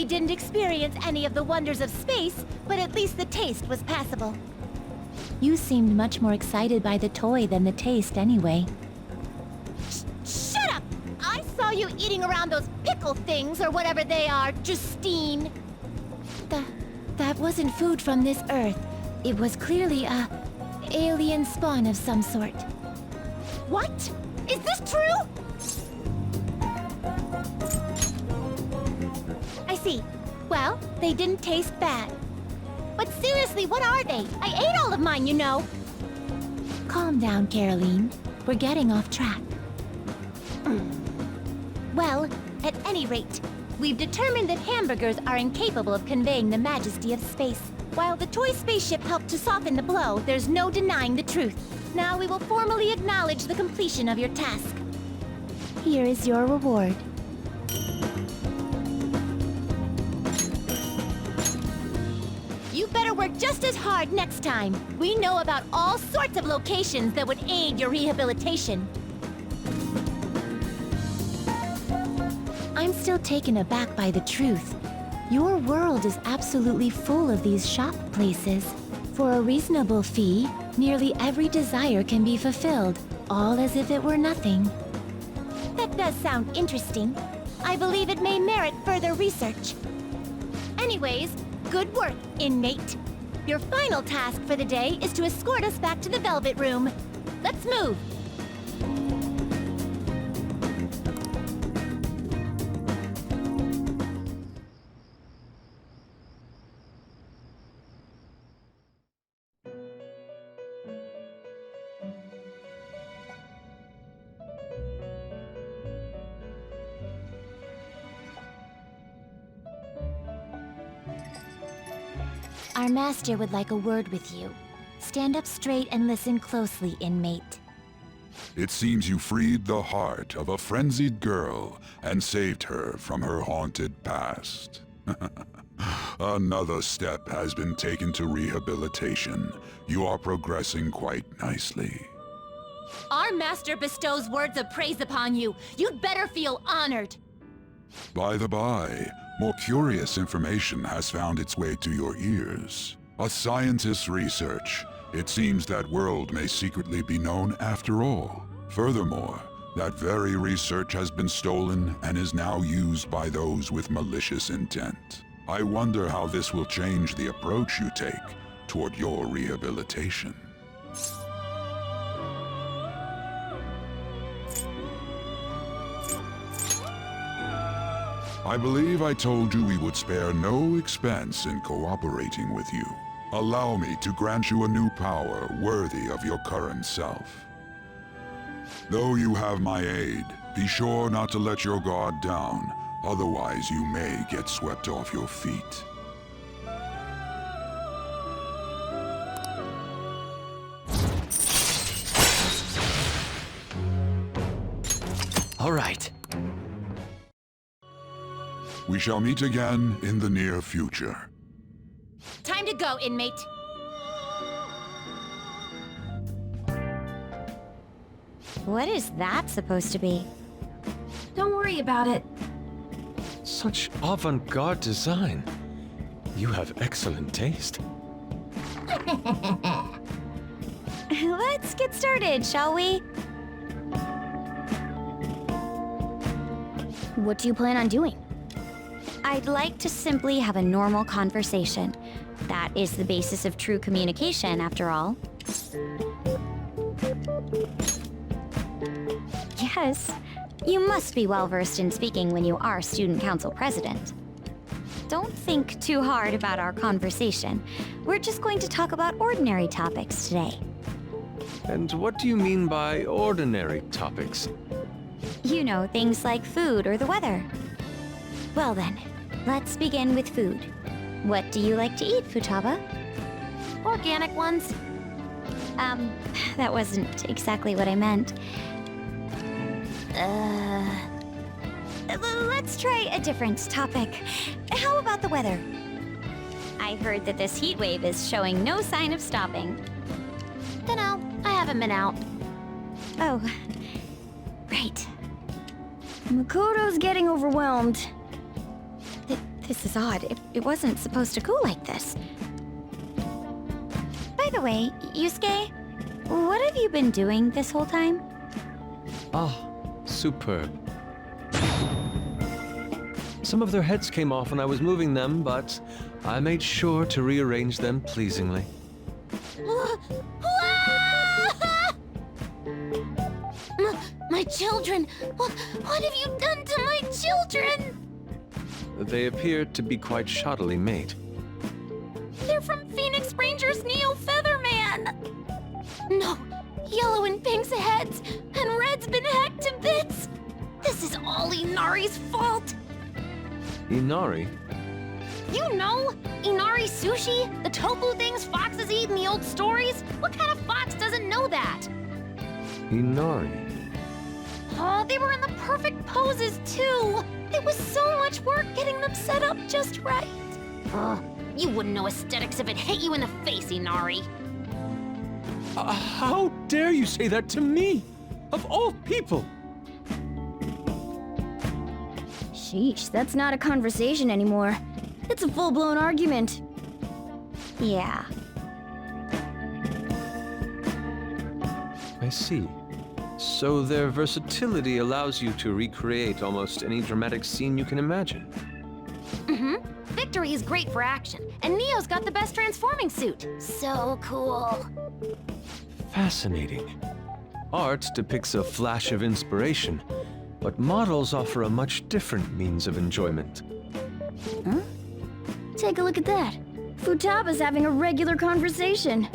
We didn't experience any of the wonders of space, but at least the taste was passable. You seemed much more excited by the toy than the taste anyway. Shut up! I saw you eating around those pickle things or whatever they are, Justine. That wasn't food from this Earth. It was clearly a alien spawn of some sort. What? Is this true? I see. Well, they didn't taste bad. But seriously, what are they? I ate all of mine, you know. Calm down, Caroline. We're getting off track. Well, at any rate, we've determined that hamburgers are incapable of conveying the majesty of space. While the toy spaceship helped to soften the blow, there's no denying the truth. Now we will formally acknowledge the completion of your task. Here is your reward. You better work just as hard next time. We know about all sorts of locations that would aid your rehabilitation. I'm still taken aback by the truth. Your world is absolutely full of these shop places. For a reasonable fee, nearly every desire can be fulfilled, all as if it were nothing. That does sound interesting. I believe it may merit further research. Anyways, good work, inmate. Your final task for the day is to escort us back to the Velvet Room. Let's move. Our master would like a word with you. Stand up straight and listen closely, inmate. It seems you freed the heart of a frenzied girl and saved her from her haunted past. Another step has been taken to rehabilitation. You are progressing quite nicely. Our master bestows words of praise upon you. You'd better feel honored. By the by, more curious information has found its way to your ears. A scientist's research. It seems that world may secretly be known after all. Furthermore, that very research has been stolen and is now used by those with malicious intent. I wonder how this will change the approach you take toward your rehabilitation. I believe I told you we would spare no expense in cooperating with you. Allow me to grant you a new power worthy of your current self. Though you have my aid, be sure not to let your guard down, otherwise you may get swept off your feet. All right. We shall meet again in the near future. Time to go, inmate. What is that supposed to be? Don't worry about it. Such avant-garde design. You have excellent taste. Let's get started, shall we? What do you plan on doing? I'd like to simply have a normal conversation. That is the basis of true communication, after all. Yes, you must be well-versed in speaking when you are student council president. Don't think too hard about our conversation. We're just going to talk about ordinary topics today. And what do you mean by ordinary topics? You know, things like food or the weather. Well then, let's begin with food. What do you like to eat, Futaba? Organic ones. That wasn't exactly what I meant. Let's try a different topic. How about the weather? I heard that this heat wave is showing no sign of stopping. Dunno, I haven't been out. Oh, right. Makoto's getting overwhelmed. This is odd. It wasn't supposed to go like this. By the way, Yusuke, what have you been doing this whole time? Ah, superb. Some of their heads came off when I was moving them, but I made sure to rearrange them pleasingly. My children! What have you done to my children? They appeared to be quite shoddily made. They're from Phoenix Rangers Neo Featherman! No, Yellow and Pink's heads, and Red's been hacked to bits! This is all Inari's fault! Inari? You know, Inari sushi, the tofu things foxes eat in the old stories? What kind of fox doesn't know that? Inari? Oh, they were in the perfect poses, too! It was so much work getting them set up just right. You wouldn't know aesthetics if it hit you in the face, Inari. How dare you say that to me? Of all people! Sheesh, that's not a conversation anymore. It's a full-blown argument. Yeah. I see. So their versatility allows you to recreate almost any dramatic scene you can imagine. Mm-hmm. Victory is great for action, and Neo's got the best transforming suit. So cool. Fascinating. Art depicts a flash of inspiration, but models offer a much different means of enjoyment. Huh? Take a look at that. Futaba's having a regular conversation.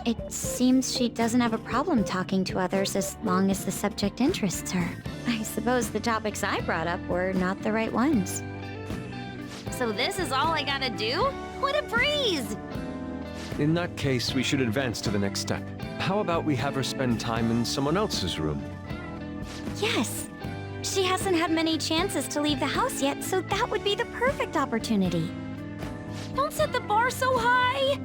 It seems she doesn't have a problem talking to others as long as the subject interests her. I suppose the topics I brought up were not the right ones. So this is all I gotta do? What a breeze! In that case, we should advance to the next step. How about we have her spend time in someone else's room? Yes. She hasn't had many chances to leave the house yet, so that would be the perfect opportunity. Don't set the bar so high!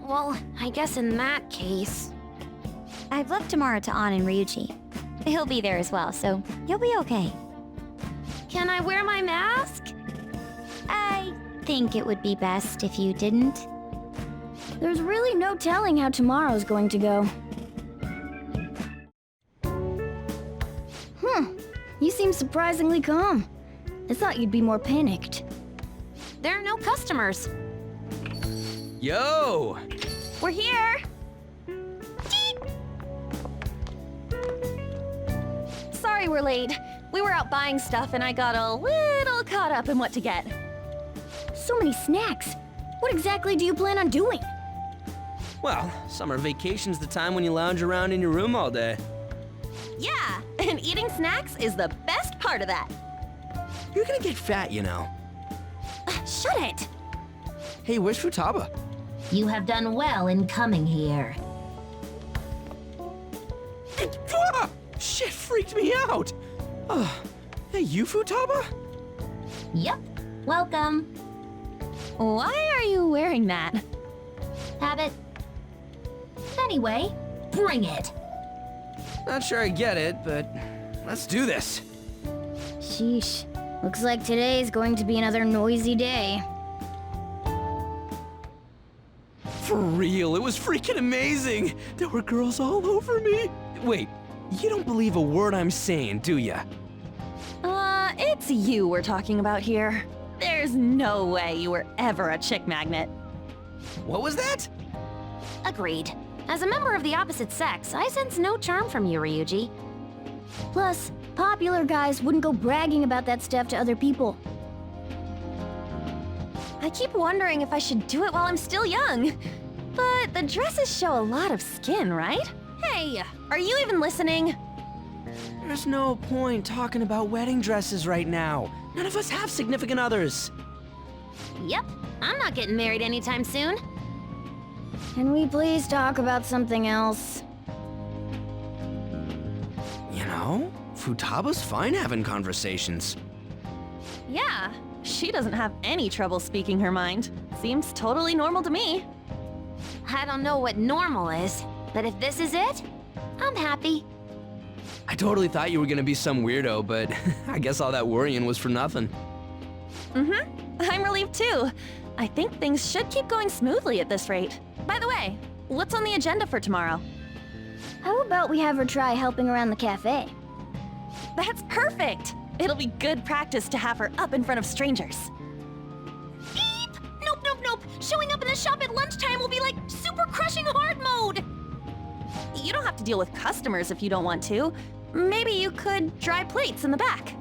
Well, I guess in that case... I've left tomorrow to An and Ryuji. He'll be there as well, so you'll be okay. Can I wear my mask? I think it would be best if you didn't. There's really no telling how tomorrow's going to go. You seem surprisingly calm. I thought you'd be more panicked. There are no customers. Yo! We're here! Sorry we're late. We were out buying stuff and I got a little caught up in what to get. So many snacks. What exactly do you plan on doing? Well, summer vacation's the time when you lounge around in your room all day. Yeah, and eating snacks is the best part of that. You're gonna get fat, you know. Shut it! Hey, where's Futaba? You have done well in coming here. Ah! Shit freaked me out! Hey, you Futaba? Yep, welcome. Why are you wearing that? Habit. Anyway, bring it. Not sure I get it, but let's do this. Sheesh. Looks like today's going to be another noisy day. For real, it was freaking amazing! There were girls all over me! Wait, you don't believe a word I'm saying, do ya? It's you we're talking about here. There's no way you were ever a chick magnet. What was that? Agreed. As a member of the opposite sex, I sense no charm from you, Ryuji. Plus, popular guys wouldn't go bragging about that stuff to other people. I keep wondering if I should do it while I'm still young. But the dresses show a lot of skin, right? Hey, are you even listening? There's no point talking about wedding dresses right now. None of us have significant others. Yep, I'm not getting married anytime soon. Can we please talk about something else? You know, Futaba's fine having conversations. Yeah, she doesn't have any trouble speaking her mind. Seems totally normal to me. I don't know what normal is, but if this is it, I'm happy. I totally thought you were gonna be some weirdo, but I guess all that worrying was for nothing. I'm relieved too. I think things should keep going smoothly at this rate. By the way, what's on the agenda for tomorrow? How about we have her try helping around the cafe? That's perfect! It'll be good practice to have her up in front of strangers. Eep! Nope, nope, nope! Showing up in the shop at lunchtime will be like super crushing hard mode! You don't have to deal with customers if you don't want to. Maybe you could dry plates in the back.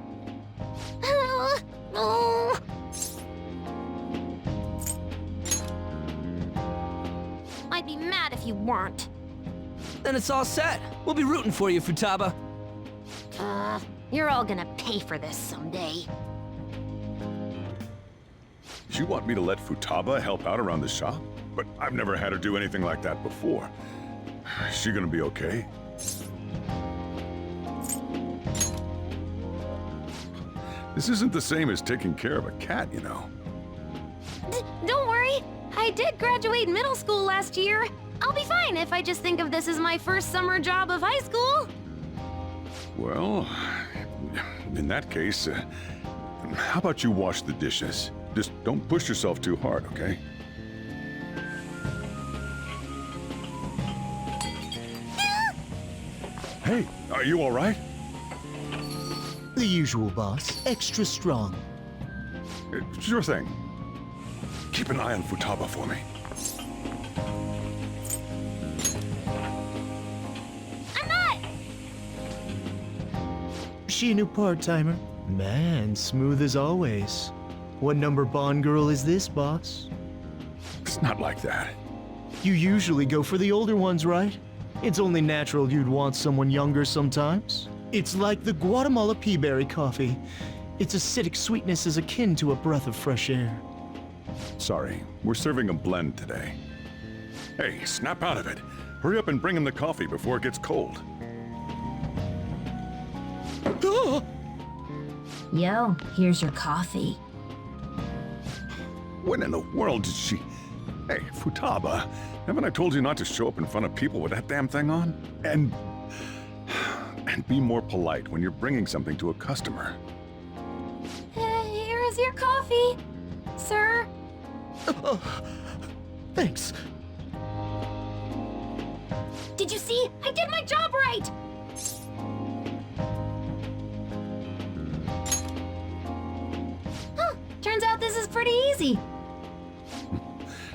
I'd be mad if you weren't. Then it's all set. We'll be rooting for you, Futaba. You're all gonna pay for this someday. You want me to let Futaba help out around the shop? But I've never had her do anything like that before. Is she gonna be okay? This isn't the same as taking care of a cat, you know. Don't worry. I did graduate middle school last year. I'll be fine if I just think of this as my first summer job of high school. Well, in that case, how about you wash the dishes? Just don't push yourself too hard, okay? Hey, are you all right? The usual, boss. Extra strong. Sure thing. Keep an eye on Futaba for me. I'm not! She a new part-timer? Man, smooth as always. What number Bond girl is this, boss? It's not like that. You usually go for the older ones, right? It's only natural you'd want someone younger sometimes. It's like the Guatemala peaberry coffee. Its acidic sweetness is akin to a breath of fresh air. Sorry, we're serving a blend today. Hey, snap out of it. Hurry up and bring him the coffee before it gets cold. Yo, here's your coffee. When in the world did she... Hey, Futaba, haven't I told you not to show up in front of people with that damn thing on? And be more polite when you're bringing something to a customer. Here is your coffee, sir. Thanks. Did you see? I did my job right! Huh, turns out this is pretty easy.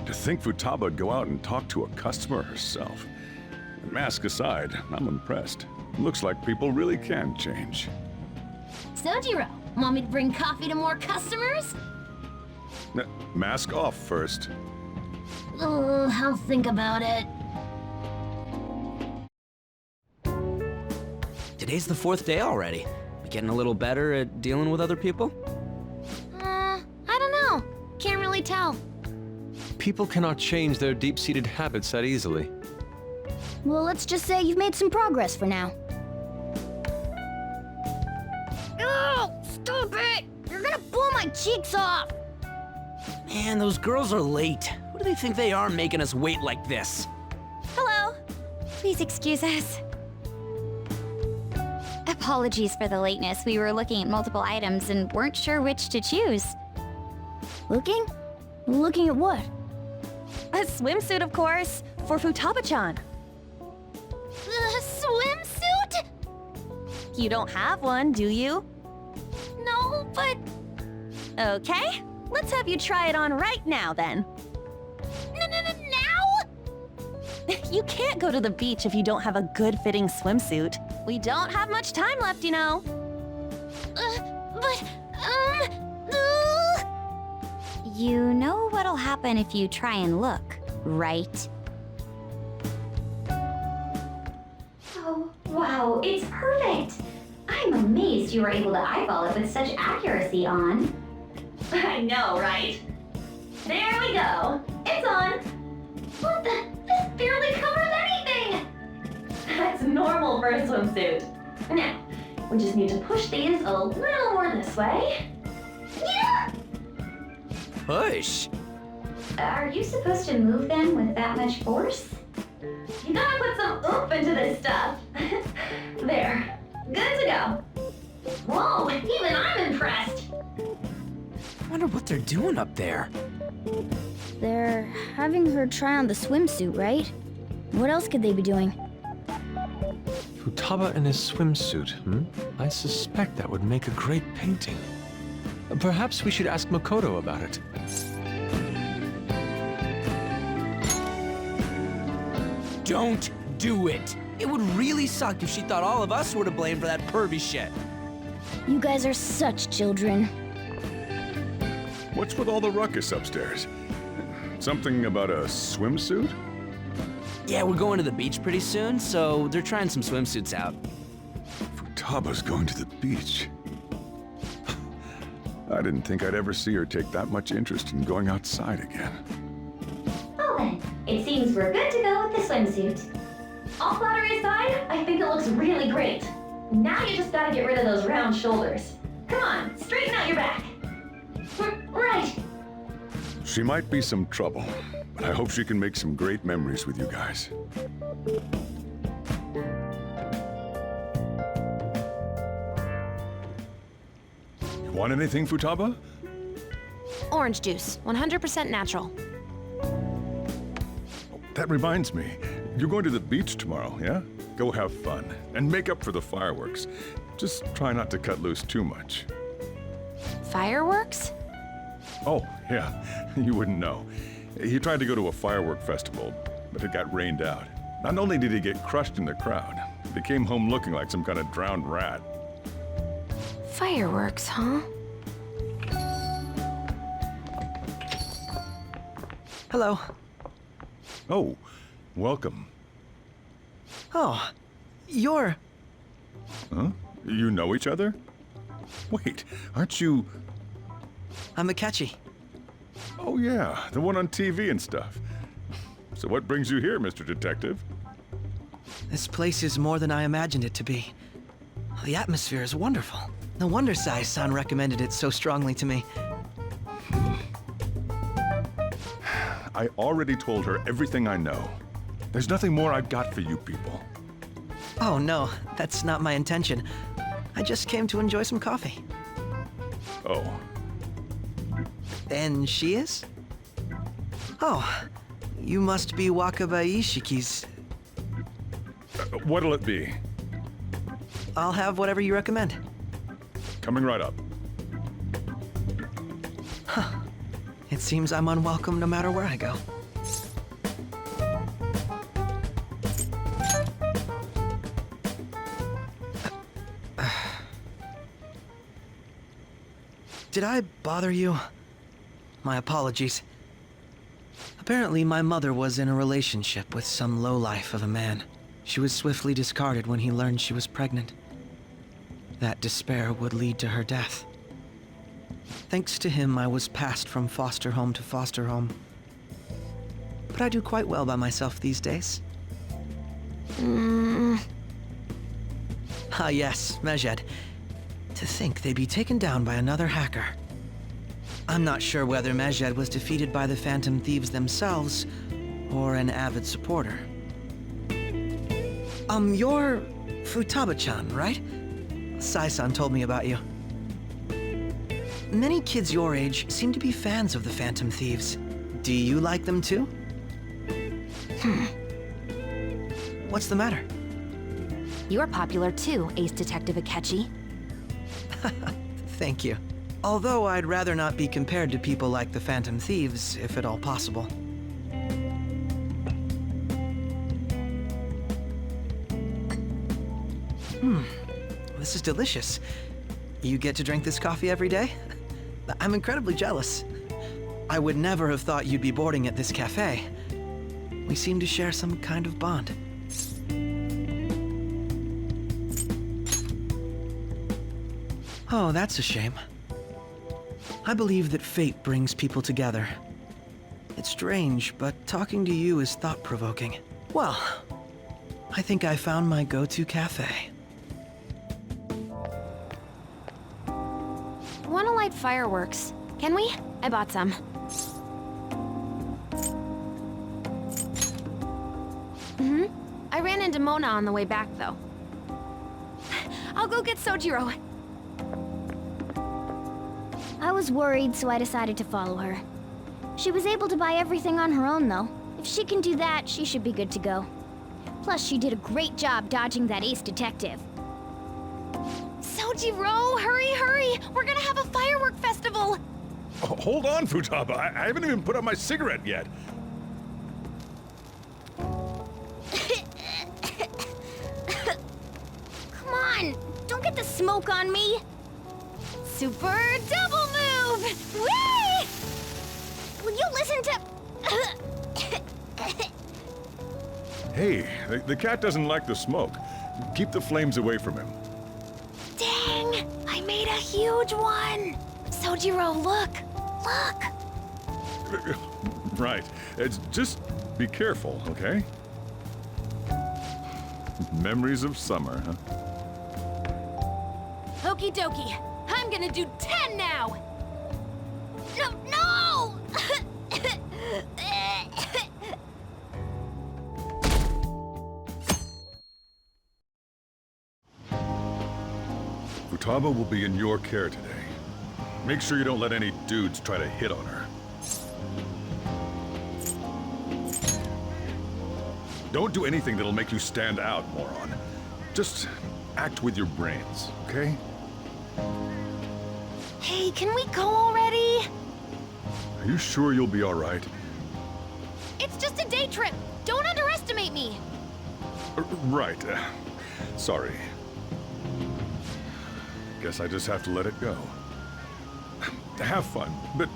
To think Futaba would go out and talk to a customer herself. Mask aside, I'm impressed. Looks like people really can change. Sojiro, want me to bring coffee to more customers? Mask off first. Oh, I'll think about it. Today's the 4th day already. We getting a little better at dealing with other people? I don't know. Can't really tell. People cannot change their deep-seated habits that easily. Well, let's just say you've made some progress for now. Oh, stop it! You're gonna blow my cheeks off! Man, those girls are late. Who do they think they are making us wait like this? Hello? Please excuse us. Apologies for the lateness. We were looking at multiple items and weren't sure which to choose. Looking? Looking at what? A swimsuit, of course, for Futaba-chan. The swimsuit? You don't have one, do you? No, but... Okay, let's have you try it on right now, then. Now? You can't go to the beach if you don't have a good-fitting swimsuit. We don't have much time left, you know. You know what'll happen if you try and look, right? Oh, wow, it's perfect! I'm amazed you were able to eyeball it with such accuracy on. I know, right? There we go. It's on. What the? This barely covers anything! That's normal for a swimsuit. Now, we just need to push these a little more this way. Yeah! Push? Are you supposed to move them with that much force? You gotta put some oomph into this stuff. There. good to go. Whoa, even I'm impressed. I wonder what they're doing up there. They're having her try on the swimsuit, right? What else could they be doing? Futaba in his swimsuit, I suspect that would make a great painting. Perhaps we should ask Makoto about it. Don't do it. It would really suck if she thought all of us were to blame for that pervy shit. You guys are such children. What's with all the ruckus upstairs? Something about a swimsuit? Yeah, we're going to the beach pretty soon, so they're trying some swimsuits out. Futaba's going to the beach. I didn't think I'd ever see her take that much interest in going outside again. Well then, it seems we're good to go with the swimsuit. All flattery aside, I think it looks really great. Now you just gotta get rid of those round shoulders. Come on, straighten out your back. Right. She might be some trouble, but I hope she can make some great memories with you guys. Want anything, Futaba? Orange juice, 100% natural. That reminds me, you're going to the beach tomorrow, yeah? Go have fun, and make up for the fireworks. Just try not to cut loose too much. Fireworks? Oh, yeah, you wouldn't know. He tried to go to a firework festival, but it got rained out. Not only did he get crushed in the crowd, but he came home looking like some kind of drowned rat. Fireworks, huh? Hello. Oh, welcome. Oh, you're... Huh? You know each other? Wait, aren't you... I'm Akechi. Oh yeah, the one on TV and stuff. So what brings you here, Mr. Detective? This place is more than I imagined it to be. The atmosphere is wonderful. No wonder Sai-san recommended it so strongly to me. I already told her everything I know. There's nothing more I've got for you people. Oh no, that's not my intention. I just came to enjoy some coffee. Oh, And she is? Oh, you must be Wakaba Ishiki's. what'll it be? I'll have whatever you recommend. Coming right up. It seems I'm unwelcome no matter where I go. Did I bother you? My apologies. Apparently, my mother was in a relationship with some lowlife of a man. She was swiftly discarded when he learned she was pregnant. That despair would lead to her death. Thanks to him, I was passed from foster home to foster home. But I do quite well by myself these days. Ah yes, Mejed. To think they'd be taken down by another hacker. I'm not sure whether Mejed was defeated by the Phantom Thieves themselves, or an avid supporter. You're Futaba-chan, right? Sai-san told me about you. Many kids your age seem to be fans of the Phantom Thieves. Do you like them too? What's the matter? You're popular too, Ace Detective Akechi. Thank you. Although I'd rather not be compared to people like the Phantom Thieves, if at all possible. This is delicious. You get to drink this coffee every day? I'm incredibly jealous. I would never have thought you'd be boarding at this cafe. We seem to share some kind of bond. Oh, that's a shame. I believe that fate brings people together. It's strange, but talking to you is thought-provoking. Well, I think I found my go-to cafe. Wanna light fireworks? Can we? I bought some. I ran into Mona on the way back, though. I'll go get Sojiro. I was worried, so I decided to follow her. She was able to buy everything on her own, though. If she can do that, she should be good to go. Plus, she did a great job dodging that ace detective. Sojiro, hurry, hurry! We're gonna have a firework festival! Oh, hold on, Futaba. I haven't even put out my cigarette yet. Come on! Don't get the smoke on me! Super double move! Whee! Will you listen to... Hey, the cat doesn't like the smoke. Keep the flames away from him. Dang! I made a huge one! Sojiro, look! Look! Right. It's just be careful, okay? Memories of summer, huh? Okie dokie. I'm gonna do 10 now! No! Futaba will be in your care today. Make sure you don't let any dudes try to hit on her. Don't do anything that'll make you stand out, moron. Just act with your brains, okay? Hey, can we go already? Are you sure you'll be all right? It's just a day trip. Don't underestimate me. Right. Sorry. Guess I just have to let it go. Have fun, but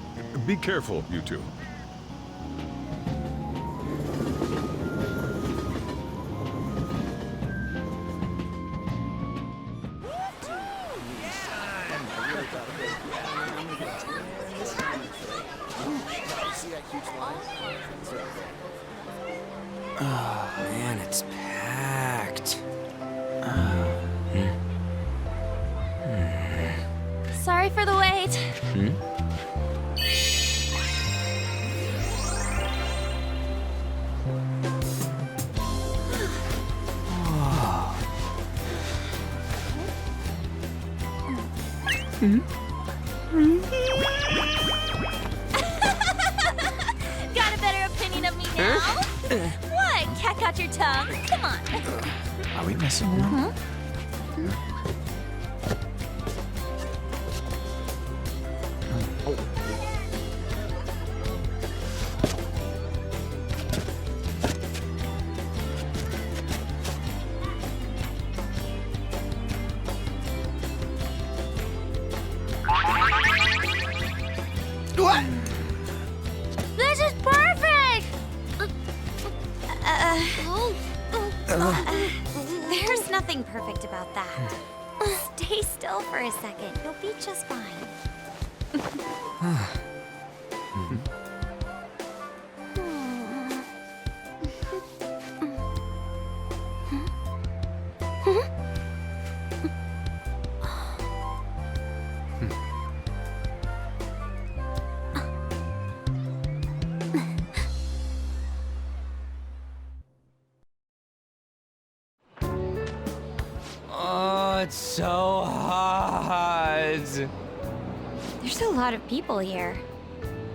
be careful, you two. Oh, man, it's packed. Sorry for the wait. Got a better opinion of me now? What? Cat got your tongue? Come on. Are we messing around? What? This is perfect! There's nothing perfect about that. Stay still for a second. You'll be just fine. Oh, it's so hot. There's a lot of people here.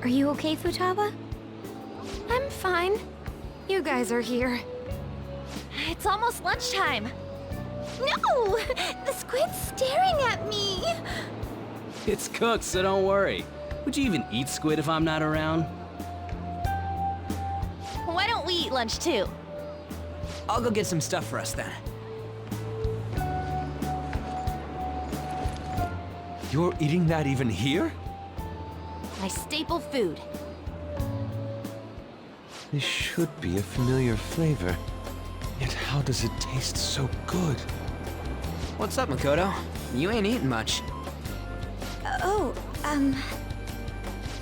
Are you okay, Futaba? I'm fine. You guys are here. It's almost lunchtime. No! The squid's staring at me! It's cooked, so don't worry. Would you even eat squid if I'm not around? Why don't we eat lunch too? I'll go get some stuff for us then. You're eating that even here? My staple food. This should be a familiar flavor. Yet how does it taste so good? What's up, Makoto? You ain't eating much.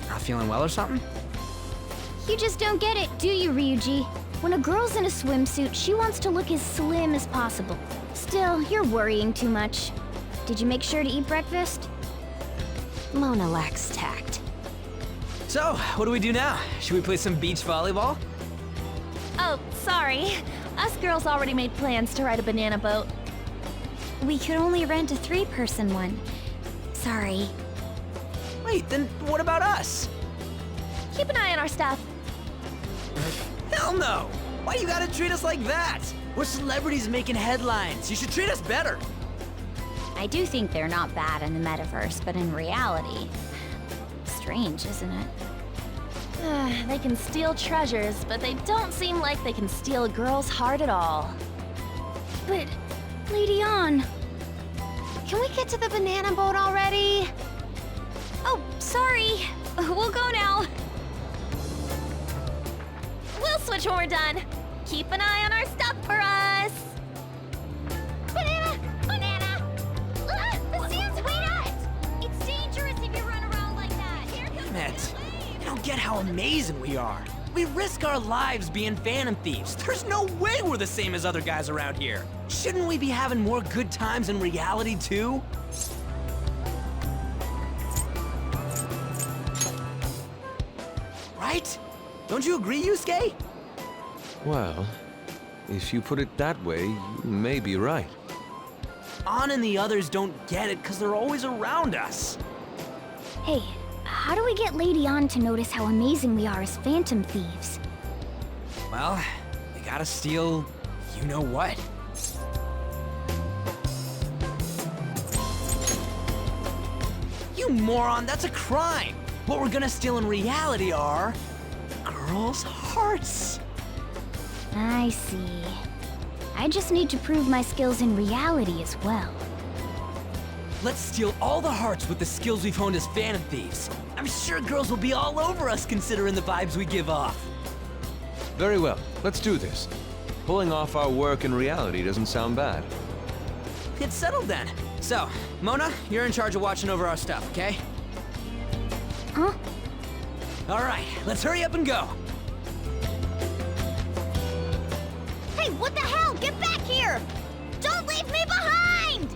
Not feeling well or something? You just don't get it, do you, Ryuji? When a girl's in a swimsuit, she wants to look as slim as possible. Still, you're worrying too much. Did you make sure to eat breakfast? Mona lacks tact. So, what do we do now? Should we play some beach volleyball? Oh, sorry. Us girls already made plans to ride a banana boat. we could only rent a 3-person one. Sorry. Wait, then what about us? Keep an eye on our stuff. Hell no! Why you gotta treat us like that? We're celebrities making headlines. You should treat us better. I do think they're not bad in the metaverse, but in reality... Strange, isn't it? They can steal treasures, but they don't seem like they can steal a girl's heart at all. But... Lady Ann... Can we get to the banana boat already? Oh, sorry. We'll go now. We'll switch when we're done. Keep an eye on our stuff for us. Banana! Banana! The sand's wet! It's dangerous if you run around like that. Damn it! You don't get how amazing we are. We risk our lives being Phantom Thieves. There's no way we're the same as other guys around here. Shouldn't we be having more good times in reality, too? Right? Don't you agree, Yusuke? Well, if you put it that way, you may be right. Ann and the others don't get it because they're always around us. Hey, how do we get Lady Ann to notice how amazing we are as Phantom Thieves? Well, we gotta steal you-know-what. You moron, that's a crime! What we're gonna steal in reality are... girls' hearts! I see. I just need to prove my skills in reality as well. Let's steal all the hearts with the skills we've honed as Phantom Thieves. I'm sure girls will be all over us considering the vibes we give off. Very well, let's do this. Pulling off our work in reality doesn't sound bad. It's settled then. So, Mona, you're in charge of watching over our stuff, okay? Huh? All right, let's hurry up and go. Hey, what the hell? Get back here! Don't leave me behind!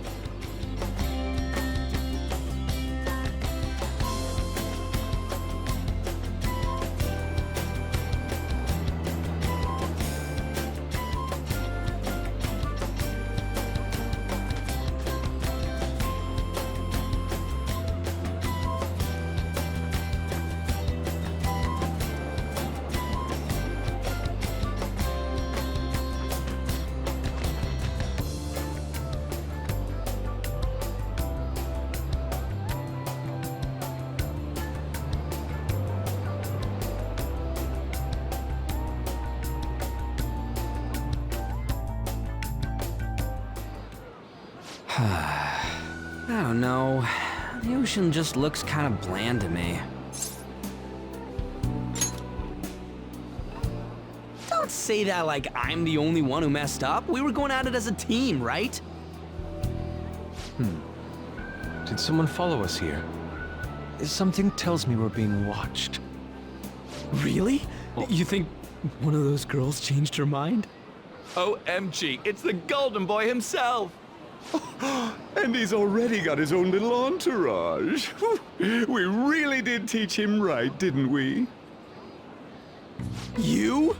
I don't know. The ocean just looks kind of bland to me. Don't say that like I'm the only one who messed up. We were going at it as a team, right? Did someone follow us here? Something tells me we're being watched. Really? You think one of those girls changed her mind? OMG, it's the Golden Boy himself! And he's already got his own little entourage. We really did teach him right, didn't we? You?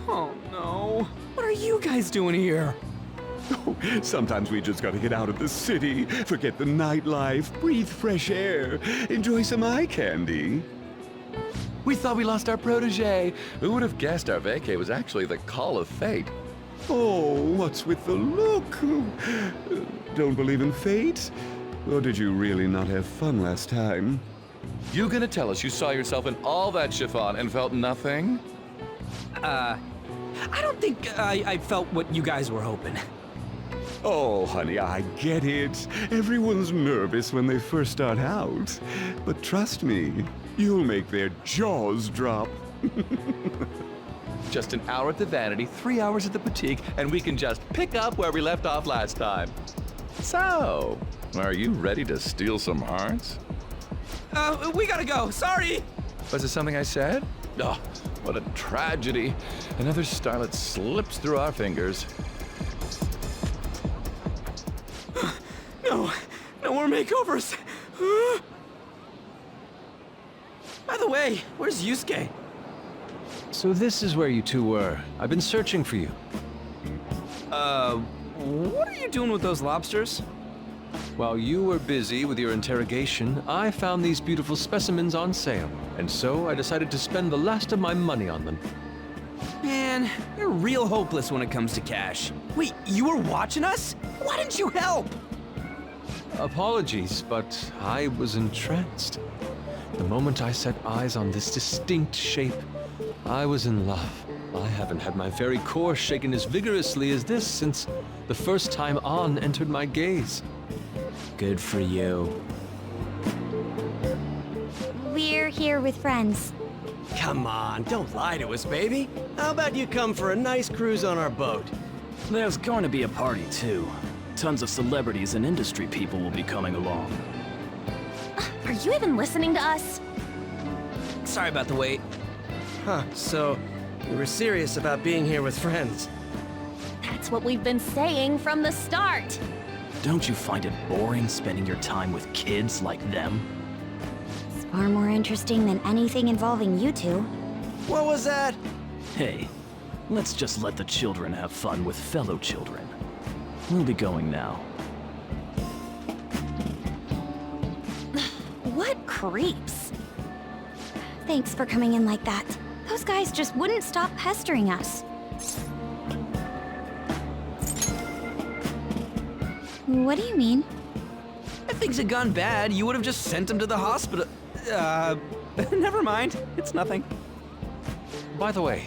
Oh no. What are you guys doing here? Sometimes we just gotta get out of the city, forget the nightlife, breathe fresh air, enjoy some eye candy. We thought we lost our protege. Who would have guessed our vacay was actually the call of fate? Oh, what's with the look? Don't believe in fate? Or did you really not have fun last time? You gonna tell us you saw yourself in all that chiffon and felt nothing? I don't think I felt what you guys were hoping. Oh, honey, I get it. Everyone's nervous when they first start out. But trust me, you'll make their jaws drop. Just an hour at the Vanity, 3 hours at the Boutique, and we can just pick up where we left off last time. So, are you ready to steal some hearts? We gotta go. Sorry. Was it something I said? Oh, what a tragedy. Another starlet slips through our fingers. No more makeovers. By the way, where's Yusuke? So this is where you two were. I've been searching for you. What are you doing with those lobsters? While you were busy with your interrogation, I found these beautiful specimens on sale, and so I decided to spend the last of my money on them. Man, you're real hopeless when it comes to cash. Wait, you were watching us? Why didn't you help? Apologies, but I was entranced. The moment I set eyes on this distinct shape, I was in love. I haven't had my very core shaken as vigorously as this since the first time An entered my gaze. Good for you. We're here with friends. Come on, don't lie to us, baby. How about you come for a nice cruise on our boat? There's going to be a party, too. Tons of celebrities and industry people will be coming along. Are you even listening to us? Sorry about the wait. Huh, so you were serious about being here with friends. That's what we've been saying from the start. Don't you find it boring spending your time with kids like them? It's far more interesting than anything involving you two. What was that? Hey, let's just let the children have fun with fellow children. We'll be going now. What creeps? Thanks for coming in like that. Those guys just wouldn't stop pestering us. What do you mean? If things had gone bad, you would have just sent him to the hospital. Never mind. It's nothing. By the way,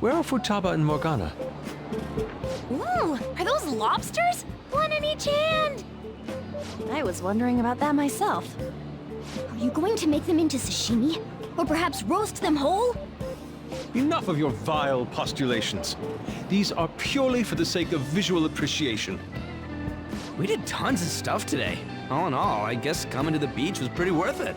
where are Futaba and Morgana? Ooh, are those lobsters? One in each hand! I was wondering about that myself. Are you going to make them into sashimi? Or perhaps roast them whole? Enough of your vile postulations. These are purely for the sake of visual appreciation. We did tons of stuff today. All in all, I guess coming to the beach was pretty worth it.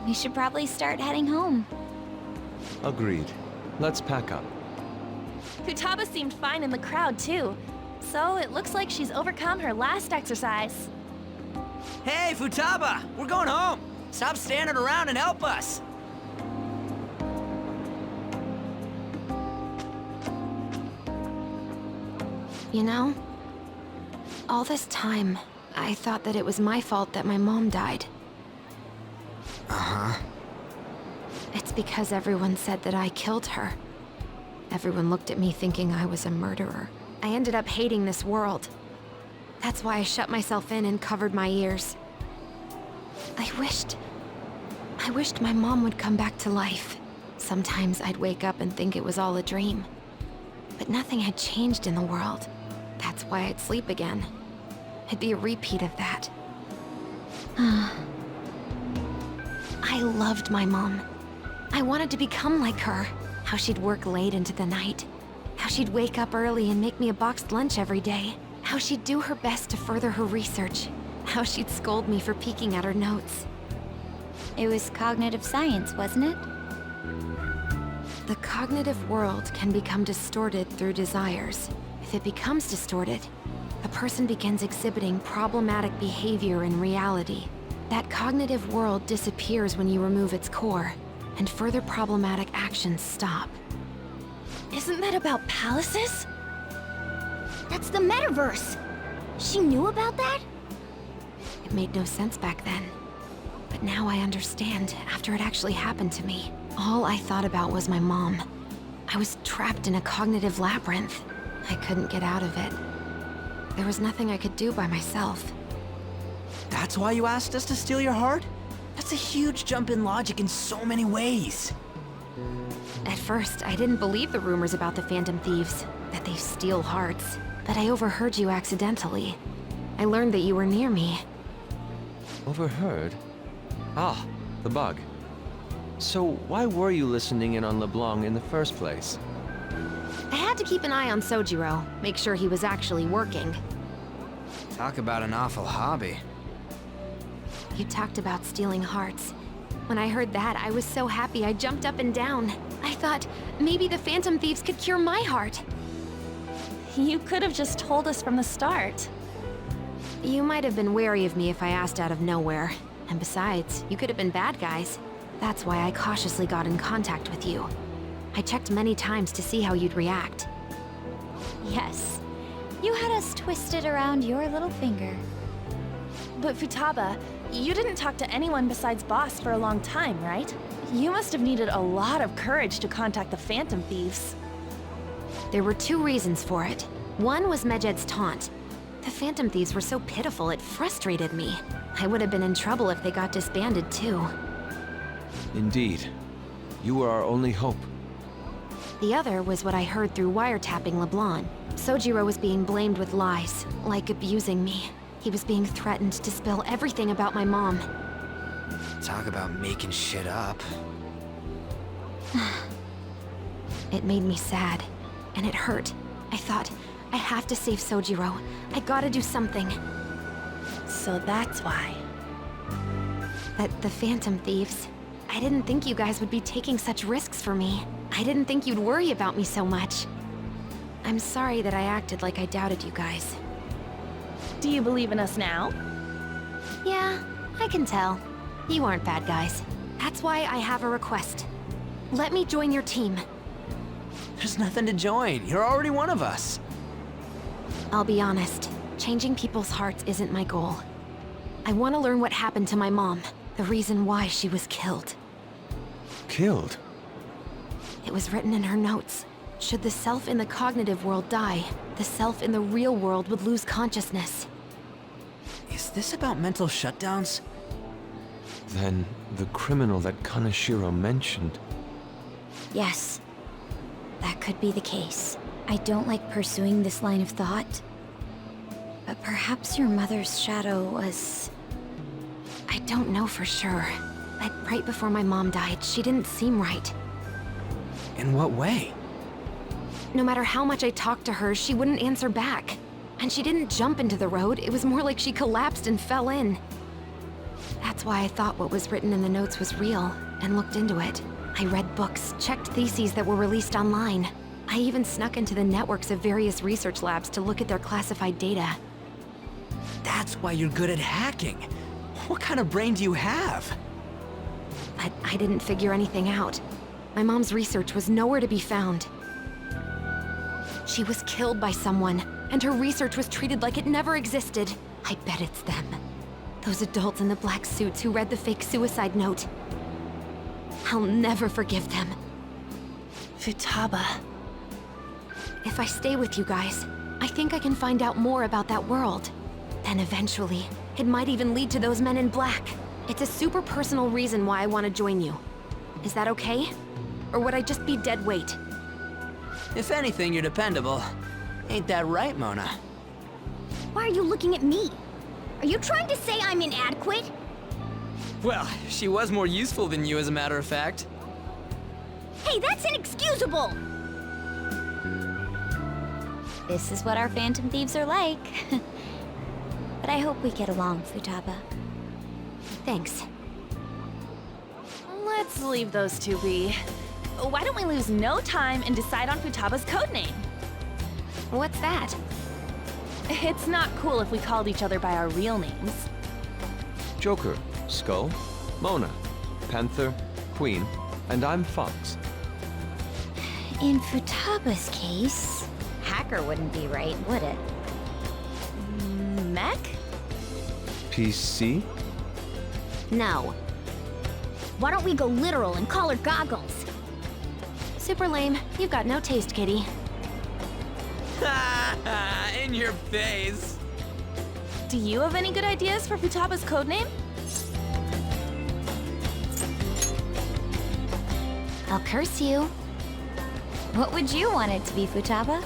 We should probably start heading home. Agreed. Let's pack up. Futaba seemed fine in the crowd, too. So it looks like she's overcome her last exercise. Hey, Futaba! We're going home! Stop standing around and help us! You know, all this time, I thought that it was my fault that my mom died. Uh-huh. It's because everyone said that I killed her. Everyone looked at me thinking I was a murderer. I ended up hating this world. That's why I shut myself in and covered my ears. I wished my mom would come back to life. Sometimes I'd wake up and think it was all a dream. But nothing had changed in the world. That's why I'd sleep again. It'd be a repeat of that. I loved my mom. I wanted to become like her. How she'd work late into the night. How she'd wake up early and make me a boxed lunch every day. How she'd do her best to further her research. How she'd scold me for peeking at her notes. It was cognitive science, wasn't it? The cognitive world can become distorted through desires. If it becomes distorted, a person begins exhibiting problematic behavior in reality. That cognitive world disappears when you remove its core, and further problematic actions stop. Isn't that about palaces? That's the metaverse! She knew about that? It made no sense back then. But now I understand, after it actually happened to me. All I thought about was my mom. I was trapped in a cognitive labyrinth. I couldn't get out of it. There was nothing I could do by myself. That's why you asked us to steal your heart? That's a huge jump in logic in so many ways. At first, I didn't believe the rumors about the Phantom Thieves, that they steal hearts. But I overheard you accidentally. I learned that you were near me. Overheard? Ah, the bug. So why were you listening in on LeBlanc in the first place? I had to keep an eye on Sojiro, make sure he was actually working. Talk about an awful hobby. You talked about stealing hearts. When I heard that, I was so happy I jumped up and down. I thought maybe the Phantom Thieves could cure my heart. You could have just told us from the start. You might have been wary of me if I asked out of nowhere. And besides, you could have been bad guys. That's why I cautiously got in contact with you. I checked many times to see how you'd react. Yes. You had us twisted around your little finger. But Futaba, you didn't talk to anyone besides Boss for a long time, right? You must have needed a lot of courage to contact the Phantom Thieves. There were 2 reasons for it. One was Medjed's taunt. The Phantom Thieves were so pitiful it frustrated me. I would have been in trouble if they got disbanded too. Indeed. You were our only hope. The other was what I heard through wiretapping LeBlanc. Sojiro was being blamed with lies, like abusing me. He was being threatened to spill everything about my mom. Talk about making shit up. It made me sad, and it hurt. I thought, I have to save Sojiro. I gotta do something. So that's why. But the Phantom Thieves, I didn't think you guys would be taking such risks for me. I didn't think you'd worry about me so much. I'm sorry that I acted like I doubted you guys. Do you believe in us now? Yeah, I can tell. You aren't bad guys. That's why I have a request. Let me join your team. There's nothing to join. You're already one of us. I'll be honest. Changing people's hearts isn't my goal. I want to learn what happened to my mom. The reason why she was killed. Killed? It was written in her notes. Should the self in the cognitive world die, the self in the real world would lose consciousness. Is this about mental shutdowns? Then the criminal that Kaneshiro mentioned. Yes. That could be the case. I don't like pursuing this line of thought. But perhaps your mother's shadow was... I don't know for sure. But right before my mom died, she didn't seem right. In what way? No matter how much I talked to her, she wouldn't answer back. And she didn't jump into the road, it was more like she collapsed and fell in. That's why I thought what was written in the notes was real, and looked into it. I read books, checked theses that were released online. I even snuck into the networks of various research labs to look at their classified data. That's why you're good at hacking. What kind of brain do you have? But I didn't figure anything out. My mom's research was nowhere to be found. She was killed by someone, and her research was treated like it never existed. I bet it's them. Those adults in the black suits who read the fake suicide note. I'll never forgive them. Futaba. If I stay with you guys, I think I can find out more about that world. Then eventually, it might even lead to those men in black. It's a super personal reason why I want to join you. Is that okay? Or would I just be dead weight? If anything, you're dependable. Ain't that right, Mona? Why are you looking at me? Are you trying to say I'm inadequate? Well, she was more useful than you, as a matter of fact. Hey, that's inexcusable! This is what our Phantom Thieves are like. But I hope we get along, Futaba. Thanks. Let's leave those two be. Why don't we lose no time and decide on Futaba's codename? What's that? It's not cool if we called each other by our real names. Joker, Skull, Mona, Panther, Queen, and I'm Fox. In Futaba's case, hacker wouldn't be right, would it? Mech? PC? No. Why don't we go literal and call her Goggles? Super lame. You've got no taste, kitty. In your face. Do you have any good ideas for Futaba's codename? I'll curse you. What would you want it to be, Futaba?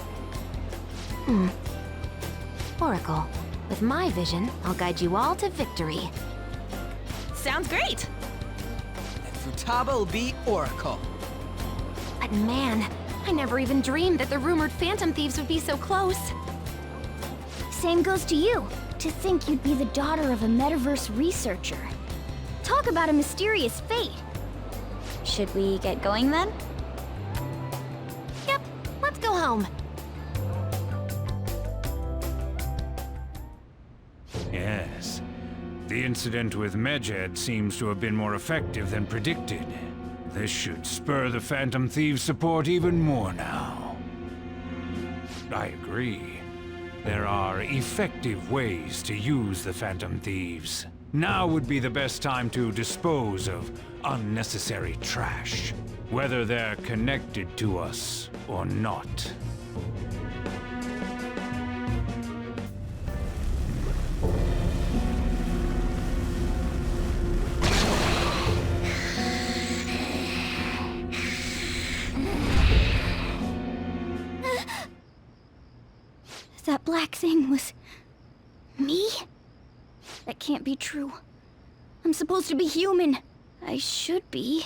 Oracle. With my vision, I'll guide you all to victory. Sounds great! And Futaba will be Oracle. But man, I never even dreamed that the rumored Phantom Thieves would be so close. Same goes to you. To think you'd be the daughter of a metaverse researcher. Talk about a mysterious fate. Should we get going then? Yep, let's go home. Yes. The incident with Medjed seems to have been more effective than predicted. This should spur the Phantom Thieves' support even more now. I agree. There are effective ways to use the Phantom Thieves. Now would be the best time to dispose of unnecessary trash, whether they're connected to us or not. That black thing was... me? That can't be true. I'm supposed to be human. I should be.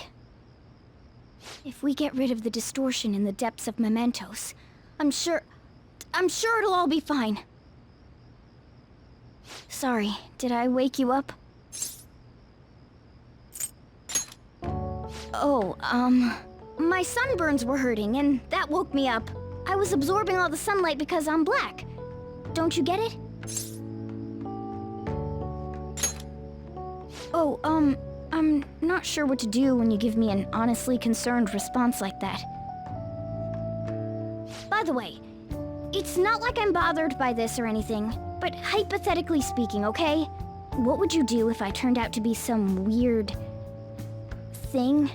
If we get rid of the distortion in the depths of mementos, I'm sure it'll all be fine. Sorry, did I wake you up? Oh, my sunburns were hurting, and that woke me up. I was absorbing all the sunlight because I'm black. Don't you get it? Oh, I'm not sure what to do when you give me an honestly concerned response like that. By the way, it's not like I'm bothered by this or anything, but hypothetically speaking, okay? What would you do if I turned out to be some weird... thing?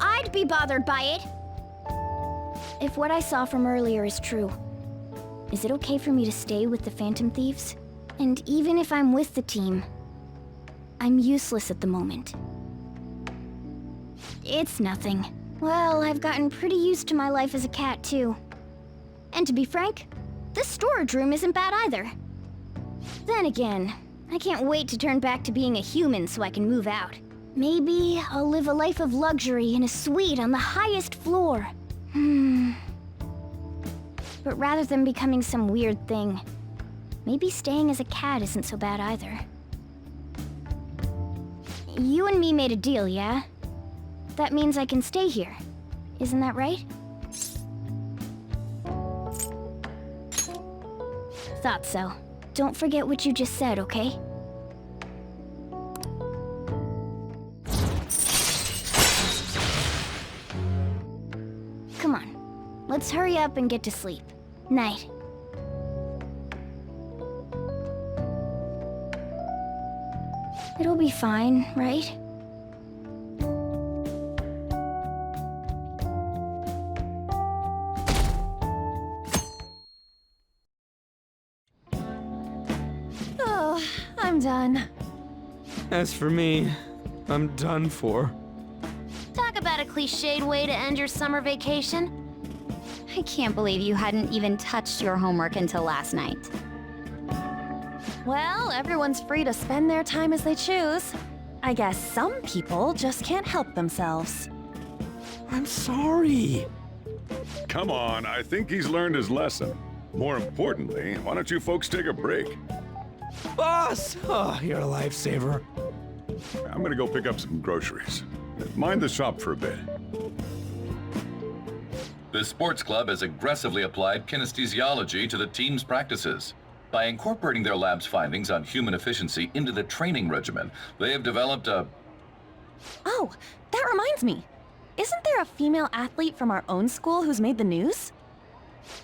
I'd be bothered by it! If what I saw from earlier is true, is it okay for me to stay with the Phantom Thieves? And even if I'm with the team, I'm useless at the moment. It's nothing. Well, I've gotten pretty used to my life as a cat, too. And to be frank, this storage room isn't bad either. Then again, I can't wait to turn back to being a human so I can move out. Maybe I'll live a life of luxury in a suite on the highest floor. But rather than becoming some weird thing, maybe staying as a cat isn't so bad either. You and me made a deal, yeah? That means I can stay here. Isn't that right? Thought so. Don't forget what you just said, okay? Come on. Let's hurry up and get to sleep. Night. It'll be fine, right? Oh, I'm done. As for me, I'm done for. Talk about a cliched way to end your summer vacation. I can't believe you hadn't even touched your homework until last night. Well, everyone's free to spend their time as they choose. I guess some people just can't help themselves. I'm sorry. Come on, I think he's learned his lesson. More importantly, why don't you folks take a break? Boss! Oh, you're a lifesaver. I'm gonna go pick up some groceries. Mind the shop for a bit. The sports club has aggressively applied kinesthesiology to the team's practices. By incorporating their lab's findings on human efficiency into the training regimen, they have developed a... Oh, that reminds me. Isn't there a female athlete from our own school who's made the news?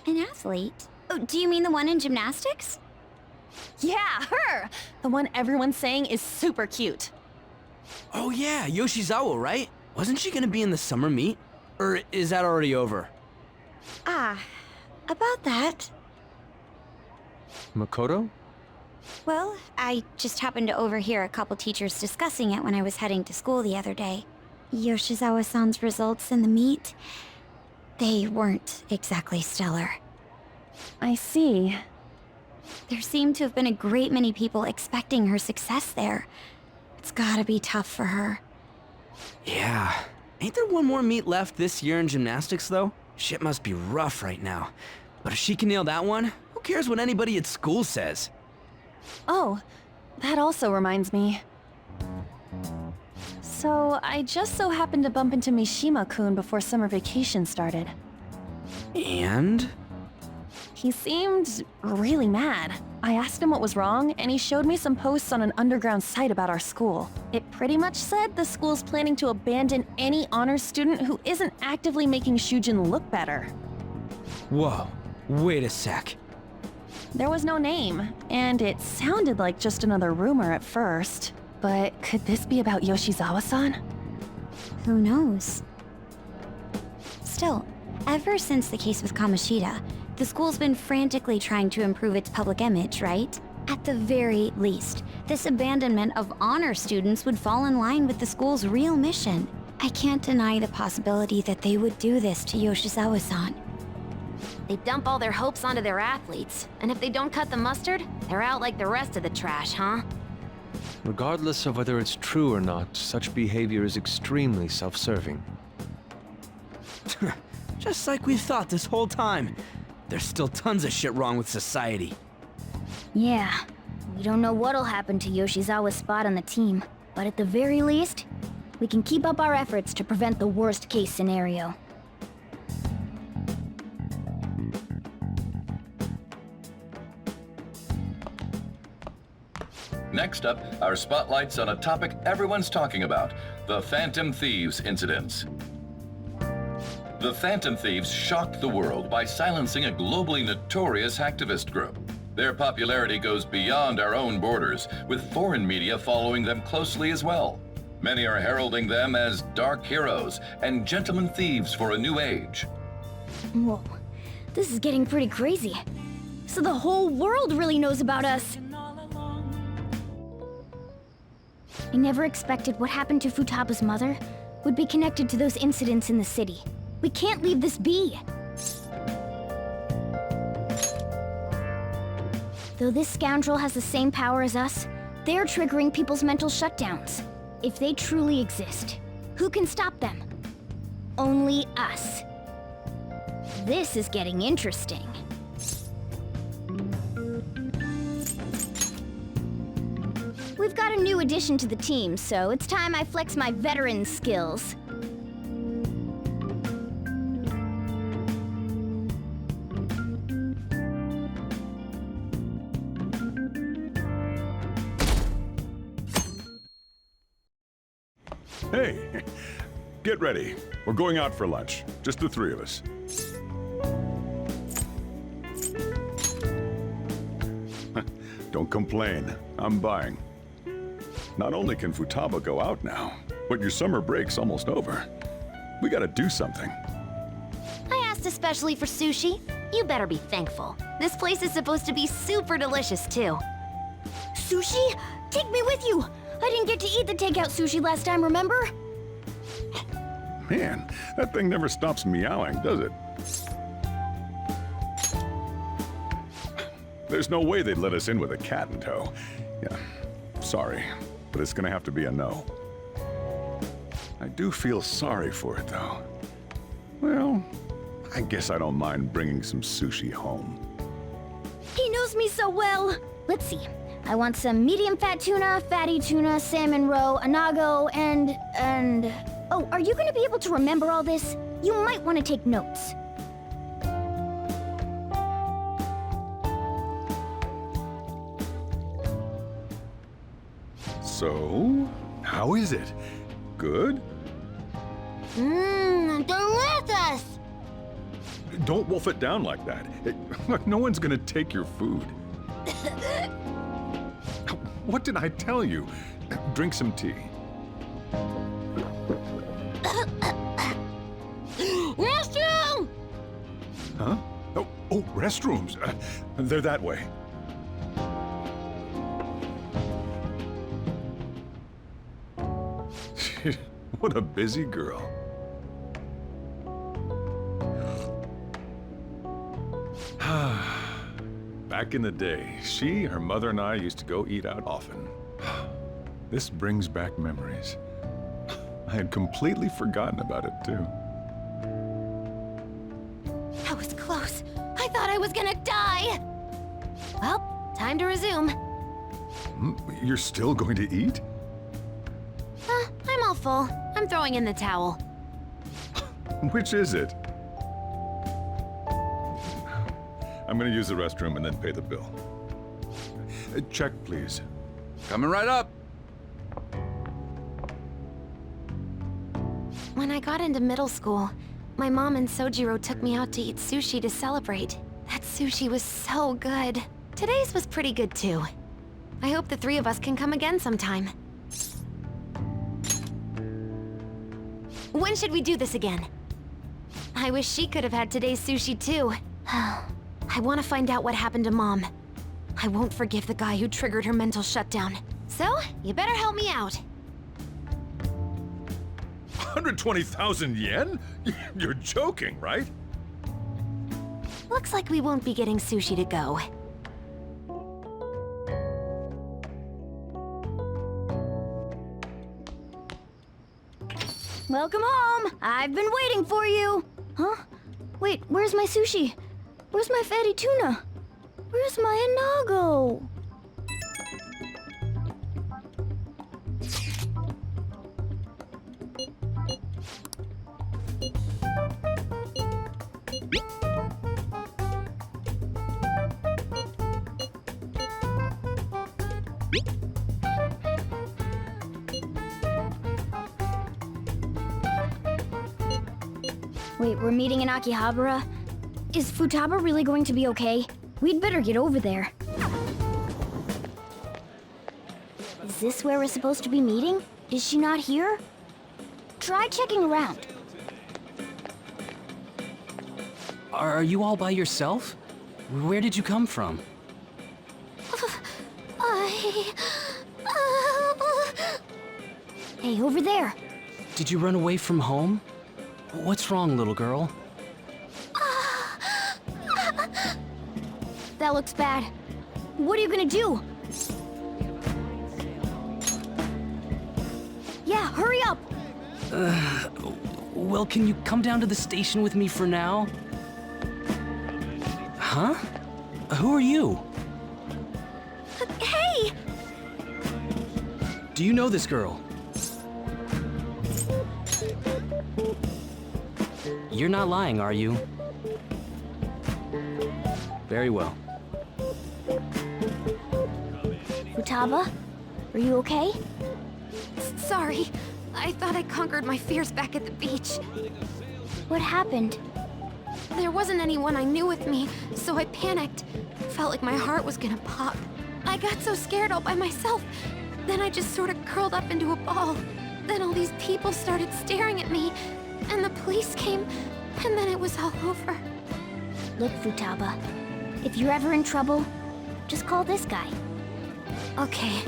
An athlete? Oh, do you mean the one in gymnastics? Yeah, her! The one everyone's saying is super cute. Oh yeah, Yoshizawa, right? Wasn't she gonna be in the summer meet? Or is that already over? About that. Makoto? Well, I just happened to overhear a couple teachers discussing it when I was heading to school the other day. Yoshizawa-san's results in the meet, they weren't exactly stellar. I see. There seemed to have been a great many people expecting her success there. It's gotta be tough for her. Yeah. Ain't there one more meet left this year in gymnastics, though? Shit must be rough right now. But if she can nail that one, who cares what anybody at school says? Oh, that also reminds me. So, I just so happened to bump into Mishima-kun before summer vacation started. And? He seemed really mad. I asked him what was wrong, and he showed me some posts on an underground site about our school. It pretty much said the school's planning to abandon any honors student who isn't actively making Shujin look better. Whoa, wait a sec. There was no name, and it sounded like just another rumor at first. But could this be about Yoshizawa-san? Who knows? Still, ever since the case with Kamoshida, the school's been frantically trying to improve its public image, right? At the very least, this abandonment of honor students would fall in line with the school's real mission. I can't deny the possibility that they would do this to Yoshizawa-san. They dump all their hopes onto their athletes, and if they don't cut the mustard, they're out like the rest of the trash, huh? Regardless of whether it's true or not, such behavior is extremely self-serving. Just like we thought this whole time. There's still tons of shit wrong with society. Yeah, we don't know what'll happen to Yoshizawa's spot on the team, but at the very least, we can keep up our efforts to prevent the worst-case scenario. Next up, our spotlight's on a topic everyone's talking about, the Phantom Thieves incidents. The Phantom Thieves shocked the world by silencing a globally notorious hacktivist group. Their popularity goes beyond our own borders, with foreign media following them closely as well. Many are heralding them as dark heroes and gentlemen thieves for a new age. Whoa, this is getting pretty crazy. So the whole world really knows about us. I never expected what happened to Futaba's mother would be connected to those incidents in the city. We can't leave this be. Though this scoundrel has the same power as us, they're triggering people's mental shutdowns. If they truly exist, who can stop them? Only us. This is getting interesting. We've got a new addition to the team, so it's time I flex my veteran skills. Hey, get ready. We're going out for lunch. Just the three of us. Don't complain. I'm buying. Not only can Futaba go out now, but your summer break's almost over. We gotta do something. I asked especially for sushi. You better be thankful. This place is supposed to be super delicious, too. Sushi? Take me with you! I didn't get to eat the takeout sushi last time, remember? Man, that thing never stops meowing, does it? There's no way they'd let us in with a cat in tow. Yeah, sorry, but it's gonna have to be a no. I do feel sorry for it, though. Well, I guess I don't mind bringing some sushi home. He knows me so well! Let's see. I want some medium-fat tuna, fatty tuna, salmon roe, anago, and... Oh, are you gonna be able to remember all this? You might want to take notes. So, how is it? Good? Delicious! Don't wolf it down like that. No one's gonna take your food. What did I tell you? Drink some tea. Restroom! Huh? Oh, restrooms. They're that way. What a busy girl. Back in the day, she, her mother, and I used to go eat out often. This brings back memories. I had completely forgotten about it, too. That was close. I thought I was gonna die. Well, time to resume. You're still going to eat? I'm all full. I'm throwing in the towel. Which is it? I'm gonna use the restroom and then pay the bill. Check, please. Coming right up. When I got into middle school, my mom and Sojiro took me out to eat sushi to celebrate. That sushi was so good. Today's was pretty good too. I hope the three of us can come again sometime. When should we do this again? I wish she could have had today's sushi too. I want to find out what happened to Mom. I won't forgive the guy who triggered her mental shutdown. So, you better help me out. 120,000 yen? You're joking, right? Looks like we won't be getting sushi to go. Welcome home! I've been waiting for you! Huh? Wait, where's my sushi? Where's my fatty tuna? Where's my anago? Wait, we're meeting in Akihabara? Is Futaba really going to be okay? We'd better get over there. Is this where we're supposed to be meeting? Is she not here? Try checking around. Are you all by yourself? Where did you come from? Hey, over there. Did you run away from home? What's wrong, little girl? That looks bad. What are you gonna do? Yeah, hurry up! Well, can you come down to the station with me for now? Huh? Who are you? Hey! Do you know this girl? You're not lying, are you? Very well. Futaba, are you okay? Sorry. I thought I conquered my fears back at the beach. What happened? There wasn't anyone I knew with me, so I panicked. Felt like my heart was gonna pop. I got so scared all by myself. Then I just sort of curled up into a ball. Then all these people started staring at me, and the police came, and then it was all over. Look, Futaba, if you're ever in trouble, just call this guy. Okay.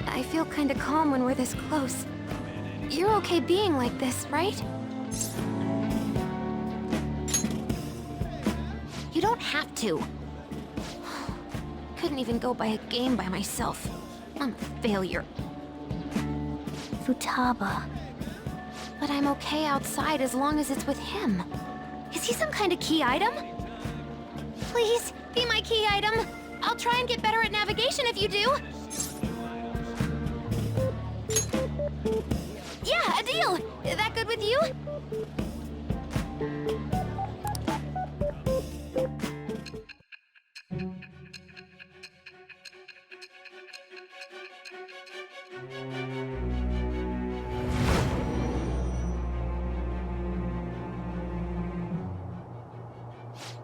I feel kinda calm when we're this close. You're okay being like this, right? You don't have to. Couldn't even go by a game by myself. I'm a failure. Futaba. But I'm okay outside as long as it's with him. Is he some kind of key item? Please, be my key item. I'll try and get better at navigation if you do. Yeah, a deal. That good with you?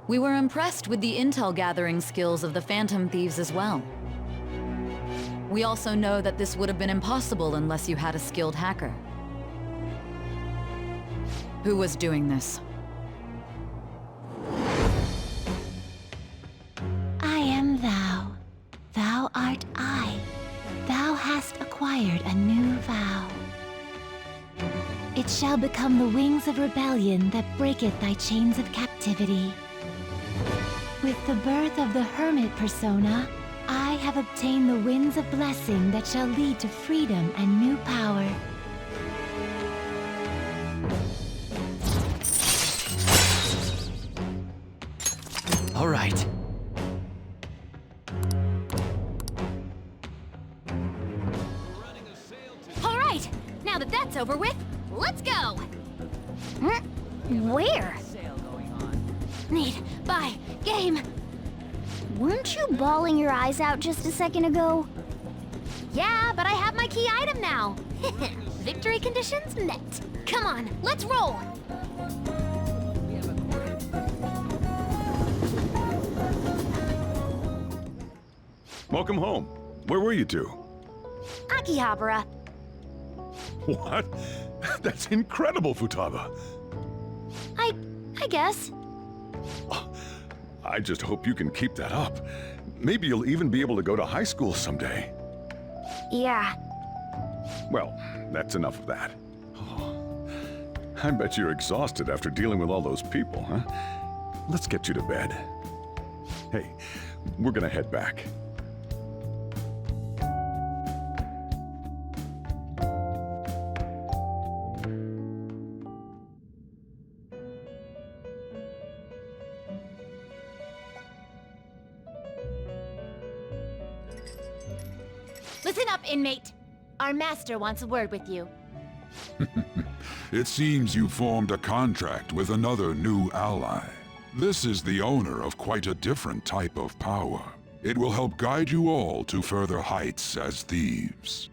We were impressed with the intel gathering skills of the Phantom Thieves as well. We also know that this would have been impossible unless you had a skilled hacker. Who was doing this? I am thou. Thou art I. Thou hast acquired a new vow. It shall become the wings of rebellion that breaketh thy chains of captivity. With the birth of the hermit persona, I have obtained the winds of blessing that shall lead to freedom and new power. All right. Now that that's over with, let's go! Where? Need, buy, game. Weren't you bawling your eyes out just a second ago? Yeah, but I have my key item now. Victory conditions met. Come on, let's roll. Welcome home. Where were you two? Akihabara. What? That's incredible, Futaba. I guess. I just hope you can keep that up. Maybe you'll even be able to go to high school someday. Yeah. Well, that's enough of that. I bet you're exhausted after dealing with all those people, huh? Let's get you to bed. Hey, we're gonna head back. Listen up, inmate. Our master wants a word with you. It seems you formed a contract with another new ally. This is the owner of quite a different type of power. It will help guide you all to further heights as thieves.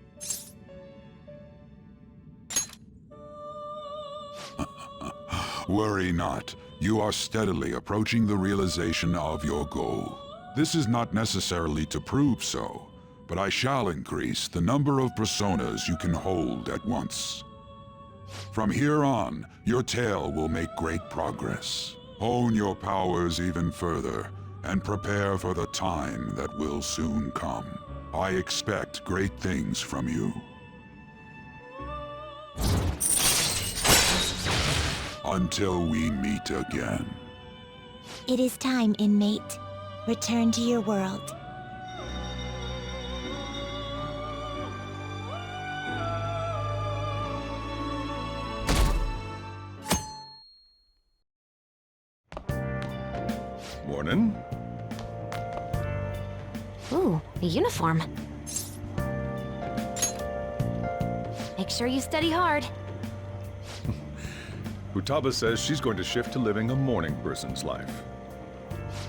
Worry not. You are steadily approaching the realization of your goal. This is not necessarily to prove so, but I shall increase the number of personas you can hold at once. From here on, your tale will make great progress. Hone your powers even further, and prepare for the time that will soon come. I expect great things from you. Until we meet again. It is time, inmate. Return to your world. Morning. Ooh, a uniform. Make sure you study hard. Futaba says she's going to shift to living a morning person's life.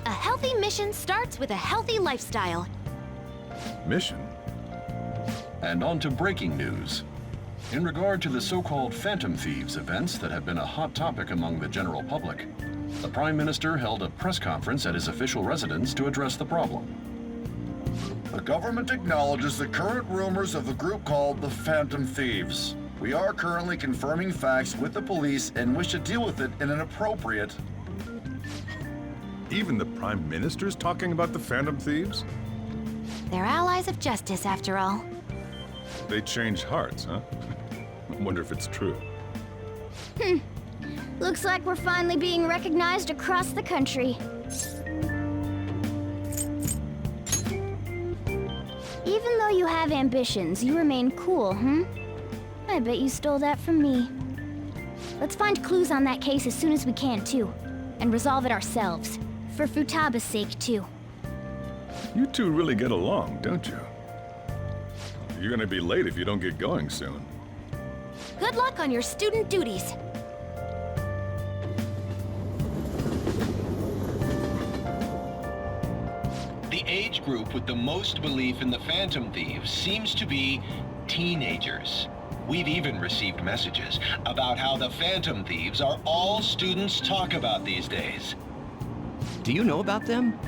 A healthy mission starts with a healthy lifestyle. Mission? And on to breaking news. In regard to the so-called Phantom Thieves events that have been a hot topic among the general public, the Prime Minister held a press conference at his official residence to address the problem. The government acknowledges the current rumors of the group called the Phantom Thieves. We are currently confirming facts with the police and wish to deal with it in an appropriate... Even the Prime Minister's talking about the Phantom Thieves? They're allies of justice, after all. They change hearts, huh? I wonder if it's true. Looks like we're finally being recognized across the country. Even though you have ambitions, you remain cool, I bet you stole that from me. Let's find clues on that case as soon as we can, too. And resolve it ourselves. For Futaba's sake, too. You two really get along, don't you? You're gonna be late if you don't get going soon. Good luck on your student duties. The age group with the most belief in the Phantom Thieves seems to be teenagers. We've even received messages about how the Phantom Thieves are all students talk about these days. Do you know about them?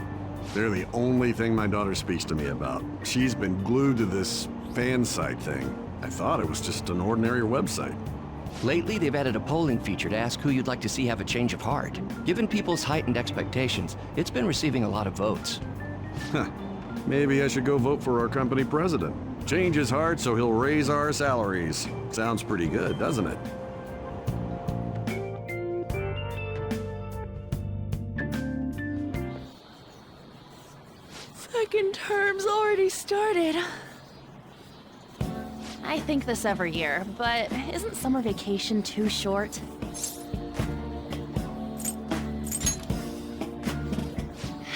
They're the only thing my daughter speaks to me about. She's been glued to this fan site thing. I thought it was just an ordinary website. Lately, they've added a polling feature to ask who you'd like to see have a change of heart. Given people's heightened expectations, it's been receiving a lot of votes. Huh. Maybe I should go vote for our company president. Change his heart so he'll raise our salaries. Sounds pretty good, doesn't it? Second term's already started. I think this every year, but isn't summer vacation too short?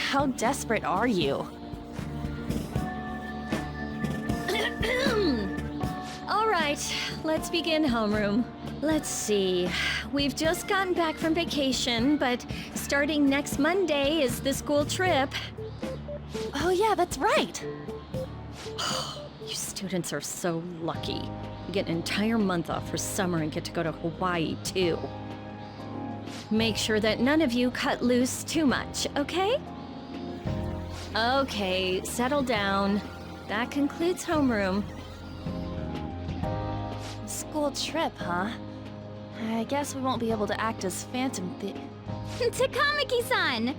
How desperate are you? All right, right, let's begin homeroom. Let's see. We've just gotten back from vacation, but starting next Monday is the school trip. Oh yeah, that's right. You students are so lucky. You get an entire month off for summer and get to go to Hawaii, too. Make sure that none of you cut loose too much, okay? Okay, settle down. That concludes homeroom. School trip, huh? I guess we won't be able to act as Phantom Thieves. Takamaki-san!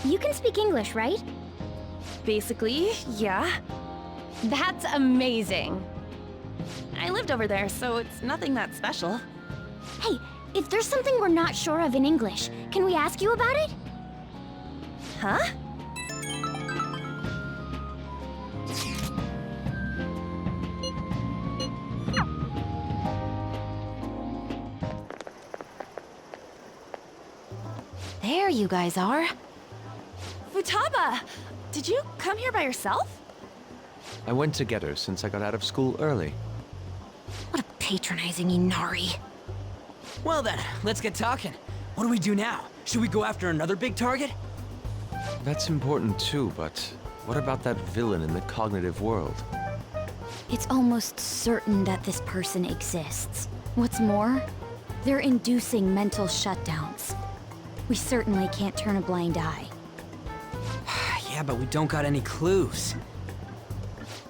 You can speak English, right? Basically, yeah. That's amazing. I lived over there, so it's nothing that special. Hey, if there's something we're not sure of in English, can we ask you about it? Huh? There you guys are. Futaba! Did you come here by yourself? I went to get her since I got out of school early. What a patronizing Inari. Well then, let's get talking. What do we do now? Should we go after another big target? That's important too, but what about that villain in the cognitive world? It's almost certain that this person exists. What's more, they're inducing mental shutdowns. We certainly can't turn a blind eye. Yeah, but we don't got any clues.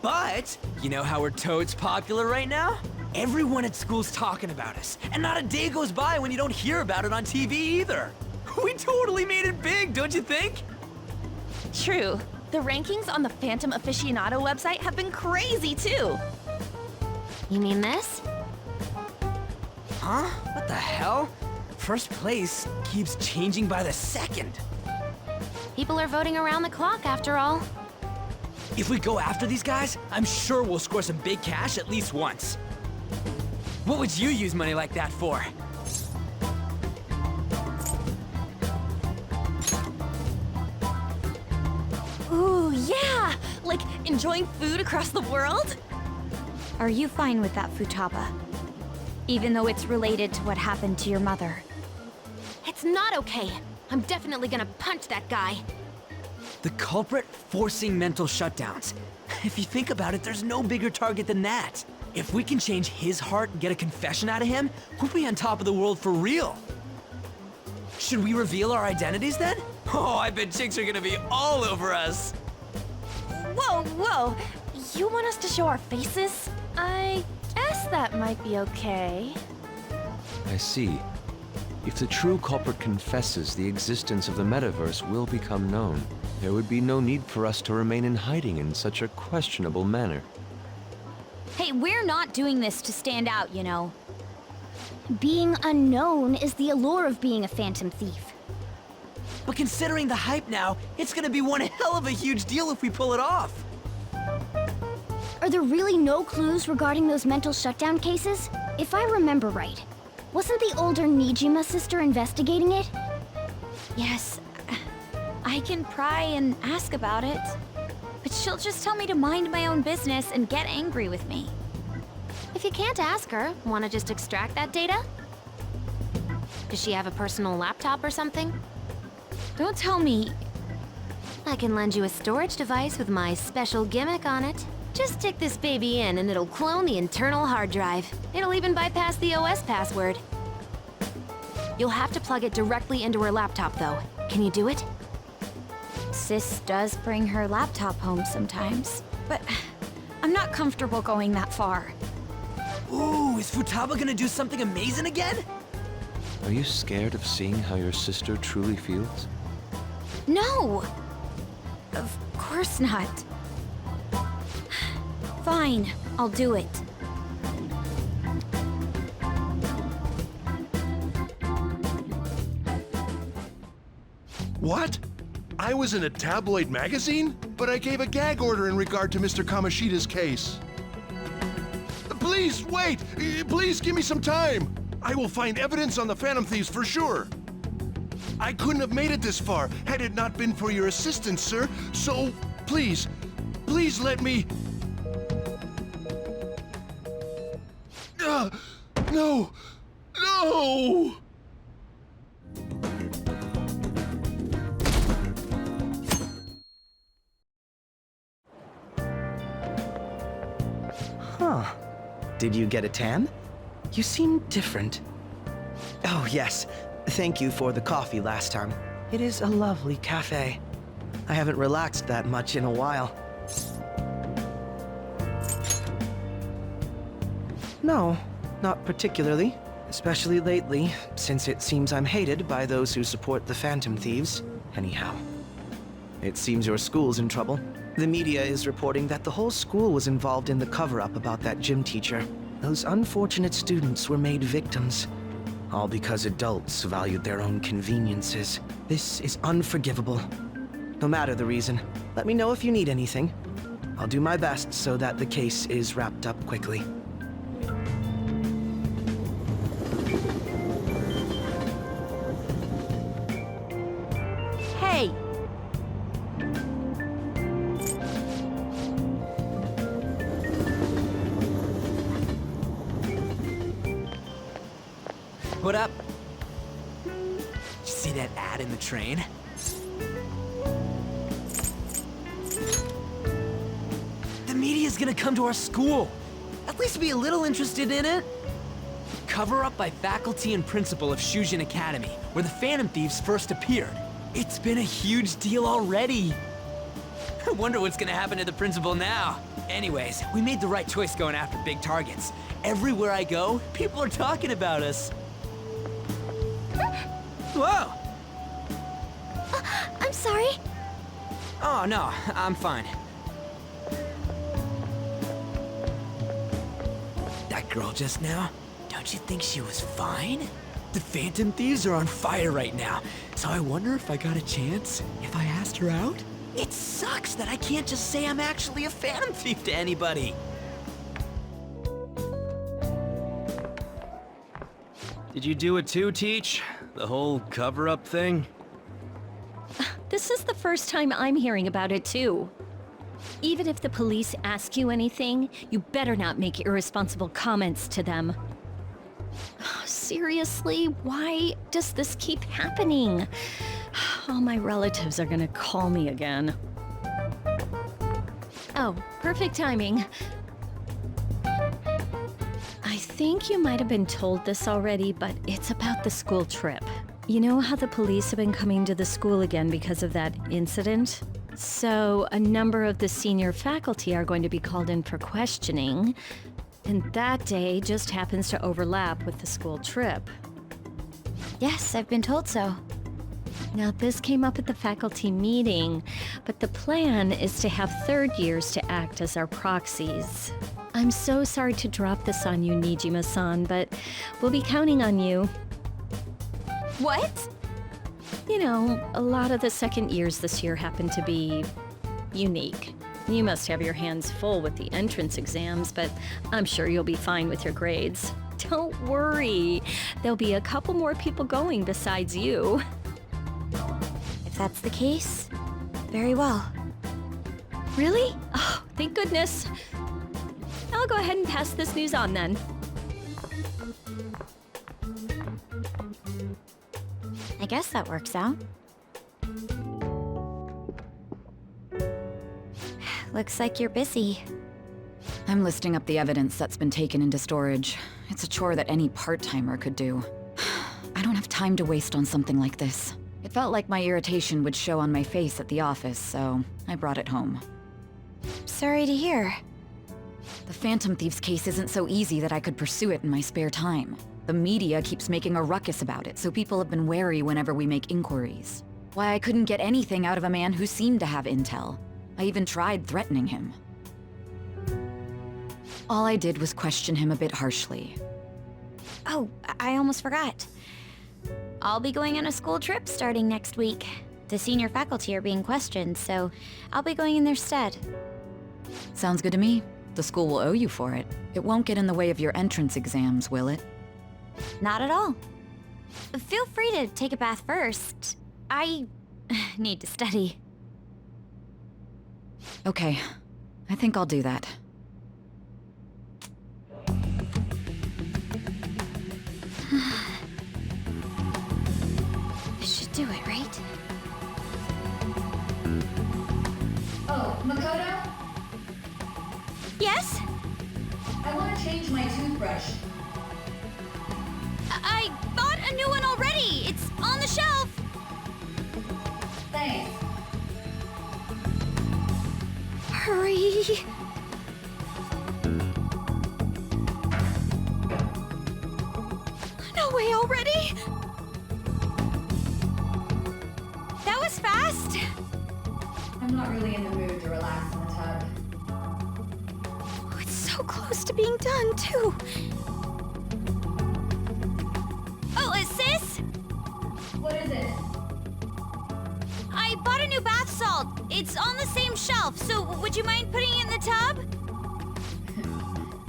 But, you know how we're totes popular right now? Everyone at school's talking about us, and not a day goes by when you don't hear about it on TV either. We totally made it big, don't you think? True. The rankings on the Phantom Aficionado website have been crazy, too. You mean this? Huh? What the hell? First place keeps changing by the second. People are voting around the clock, after all. If we go after these guys, I'm sure we'll score some big cash at least once. What would you use money like that for? Ooh, yeah! Like enjoying food across the world? Are you fine with that, Futaba? Even though it's related to what happened to your mother. It's not okay. I'm definitely gonna punch that guy. The culprit forcing mental shutdowns. If you think about it, there's no bigger target than that. If we can change his heart and get a confession out of him, we'll be on top of the world for real. Should we reveal our identities then? Oh, I bet chicks are gonna be all over us. Whoa, whoa! You want us to show our faces? I guess that might be okay. I see. If the true culprit confesses, the existence of the metaverse will become known. There would be no need for us to remain in hiding in such a questionable manner. Hey, we're not doing this to stand out, you know. Being unknown is the allure of being a Phantom Thief. But considering the hype now, it's gonna be one hell of a huge deal if we pull it off. Are there really no clues regarding those mental shutdown cases? If I remember right, wasn't the older Nijima sister investigating it? Yes, I can pry and ask about it. But she'll just tell me to mind my own business and get angry with me. If you can't ask her, wanna just extract that data? Does she have a personal laptop or something? Don't tell me. I can lend you a storage device with my special gimmick on it. Just stick this baby in and it'll clone the internal hard drive. It'll even bypass the OS password. You'll have to plug it directly into her laptop though. Can you do it? Sis does bring her laptop home sometimes, but I'm not comfortable going that far. Ooh, is Futaba gonna do something amazing again? Are you scared of seeing how your sister truly feels? No! Of course not. Fine, I'll do it. What? I was in a tabloid magazine? But I gave a gag order in regard to Mr. Kamoshida's case. Please, wait! Please give me some time! I will find evidence on the Phantom Thieves for sure. I couldn't have made it this far had it not been for your assistance, sir. So, please let me... No! No! Huh. Did you get a tan? You seem different. Oh, yes. Thank you for the coffee last time. It is a lovely cafe. I haven't relaxed that much in a while. No, not particularly. Especially lately, since it seems I'm hated by those who support the Phantom Thieves. Anyhow, it seems your school's in trouble. The media is reporting that the whole school was involved in the cover-up about that gym teacher. Those unfortunate students were made victims. All because adults valued their own conveniences. This is unforgivable. No matter the reason, let me know if you need anything. I'll do my best so that the case is wrapped up quickly. Hey! What up? Did you see that ad in the train? The media's gonna come to our school. At least be a little interested in it. Cover up by faculty and principal of Shujin Academy, where the Phantom Thieves first appeared. It's been a huge deal already. I wonder what's gonna happen to the principal now. Anyways, we made the right choice going after big targets. Everywhere I go, people are talking about us. Whoa! I'm sorry. Oh, no, I'm fine. That girl just now, don't you think she was fine? The Phantom Thieves are on fire right now, so I wonder if I got a chance if I asked her out? It sucks that I can't just say I'm actually a Phantom Thief to anybody. Did you do it too, Teach? The whole cover-up thing? This is the first time I'm hearing about it, too. Even if the police ask you anything, you better not make irresponsible comments to them. Seriously, why does this keep happening? All my relatives are gonna call me again. Oh, perfect timing. I think you might have been told this already, but it's about the school trip. You know how the police have been coming to the school again because of that incident? So, a number of the senior faculty are going to be called in for questioning, and that day just happens to overlap with the school trip. Yes, I've been told so. Now, this came up at the faculty meeting, but the plan is to have third years to act as our proxies. I'm so sorry to drop this on you, Nijima-san, but we'll be counting on you. What? You know, a lot of the second years this year happen to be unique. You must have your hands full with the entrance exams, but I'm sure you'll be fine with your grades. Don't worry. There'll be a couple more people going besides you. If that's the case, very well. Really? Oh, thank goodness. I'll go ahead and pass this news on then. I guess that works out. Looks like you're busy. I'm listing up the evidence that's been taken into storage. It's a chore that any part-timer could do. I don't have time to waste on something like this. It felt like my irritation would show on my face at the office, so I brought it home. Sorry to hear. The Phantom Thieves case isn't so easy that I could pursue it in my spare time. The media keeps making a ruckus about it, so people have been wary whenever we make inquiries. Why I couldn't get anything out of a man who seemed to have intel. I even tried threatening him. All I did was question him a bit harshly. Oh, I almost forgot. I'll be going on a school trip starting next week. The senior faculty are being questioned, so I'll be going in their stead. Sounds good to me. The school will owe you for it. It won't get in the way of your entrance exams, will it? Not at all. Feel free to take a bath first. I need to study. Okay. I think I'll do that. Yes? I want to change my toothbrush. I bought a new one already. It's on the shelf. Thanks. Hurry. No way already? That was fast. I'm not really in the mood to relax in the tub. Oh, it's so close to being done, too. Oh, sis? What is it? I bought a new bath salt. It's on the same shelf, so would you mind putting it in the tub?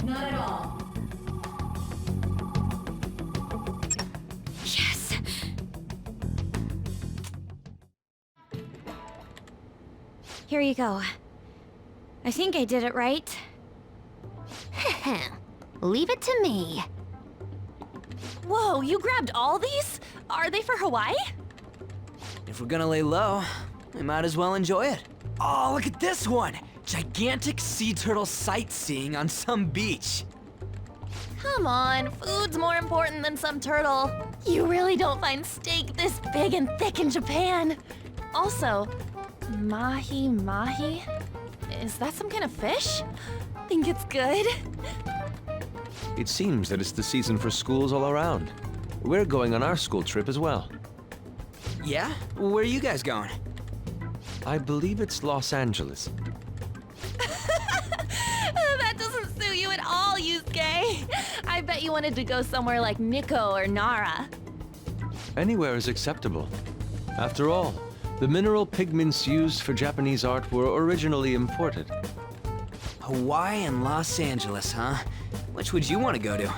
Not at all. Yes. Here you go. I think I did it right. Leave it to me. Whoa, you grabbed all these? Are they for Hawaii? If we're gonna lay low, we might as well enjoy it. Oh, look at this one! Gigantic sea turtle sightseeing on some beach. Come on, food's more important than some turtle. You really don't find steak this big and thick in Japan. Also, mahi? Is that some kind of fish? Think it's good? It seems that it's the season for schools all around. We're going on our school trip as well. Yeah? Where are you guys going? I believe it's Los Angeles. That doesn't suit you at all, Yusuke. I bet you wanted to go somewhere like Nikko or Nara. Anywhere is acceptable. After all, the mineral pigments used for Japanese art were originally imported. Hawaii and Los Angeles, huh? Which would you want to go to?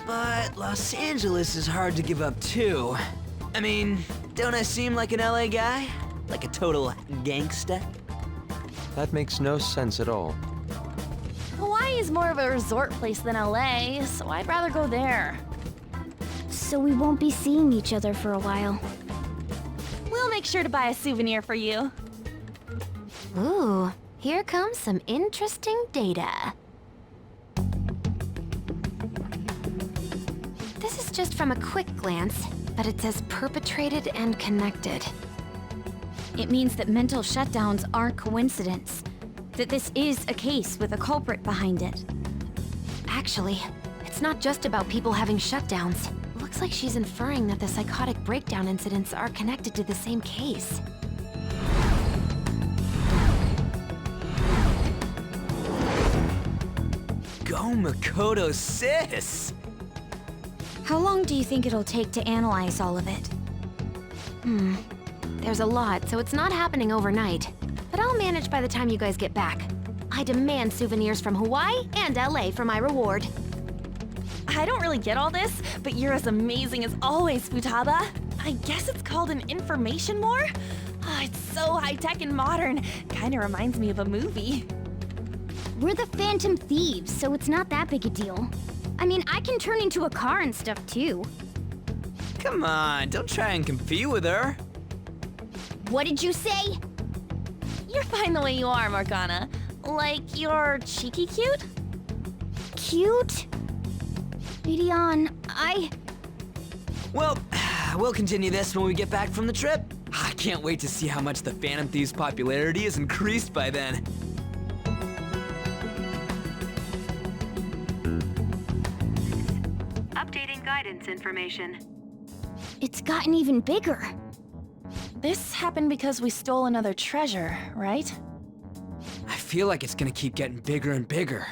But Los Angeles is hard to give up too. I mean, don't I seem like an LA guy? Like a total gangsta? That makes no sense at all. Hawaii is more of a resort place than LA, so I'd rather go there. So we won't be seeing each other for a while. We'll make sure to buy a souvenir for you. Ooh, here comes some interesting data. This is just from a quick glance, but it says perpetrated and connected. It means that mental shutdowns aren't coincidence. That this is a case with a culprit behind it. Actually, it's not just about people having shutdowns. Looks like she's inferring that the psychotic breakdown incidents are connected to the same case. Go Makoto, sis! How long do you think it'll take to analyze all of it? There's a lot, so it's not happening overnight. But I'll manage by the time you guys get back. I demand souvenirs from Hawaii and LA for my reward. I don't really get all this, but you're as amazing as always, Futaba. I guess it's called an information war? Oh, it's so high-tech and modern. Kinda reminds me of a movie. We're the Phantom Thieves, so it's not that big a deal. I mean, I can turn into a car and stuff too. Come on, don't try and compete with her. What did you say? You're fine the way you are, Morgana. Like, you're cheeky cute? Cute? Midian, Well, we'll continue this when we get back from the trip. I can't wait to see how much the Phantom Thieves' popularity is increased by then. Updating guidance information. It's gotten even bigger. This happened because we stole another treasure, right? I feel like it's gonna keep getting bigger and bigger.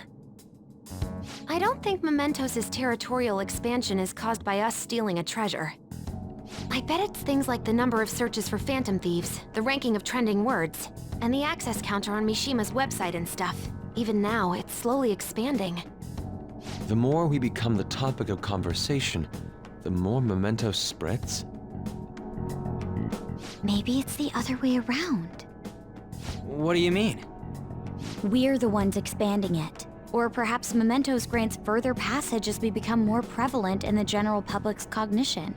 I don't think Mementos' territorial expansion is caused by us stealing a treasure. I bet it's things like the number of searches for Phantom Thieves, the ranking of trending words, and the access counter on Mishima's website and stuff. Even now, it's slowly expanding. The more we become the topic of conversation, the more Memento spreads. Maybe it's the other way around. What do you mean? We're the ones expanding it. Or perhaps Mementos grants further passage as we become more prevalent in the general public's cognition.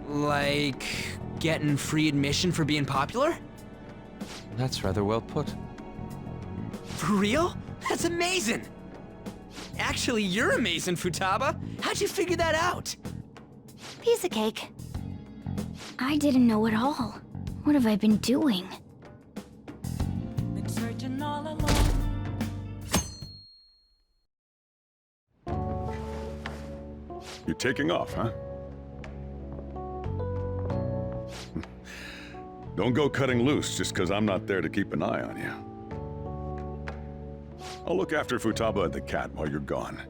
Like, getting free admission for being popular? That's rather well put. For real? That's amazing! Actually, you're amazing, Futaba. How'd you figure that out? Piece of cake. I didn't know at all. What have I been doing? Been searching all along. You're taking off, huh? Don't go cutting loose just because I'm not there to keep an eye on you. I'll look after Futaba and the cat while you're gone.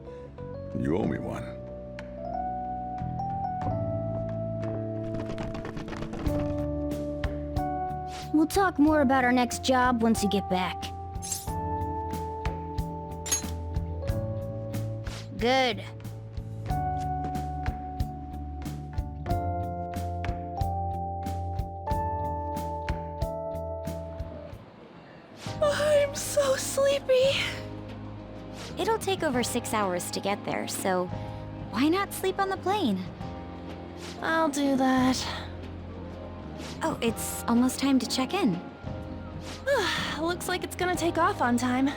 You owe me one. We'll talk more about our next job once you get back. Good. I'm so sleepy. It'll take over 6 hours to get there, so why not sleep on the plane? I'll do that. Oh, it's almost time to check in. Looks like it's gonna take off on time.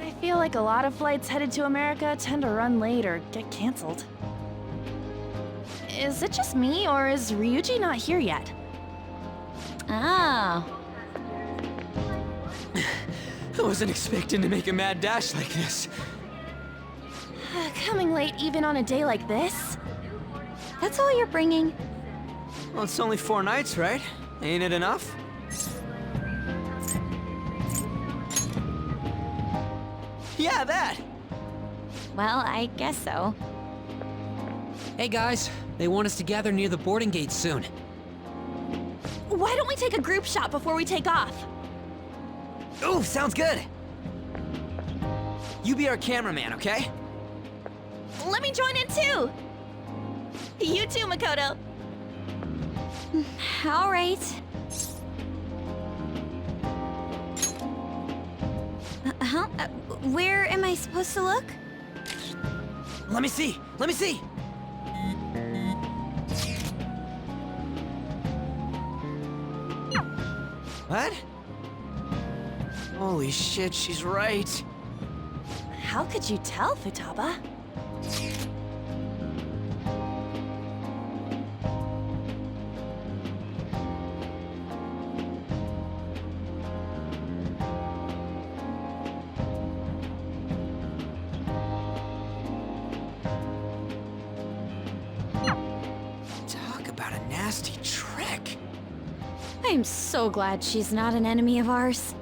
I feel like a lot of flights headed to America tend to run late or get canceled. Is it just me, or is Ryuji not here yet? Ah. I wasn't expecting to make a mad dash like this. Coming late even on a day like this? That's all you're bringing? Well, it's only 4 nights, right? Ain't it enough? Yeah, that! Well, I guess so. Hey guys, they want us to gather near the boarding gate soon. Why don't we take a group shot before we take off? Ooh, sounds good! You be our cameraman, okay? Let me join in too! You too, Makoto! All right. Where am I supposed to look? Let me see! Let me see! What? Holy shit, she's right. How could you tell, Futaba? Talk about a nasty trick. I'm so glad she's not an enemy of ours.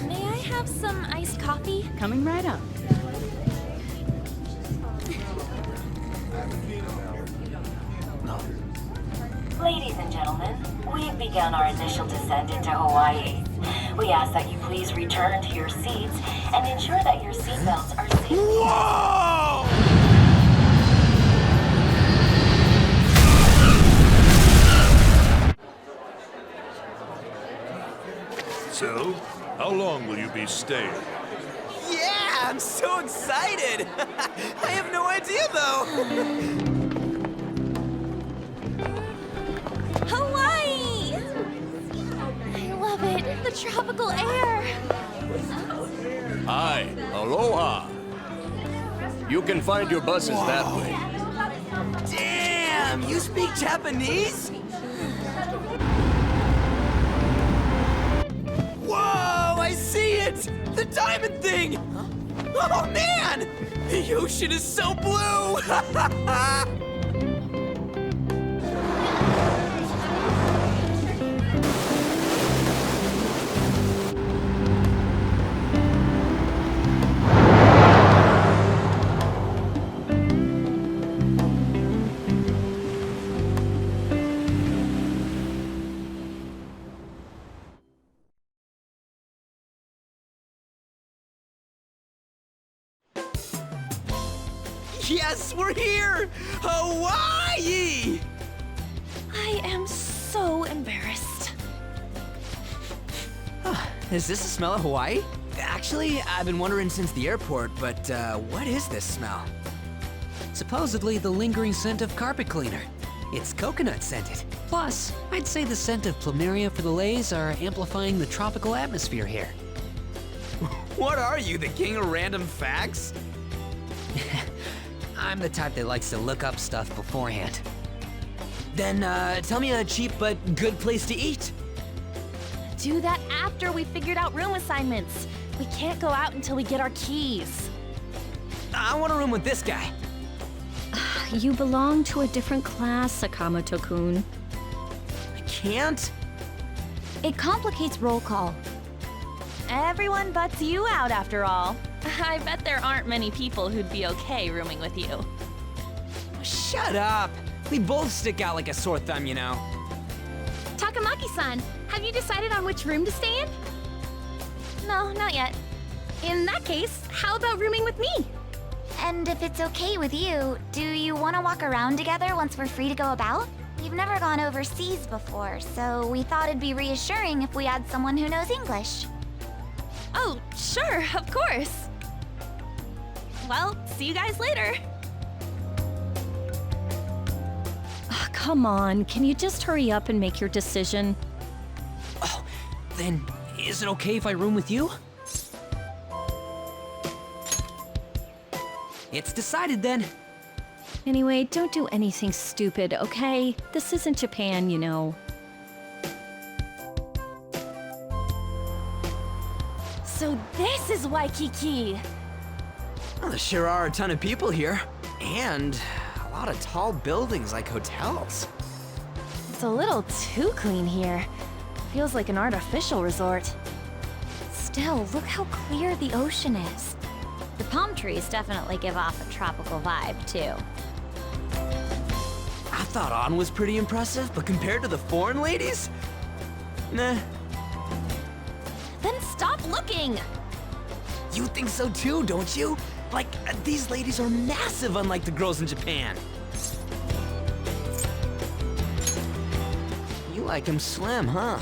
May I have some iced coffee? Coming right up. Ladies and gentlemen, we've begun our initial descent into Hawaii. We ask that you please return to your seats and ensure that your seatbelts are safe. Whoa! So, how long will you be staying? Yeah, I'm so excited! I have no idea though! Hawaii! I love it. The tropical air. Hi, aloha. You can find your buses that way. Damn, you speak Japanese? Whoa, I see it! The diamond thing! Oh man! The ocean is so blue! Yes, we're here! Hawaii! I am so embarrassed. Is this the smell of Hawaii? Actually, I've been wondering since the airport, but what is this smell? Supposedly the lingering scent of carpet cleaner. It's coconut scented. Plus, I'd say the scent of plumeria for the lays are amplifying the tropical atmosphere here. What are you, the king of random facts? I'm the type that likes to look up stuff beforehand. Then tell me a cheap but good place to eat. Do that after we figured out room assignments. We can't go out until we get our keys. I want a room with this guy. You belong to a different class, Sakamoto-kun. I can't. It complicates roll call. Everyone butts you out after all. I bet there aren't many people who'd be okay rooming with you. Shut up. We both stick out like a sore thumb, you know. Takamaki-san, have you decided on which room to stay in? No, not yet. In that case, how about rooming with me? And if it's okay with you, do you want to walk around together once we're free to go about? We've never gone overseas before, so we thought it'd be reassuring if we had someone who knows English. Oh, sure, of course. Well, see you guys later. Oh, come on, can you just hurry up and make your decision? Oh, then is it okay if I room with you? It's decided then. Anyway, don't do anything stupid, okay? This isn't Japan, you know. So this is Waikiki. Well, there sure are a ton of people here. And a lot of tall buildings like hotels. It's a little too clean here. Feels like an artificial resort. Still, look how clear the ocean is. The palm trees definitely give off a tropical vibe, too. I thought An was pretty impressive, but compared to the foreign ladies? Nah. Then stop looking! You think so too, don't you? Like, these ladies are massive unlike the girls in Japan. You like them slim, huh?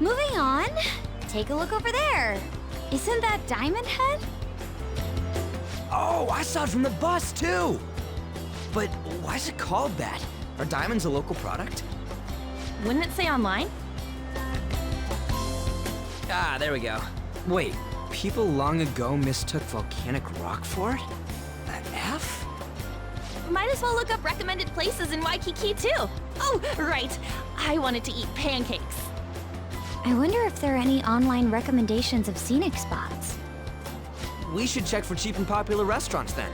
Moving on. Take a look over there. Isn't that Diamond Head? Oh, I saw it from the bus too! But why is it called that? Are diamonds a local product? Wouldn't it say online? Ah, there we go. Wait, people long ago mistook volcanic rock for it? An F? Might as well look up recommended places in Waikiki too. Oh, right. I wanted to eat pancakes. I wonder if there are any online recommendations of scenic spots. We should check for cheap and popular restaurants then.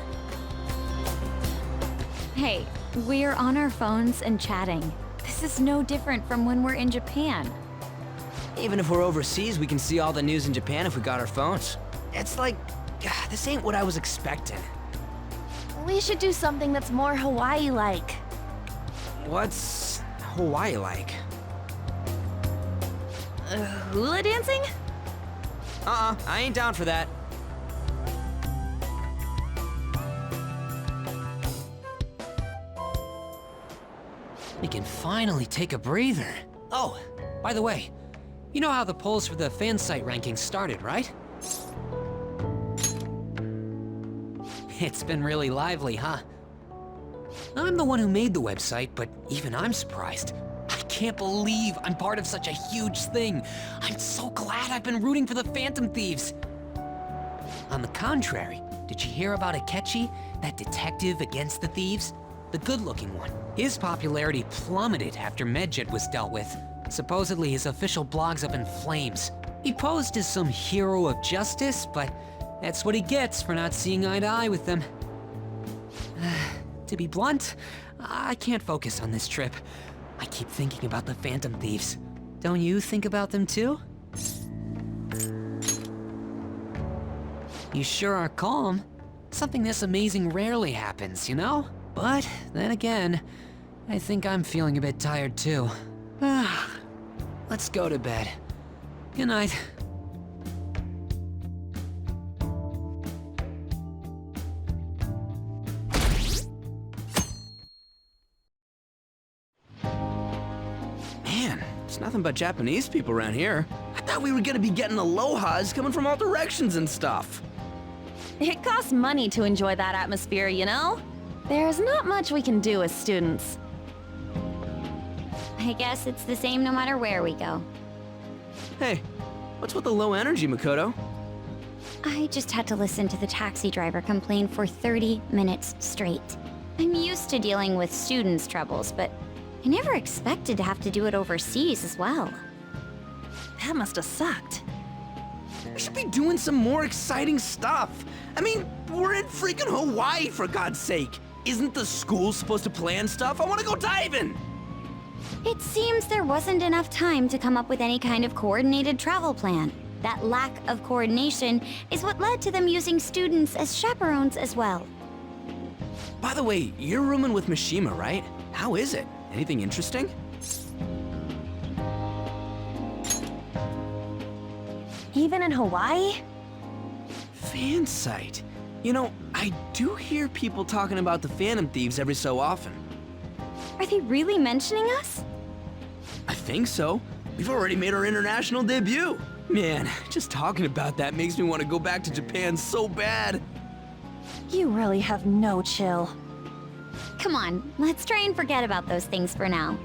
Hey, we're on our phones and chatting. This is no different from when we're in Japan. Even if we're overseas, we can see all the news in Japan if we got our phones. It's like, this ain't what I was expecting. We should do something that's more Hawaii-like. What's Hawaii-like? Hula dancing? I ain't down for that. We can finally take a breather. Oh, by the way, you know how the polls for the fan site rankings started, right? It's been really lively, huh? I'm the one who made the website, but even I'm surprised. I can't believe I'm part of such a huge thing. I'm so glad I've been rooting for the Phantom Thieves. On the contrary, did you hear about Akechi, that detective against the thieves? The good-looking one. His popularity plummeted after Medjet was dealt with. Supposedly his official blog's up in flames. He posed as some hero of justice, but that's what he gets for not seeing eye to eye with them. To be blunt, I can't focus on this trip. I keep thinking about the Phantom Thieves. Don't you think about them too? You sure are calm. Something this amazing rarely happens, you know? But then again, I think I'm feeling a bit tired too. Let's go to bed. Good night. Man, it's nothing but Japanese people around here. I thought we were gonna be getting alohas coming from all directions and stuff. It costs money to enjoy that atmosphere, you know? There's not much we can do as students. I guess it's the same no matter where we go. Hey, what's with the low energy, Makoto? I just had to listen to the taxi driver complain for 30 minutes straight. I'm used to dealing with students' troubles, but I never expected to have to do it overseas as well. That must have sucked. We should be doing some more exciting stuff. I mean, we're in freaking Hawaii, for God's sake. Isn't the school supposed to plan stuff? I want to go diving! It seems there wasn't enough time to come up with any kind of coordinated travel plan. That lack of coordination is what led to them using students as chaperones as well. By the way, you're rooming with Mishima, right? How is it? Anything interesting? Even in Hawaii? Fan site. You know, I do hear people talking about the Phantom Thieves every so often. Are they really mentioning us? I think so. We've already made our international debut. Man, just talking about that makes me want to go back to Japan so bad. You really have no chill. Come on, let's try and forget about those things for now.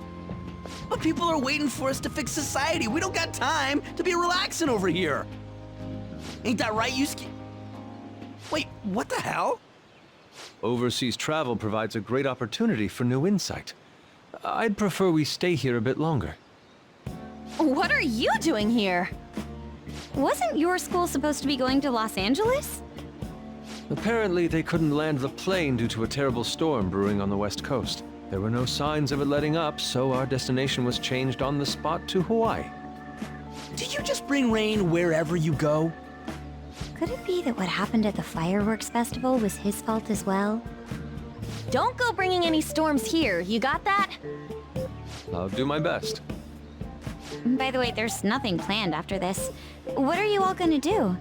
But people are waiting for us to fix society. We don't got time to be relaxing over here. Ain't that right, Yusuke? Wait, what the hell? Overseas travel provides a great opportunity for new insight. I'd prefer we stay here a bit longer. What are you doing here? Wasn't your school supposed to be going to Los Angeles? Apparently, they couldn't land the plane due to a terrible storm brewing on the west coast. There were no signs of it letting up, so our destination was changed on the spot to Hawaii. Did you just bring rain wherever you go? Could it be that what happened at the fireworks festival was his fault as well? Don't go bringing any storms here, you got that? I'll do my best. By the way, there's nothing planned after this. What are you all gonna do?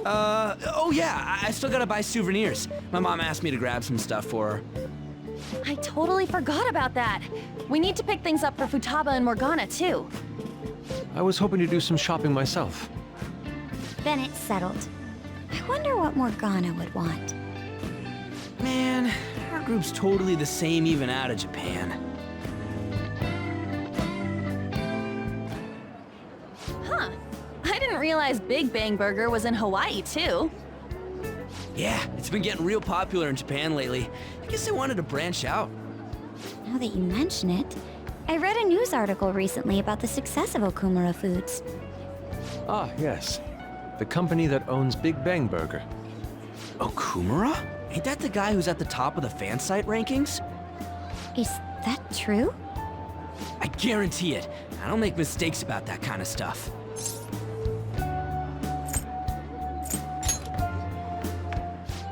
Oh yeah, I still gotta buy souvenirs. My mom asked me to grab some stuff for her. I totally forgot about that. We need to pick things up for Futaba and Morgana, too. I was hoping to do some shopping myself. Then it's settled. I wonder what Morgana would want. Man, our group's totally the same even out of Japan. Huh. I didn't realize Big Bang Burger was in Hawaii, too. Yeah, it's been getting real popular in Japan lately. I guess they wanted to branch out. Now that you mention it, I read a news article recently about the success of Okumura Foods. Ah, yes. The company that owns Big Bang Burger. Okumura? Ain't that the guy who's at the top of the fan site rankings? Is that true? I guarantee it. I don't make mistakes about that kind of stuff.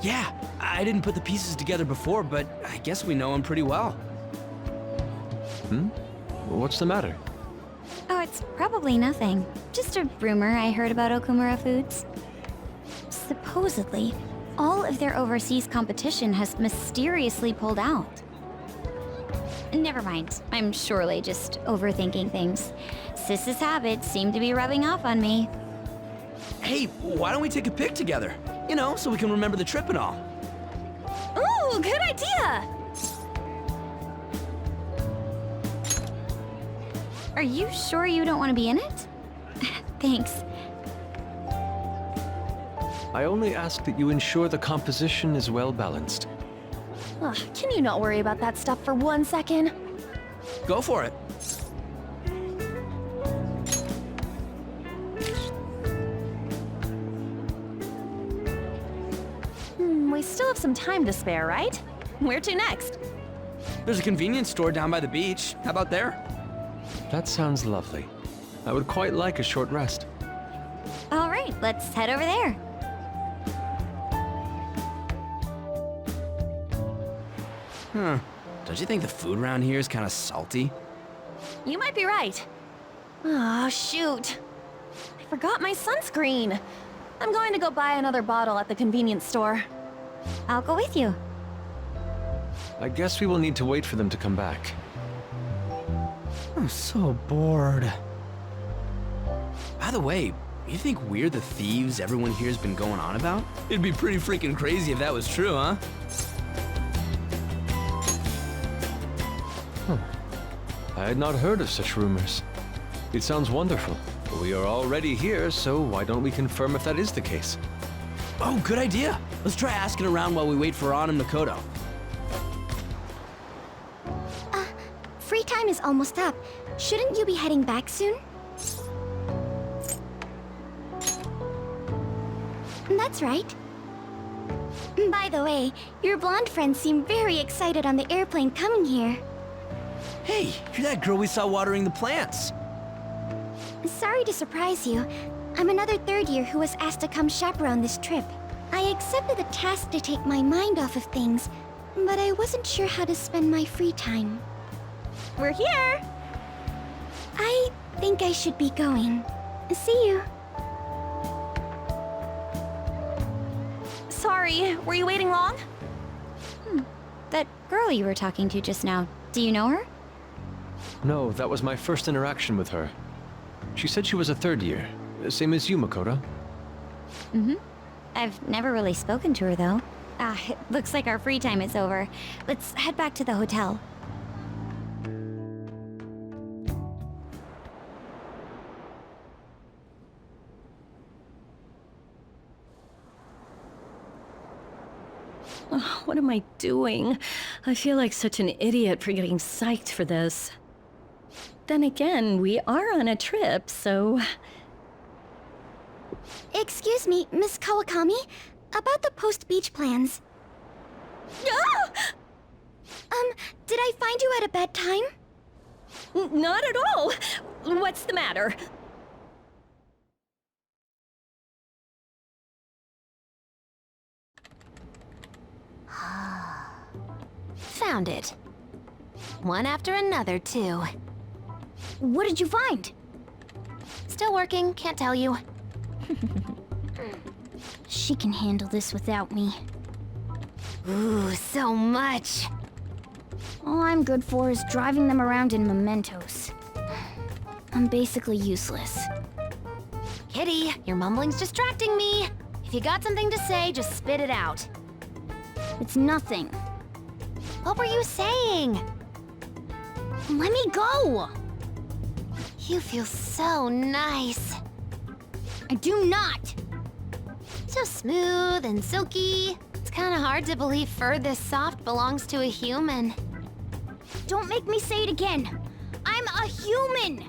Yeah, I didn't put the pieces together before, but I guess we know him pretty well. What's the matter? Oh, it's probably nothing. Just a rumor I heard about Okumura Foods. Supposedly, all of their overseas competition has mysteriously pulled out. Never mind. I'm surely just overthinking things. Sis's habits seem to be rubbing off on me. Hey, why don't we take a pic together? You know, so we can remember the trip and all. Ooh, good idea! Are you sure you don't want to be in it? Thanks. I only ask that you ensure the composition is well balanced. Ugh, can you not worry about that stuff for 1 second? Go for it. We still have some time to spare, right? Where to next? There's a convenience store down by the beach. How about there? That sounds lovely. I would quite like a short rest. All right, let's head over there. Huh. Don't you think the food around here is kind of salty? You might be right. Oh, shoot. I forgot my sunscreen. I'm going to go buy another bottle at the convenience store. I'll go with you. I guess we will need to wait for them to come back. I'm so bored. By the way, you think we're the thieves everyone here's been going on about? It'd be pretty freaking crazy if that was true, huh? I had not heard of such rumors. It sounds wonderful. But we are already here, so why don't we confirm if that is the case? Oh, good idea. Let's try asking around while we wait for An and Makoto. Free time is almost up. Shouldn't you be heading back soon? That's right. By the way, your blonde friends seem very excited on the airplane coming here. Hey, you're that girl we saw watering the plants. Sorry to surprise you. I'm another third year who was asked to come chaperone this trip. I accepted the task to take my mind off of things, but I wasn't sure how to spend my free time. We're here! I think I should be going. See you. Sorry, were you waiting long? That girl you were talking to just now, do you know her? No, that was my first interaction with her. She said she was a third year, same as you, Makoto. I've never really spoken to her, though. It looks like our free time is over. Let's head back to the hotel. Oh, what am I doing? I feel like such an idiot for getting psyched for this. Then again, we are on a trip, so... Excuse me, Miss Kawakami? About the post-beach plans. Did I find you at a bad time? Not at all! What's the matter? Found it. One after another, too. What did you find? Still working, can't tell you. She can handle this without me. Ooh, so much. All I'm good for is driving them around in mementos. I'm basically useless. Kitty, your mumbling's distracting me. If you got something to say, just spit it out. It's nothing. What were you saying? Let me go! You feel so nice. I do not! So smooth and silky. It's kind of hard to believe fur this soft belongs to a human. Don't make me say it again! I'm a human!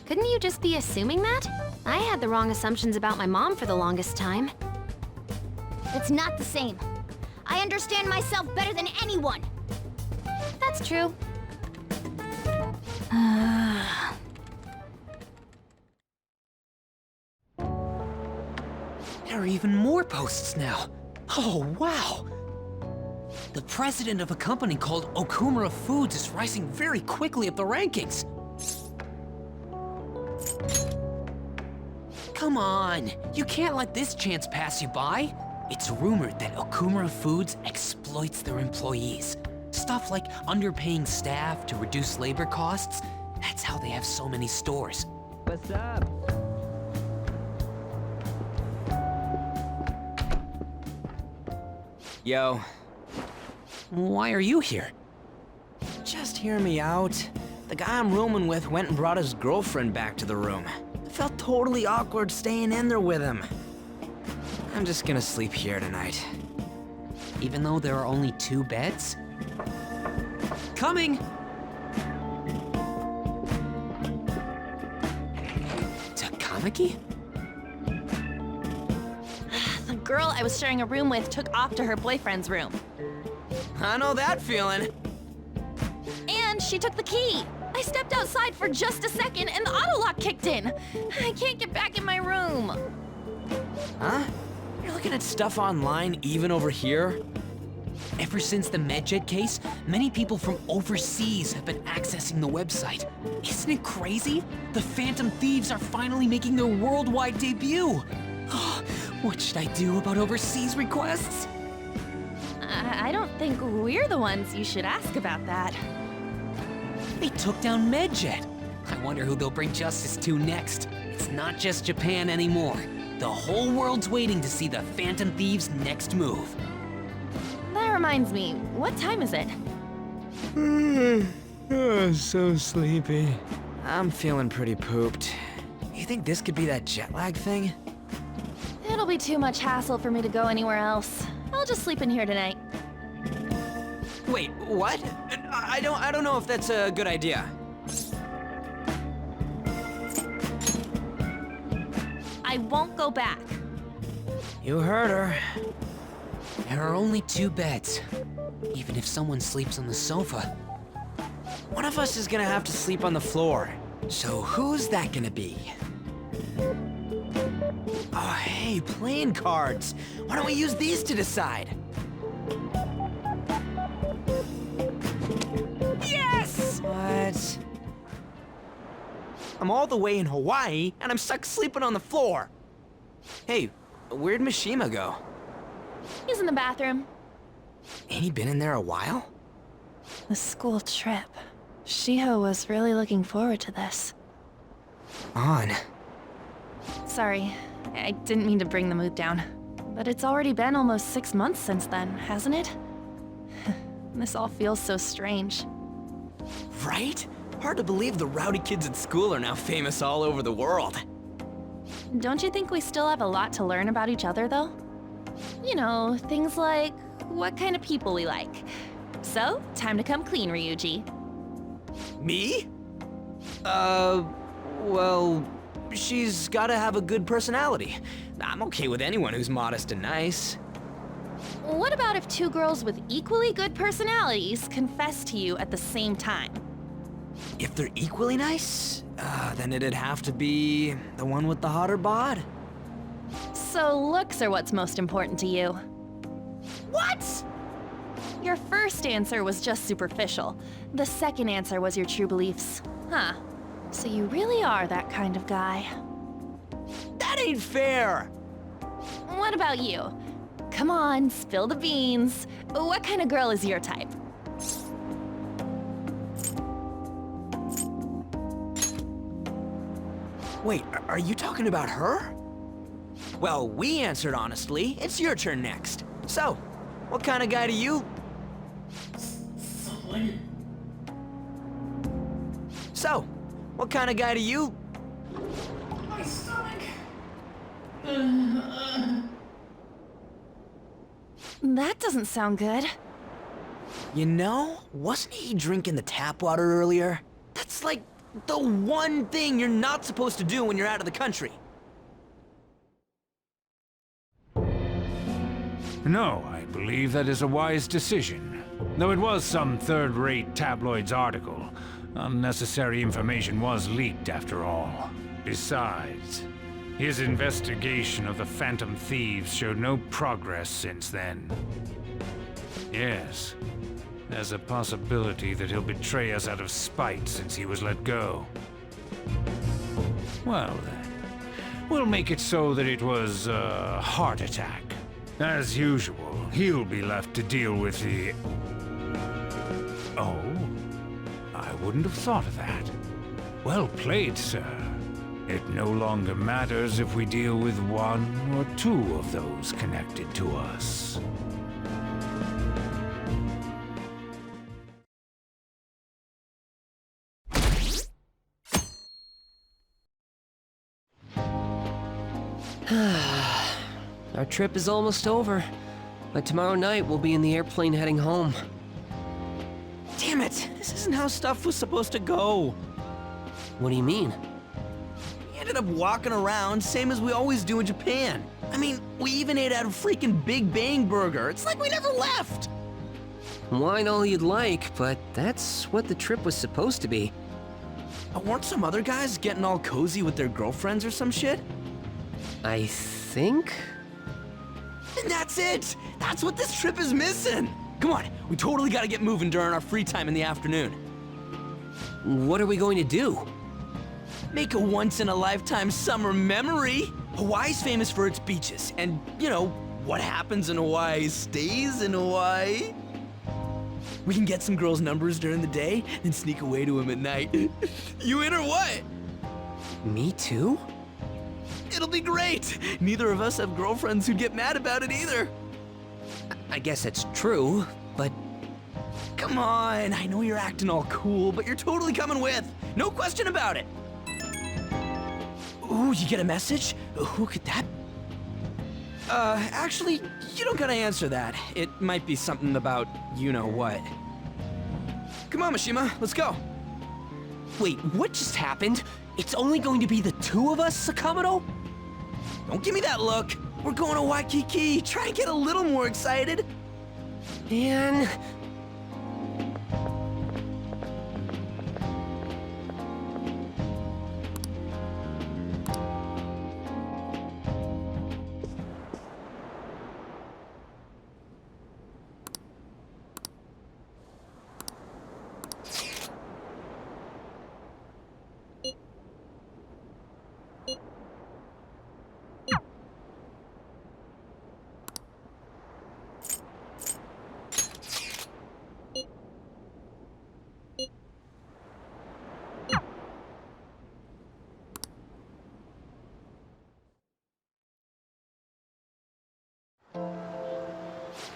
Couldn't you just be assuming that? I had the wrong assumptions about my mom for the longest time. It's not the same. I understand myself better than anyone! That's true. There are even more posts now. Oh, wow! The president of a company called Okumura Foods is rising very quickly up the rankings. Come on, you can't let this chance pass you by. It's rumored that Okumura Foods exploits their employees. Stuff like underpaying staff to reduce labor costs. That's how they have so many stores. What's up? Yo. Why are you here? Just hear me out. The guy I'm rooming with went and brought his girlfriend back to the room. It felt totally awkward staying in there with him. I'm just gonna sleep here tonight. Even though there are only 2 beds? Coming! Takamaki? The girl I was sharing a room with took off to her boyfriend's room. I know that feeling. And she took the key. I stepped outside for just a second and the auto lock kicked in. I can't get back in my room. Huh? You're looking at stuff online even over here? Ever since the MedJet case, many people from overseas have been accessing the website. Isn't it crazy? The Phantom Thieves are finally making their worldwide debut. What should I do about overseas requests? I don't think we're the ones you should ask about that. They took down MedJet. I wonder who they'll bring justice to next. It's not just Japan anymore. The whole world's waiting to see the Phantom Thieves' next move. That reminds me, what time is it? So sleepy. I'm feeling pretty pooped. You think this could be that jet lag thing? It'll be too much hassle for me to go anywhere else. I'll just sleep in here tonight. Wait, what? I don't know if that's a good idea. I won't go back. You heard her. There are only 2 beds. Even if someone sleeps on the sofa, one of us is gonna have to sleep on the floor. So who's that gonna be? Oh, hey, playing cards. Why don't we use these to decide? Yes! What? I'm all the way in Hawaii, and I'm stuck sleeping on the floor. Hey, where'd Mishima go? He's in the bathroom. Ain't he been in there a while? The school trip. Shiho was really looking forward to this. On. Sorry, I didn't mean to bring the mood down. But it's already been almost 6 months since then, hasn't it? This all feels so strange. Right? Hard to believe the rowdy kids at school are now famous all over the world. Don't you think we still have a lot to learn about each other, though? You know, things like what kind of people we like. So, time to come clean, Ryuji. Me? Well, she's gotta have a good personality. I'm okay with anyone who's modest and nice. What about if 2 girls with equally good personalities confess to you at the same time? If they're equally nice, then it'd have to be the one with the hotter bod. So looks are what's most important to you. What? Your first answer was just superficial. The second answer was your true beliefs. Huh. So you really are that kind of guy. That ain't fair! What about you? Come on, spill the beans. What kind of girl is your type? Wait, are you talking about her? Well, we answered honestly. It's your turn next. So, what kind of guy do you... So, what kind of guy do you... My stomach. That doesn't sound good. You know, wasn't he drinking the tap water earlier? That's like the one thing you're not supposed to do when you're out of the country. No, I believe that is a wise decision. Though it was some third-rate tabloid's article, unnecessary information was leaked after all. Besides, his investigation of the Phantom Thieves showed no progress since then. Yes, there's a possibility that he'll betray us out of spite since he was let go. Well then, we'll make it so that it was a heart attack. As usual, he'll be left to deal with the... Oh? I wouldn't have thought of that. Well played, sir. It no longer matters if we deal with 1 or 2 of those connected to us. Our trip is almost over. By tomorrow night, we'll be in the airplane heading home. Damn it! This isn't how stuff was supposed to go. What do you mean? We ended up walking around, same as we always do in Japan. I mean, we even ate at a freaking Big Bang Burger. It's like we never left! Wine all you'd like, but that's what the trip was supposed to be. Weren't some other guys getting all cozy with their girlfriends or some shit? I think? And that's it! That's what this trip is missing! Come on, we totally gotta get moving during our free time in the afternoon. What are we going to do? Make a once-in-a-lifetime summer memory! Hawaii's famous for its beaches, and, you know, what happens in Hawaii stays in Hawaii. We can get some girls' numbers during the day, and sneak away to them at night. You in or what? Me too? It'll be great! Neither of us have girlfriends who'd get mad about it either. I guess it's true, but... Come on, I know you're acting all cool, but you're totally coming with. No question about it. Ooh, you get a message? Who could that... actually, you don't gotta answer that. It might be something about you-know-what. Come on, Mishima, let's go. Wait, what just happened? It's only going to be the two of us, Sakamoto? Don't give me that look. We're going to Waikiki. Try and get a little more excited. Man...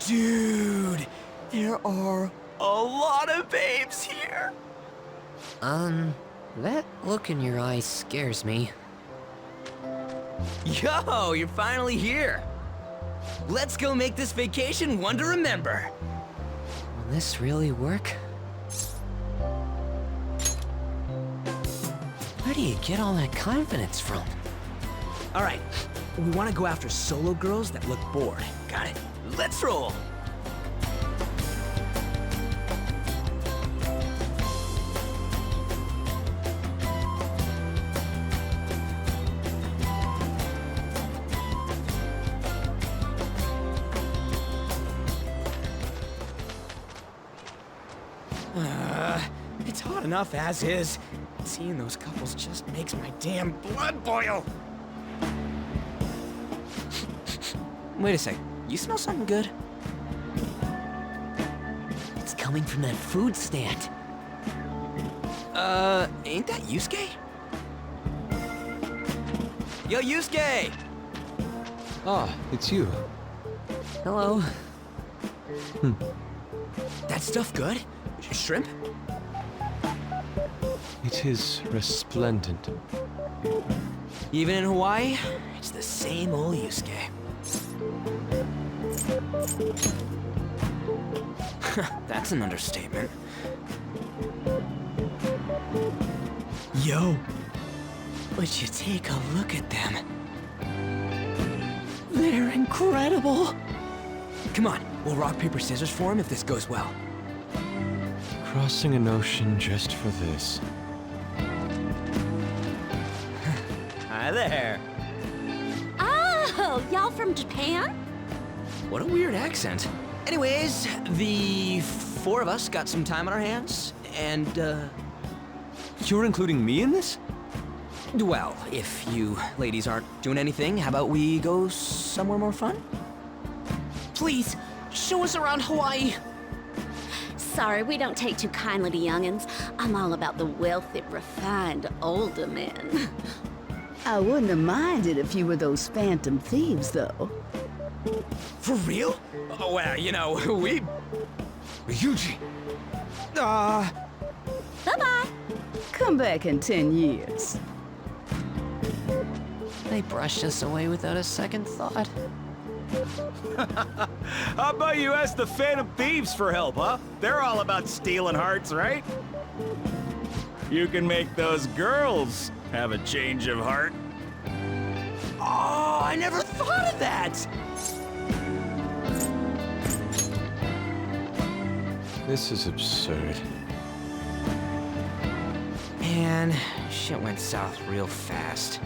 Dude, there are a lot of babes here. That look in your eyes scares me. Yo, you're finally here. Let's go make this vacation one to remember. Will this really work? Where do you get all that confidence from? All right, we want to go after solo girls that look bored. Got it. Let's roll. It's hot enough as is. Seeing those couples just makes my damn blood boil. Wait a sec. You smell something good? It's coming from that food stand. Ain't that Yusuke? Yo, Yusuke! Ah, it's you. Hello. That stuff good? Shrimp? It is resplendent. Even in Hawaii, it's the same old Yusuke. That's an understatement. Yo, would you take a look at them? They're incredible! Come on, we'll rock, paper, scissors for him if this goes well. Crossing an ocean just for this. Hi there. Oh, y'all from Japan? What a weird accent. Anyways, the four of us got some time on our hands, and, You're including me in this? well, if you ladies aren't doing anything, how about we go somewhere more fun? Please, show us around Hawaii. Sorry, we don't take too kindly to youngins. I'm all about the wealthy, refined, older men. I wouldn't have minded if you were those Phantom Thieves, though. For real? Oh, well, you know, we... Yuji! Bye-bye. Come back in 10 years. They brushed us away without a second thought. How about you ask the Phantom Thieves for help, huh? They're all about stealing hearts, right? You can make those girls have a change of heart. Oh, I never thought of that! This is absurd. Man, shit went south real fast.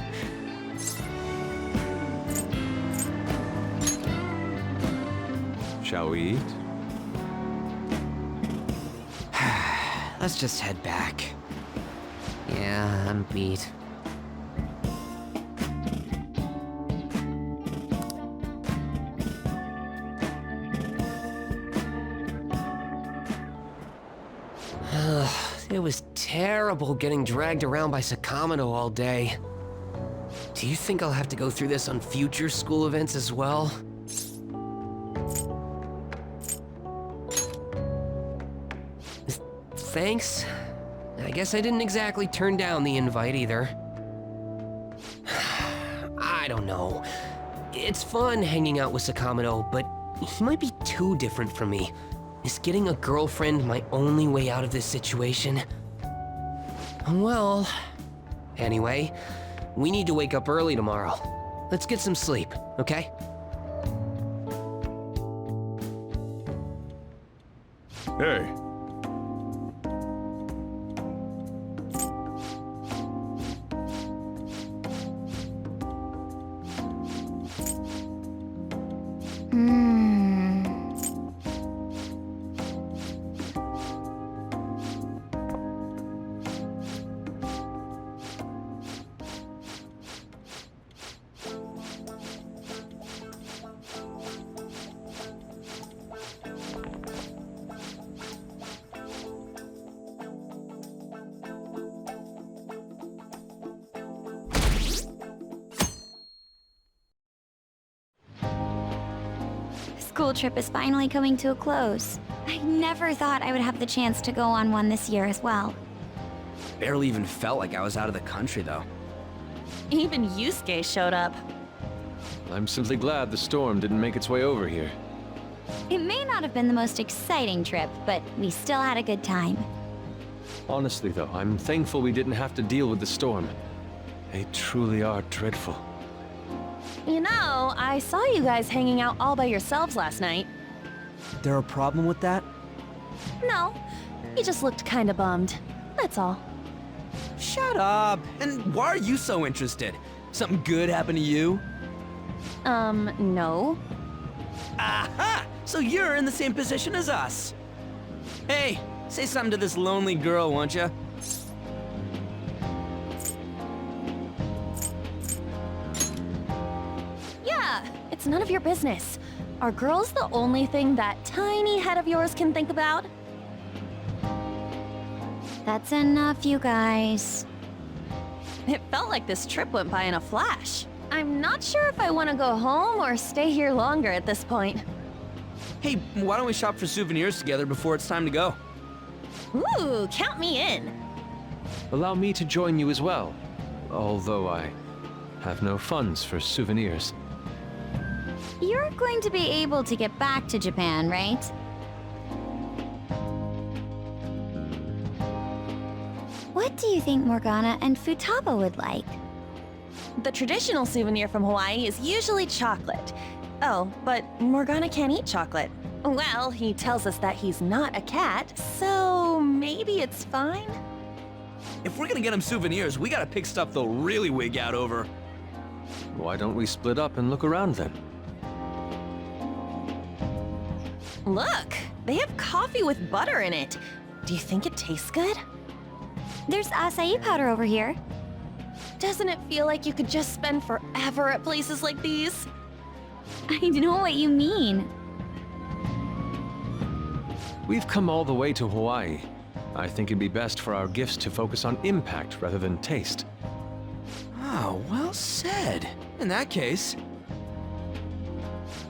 Shall we eat? Let's just head back. Yeah, I'm beat. It was terrible getting dragged around by Sakamoto all day. Do you think I'll have to go through this on future school events as well? Thanks. I guess I didn't exactly turn down the invite either. I don't know. It's fun hanging out with Sakamoto, but he might be too different from me. Is getting a girlfriend my only way out of this situation? Well, anyway, we need to wake up early tomorrow. Let's get some sleep, okay? Hey. School trip is finally coming to a close. I never thought I would have the chance to go on one this year as well. Barely even felt like I was out of the country, though. Even Yusuke showed up. I'm simply glad the storm didn't make its way over here. It may not have been the most exciting trip, but we still had a good time. Honestly, though, I'm thankful we didn't have to deal with the storm. They truly are dreadful. You know, I saw you guys hanging out all by yourselves last night. There a problem with that? No, you just looked kinda bummed. That's all. Shut up! And why are you so interested? Something good happened to you? No. Aha! So you're in the same position as us. Hey, say something to this lonely girl, won't you? Yeah, it's none of your business. Are girls the only thing that tiny head of yours can think about? That's enough, you guys. It felt like this trip went by in a flash. I'm not sure if I want to go home or stay here longer at this point. Hey, why don't we shop for souvenirs together before it's time to go? Ooh, count me in. Allow me to join you as well, although I have no funds for souvenirs. You're going to be able to get back to Japan, right? What do you think Morgana and Futaba would like? The traditional souvenir from Hawaii is usually chocolate. Oh, but Morgana can't eat chocolate. Well, he tells us that he's not a cat, so maybe it's fine? If we're gonna get him souvenirs, we gotta pick stuff they'll really wig out over. Why don't we split up and look around then? Look, they have coffee with butter in it. Do you think it tastes good? There's acai powder over here. Doesn't it feel like you could just spend forever at places like these? I know what you mean. We've come all the way to Hawaii. I think it'd be best for our gifts to focus on impact rather than taste. Oh, well said. In that case,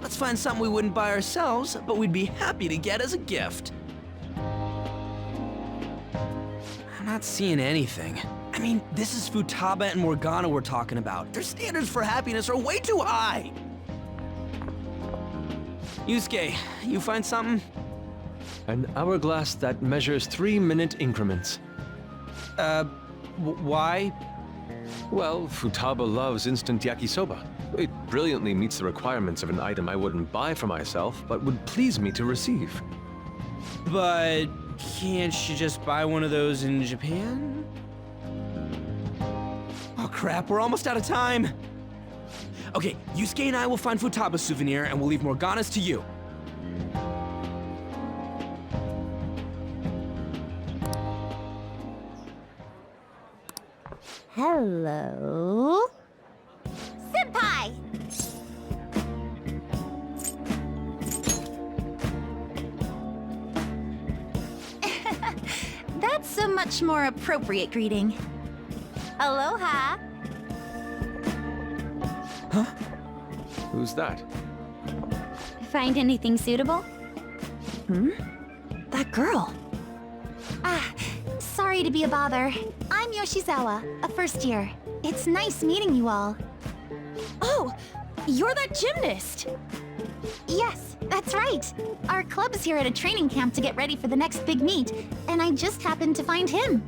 let's find something we wouldn't buy ourselves, but we'd be happy to get as a gift. I'm not seeing anything. I mean, this is Futaba and Morgana we're talking about. Their standards for happiness are way too high. Yusuke, you find something? An hourglass that measures 3-minute increments. Why? Well, Futaba loves instant yakisoba. It brilliantly meets the requirements of an item I wouldn't buy for myself, but would please me to receive. But can't you just buy one of those in Japan? Oh crap, we're almost out of time. Okay, Yusuke and I will find Futaba's souvenir and we'll leave Morgana's to you. Hello? Senpai! That's a much more appropriate greeting. Aloha! Who's that? Find anything suitable? That girl. Sorry to be a bother. I'm Yoshizawa, a first year. It's nice meeting you all. Oh, you're that gymnast. Yes, that's right. Our club's here at a training camp to get ready for the next big meet, and I just happened to find him.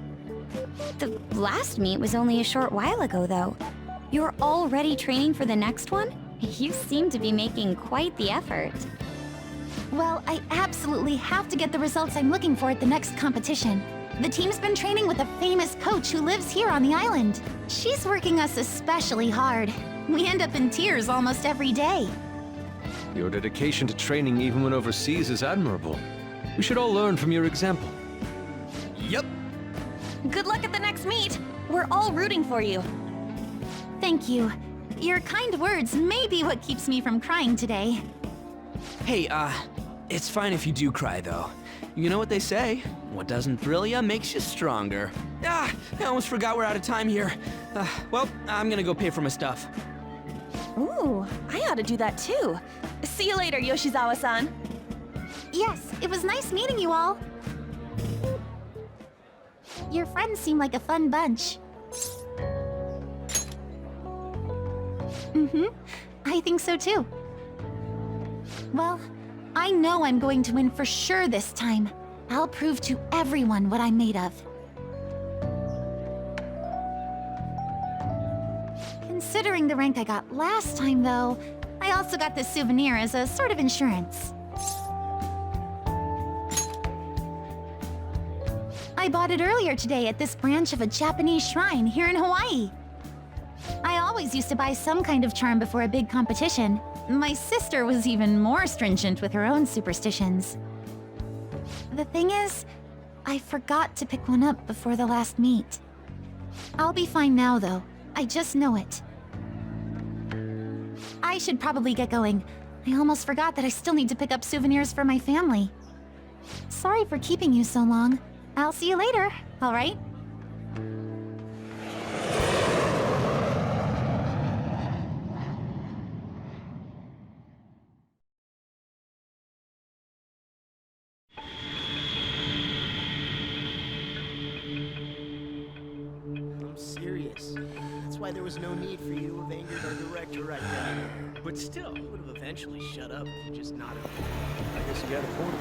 The last meet was only a short while ago, though. You're already training for the next one? You seem to be making quite the effort. Well, I absolutely have to get the results I'm looking for at the next competition. The team's been training with a famous coach who lives here on the island. She's working us especially hard. We end up in tears almost every day. Your dedication to training even when overseas is admirable. We should all learn from your example. Yep. Good luck at the next meet. We're all rooting for you. Thank you. Your kind words may be what keeps me from crying today. Hey, it's fine if you do cry, though. You know what they say? What doesn't thrill ya makes you stronger. I almost forgot we're out of time here. Well, I'm gonna go pay for my stuff. Ooh, I ought to do that too. See you later, Yoshizawa-san. Yes, it was nice meeting you all. Your friends seem like a fun bunch. I think so too. Well, I know I'm going to win for sure this time. I'll prove to everyone what I'm made of. Considering the rank I got last time, though, I also got this souvenir as a sort of insurance. I bought it earlier today at this branch of a Japanese shrine here in Hawaii. I always used to buy some kind of charm before a big competition. My sister was even more stringent with her own superstitions. The thing is, I forgot to pick one up before the last meet. I'll be fine now, though. I just know it. I should probably get going. I almost forgot that I still need to pick up souvenirs for my family. Sorry for keeping you so long. I'll see you later, all right? I'm serious. That's why there was no need for you to have angered our director right then. But still, he would have eventually shut up if you just nodded. I guess you got a point.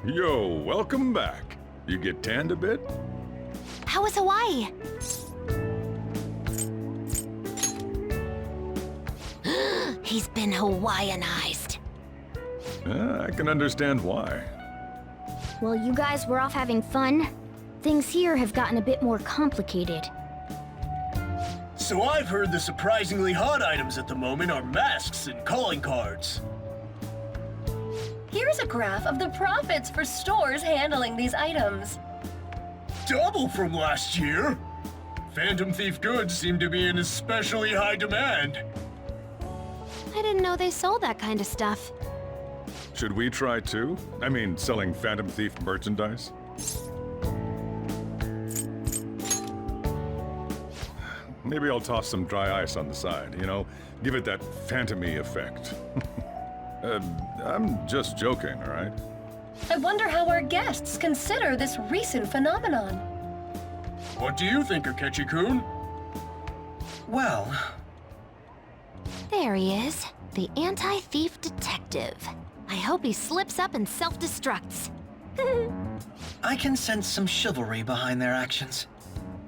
Yo, welcome back. You get tanned a bit? How was Hawaii? He's been Hawaiianized. I can understand why. While you guys were off having fun, things here have gotten a bit more complicated. So I've heard the surprisingly hot items at the moment are masks and calling cards. Here's a graph of the profits for stores handling these items. Double from last year! Phantom Thief goods seem to be in especially high demand. I didn't know they sold that kind of stuff. Should we try too? I mean, selling Phantom Thief merchandise? Maybe I'll toss some dry ice on the side, you know? Give it that phantom-y effect. I'm just joking, all right? I wonder how our guests consider this recent phenomenon. What do you think, Akechi-kun? Well, There he is, the anti-thief detective. I hope he slips up and self-destructs. I can sense some chivalry behind their actions.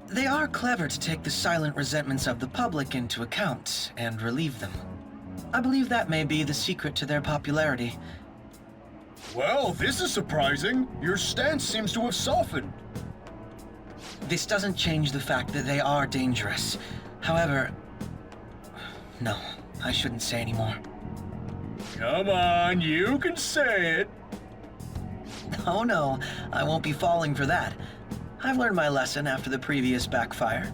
They are clever to take the silent resentments of the public into account and relieve them. I believe that may be the secret to their popularity. Well, this is surprising. Your stance seems to have softened. This doesn't change the fact that they are dangerous. However, no, I shouldn't say anymore. Come on, you can say it. Oh no, I won't be falling for that. I've learned my lesson after the previous backfire.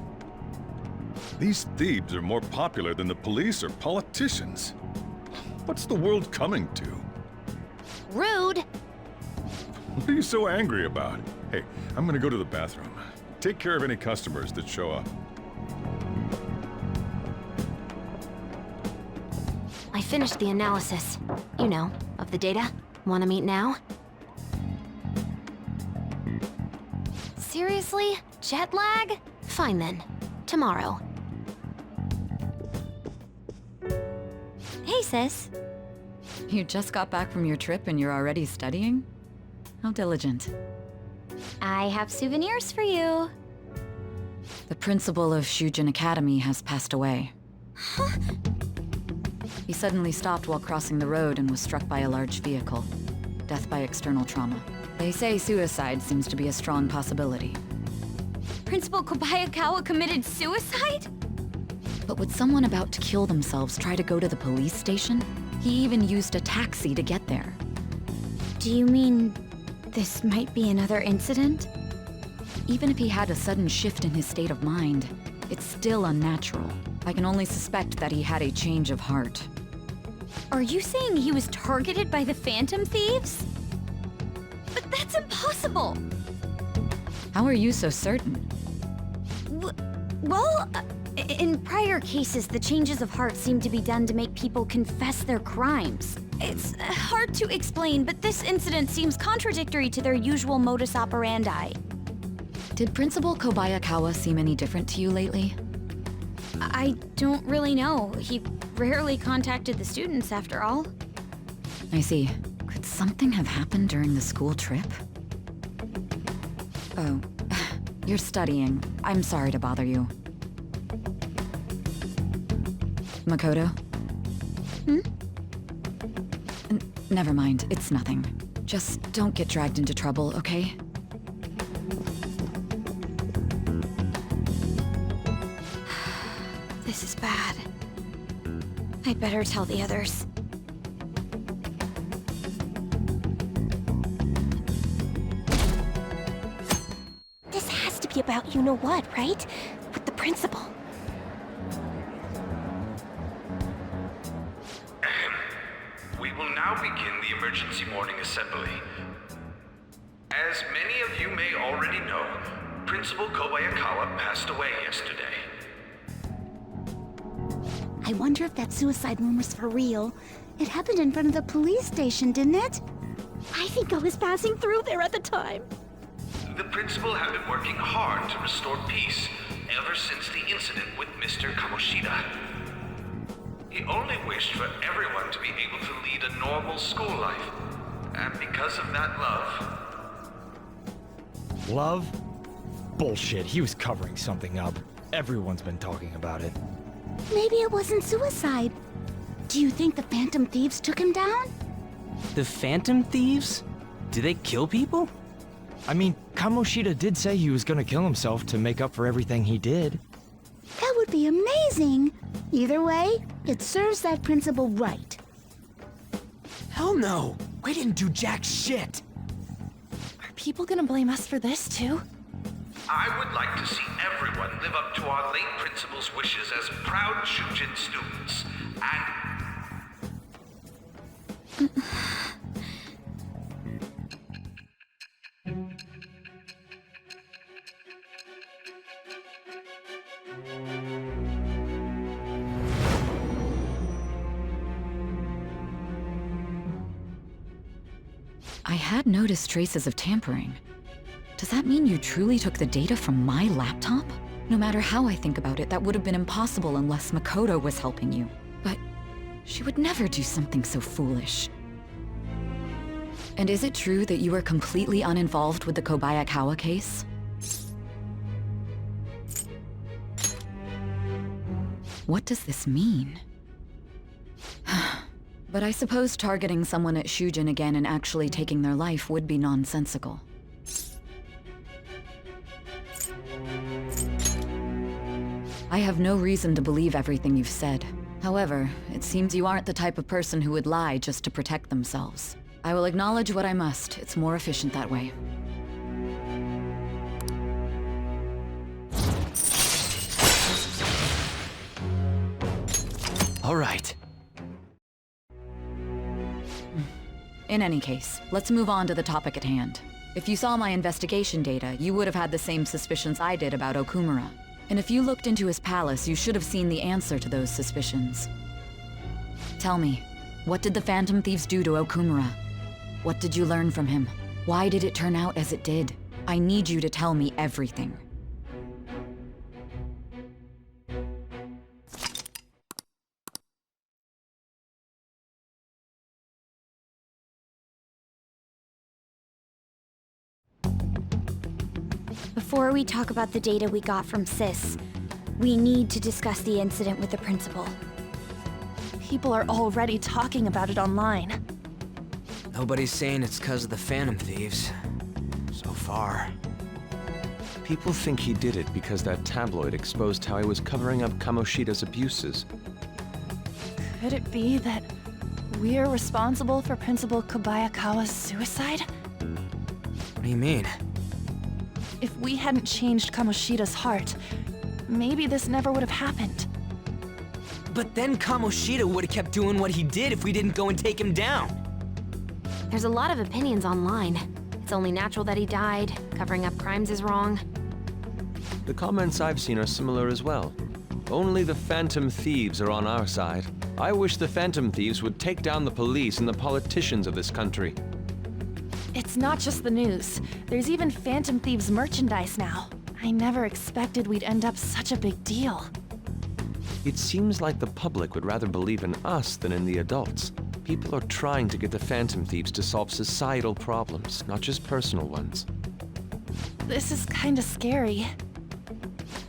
These thieves are more popular than the police or politicians. What's the world coming to? Rude! What are you so angry about? Hey, I'm gonna go to the bathroom. Take care of any customers that show up. I finished the analysis. You know, of the data. Wanna meet now? Seriously? Jet lag? Fine then. Tomorrow. Hey, sis. You just got back from your trip and you're already studying? How diligent. I have souvenirs for you. The principal of Shujin Academy has passed away. He suddenly stopped while crossing the road and was struck by a large vehicle. Death by external trauma. They say suicide seems to be a strong possibility. Principal Kobayakawa committed suicide? But would someone about to kill themselves try to go to the police station? He even used a taxi to get there. Do you mean this might be another incident? Even if he had a sudden shift in his state of mind, it's still unnatural. I can only suspect that he had a change of heart. Are you saying he was targeted by the Phantom Thieves? But that's impossible! How are you so certain? In prior cases, the changes of heart seem to be done to make people confess their crimes. It's hard to explain, but this incident seems contradictory to their usual modus operandi. Did Principal Kobayakawa seem any different to you lately? I don't really know. He rarely contacted the students, after all. I see. Could something have happened during the school trip? Oh, you're studying. I'm sorry to bother you. Makoto? Never mind, it's nothing. Just don't get dragged into trouble, okay? This is bad. I'd better tell the others. This has to be about you-know-what, right? With the principal. We will now begin the emergency morning assembly. As many of you may already know, Principal Kobayakawa passed away yesterday. I wonder if that suicide rumor's for real. It happened in front of the police station, didn't it? I think I was passing through there at the time. The principal had been working hard to restore peace ever since the incident with Mr. Kamoshida. He only wished for everyone to be able to lead a normal school life. And because of that love... Love? Bullshit, he was covering something up. Everyone's been talking about it. Maybe it wasn't suicide. Do you think the Phantom Thieves took him down? The Phantom Thieves? Do they kill people? I mean, Kamoshida did say he was gonna kill himself to make up for everything he did. That would be amazing. Either way, it serves that principal right. Hell no! We didn't do jack shit! Are people gonna blame us for this too? I would like to see everyone live up to our late principal's wishes as proud Shujin students, and... I had noticed traces of tampering. Does that mean you truly took the data from my laptop? No matter how I think about it, that would have been impossible unless Makoto was helping you. But she would never do something so foolish. And is it true that you were completely uninvolved with the Kobayakawa case? What does this mean? But I suppose targeting someone at Shujin again and actually taking their life would be nonsensical. I have no reason to believe everything you've said. However, it seems you aren't the type of person who would lie just to protect themselves. I will acknowledge what I must. It's more efficient that way. All right. In any case, let's move on to the topic at hand. If you saw my investigation data, you would have had the same suspicions I did about Okumura. And if you looked into his palace, you should have seen the answer to those suspicions. Tell me, what did the Phantom Thieves do to Okumura? What did you learn from him? Why did it turn out as it did? I need you to tell me everything. Before we talk about the data we got from Sis, we need to discuss the incident with the principal. People are already talking about it online. Nobody's saying it's because of the Phantom Thieves. So far. People think he did it because that tabloid exposed how he was covering up Kamoshida's abuses. Could it be that we're responsible for Principal Kobayakawa's suicide? What do you mean? If we hadn't changed Kamoshida's heart, maybe this never would have happened. But then Kamoshida would have kept doing what he did if we didn't go and take him down. There's a lot of opinions online. It's only natural that he died. Covering up crimes is wrong. The comments I've seen are similar as well. Only the Phantom Thieves are on our side. I wish the Phantom Thieves would take down the police and the politicians of this country. It's not just the news. There's even Phantom Thieves merchandise now. I never expected we'd end up such a big deal. It seems like the public would rather believe in us than in the adults. People are trying to get the Phantom Thieves to solve societal problems, not just personal ones. This is kinda scary.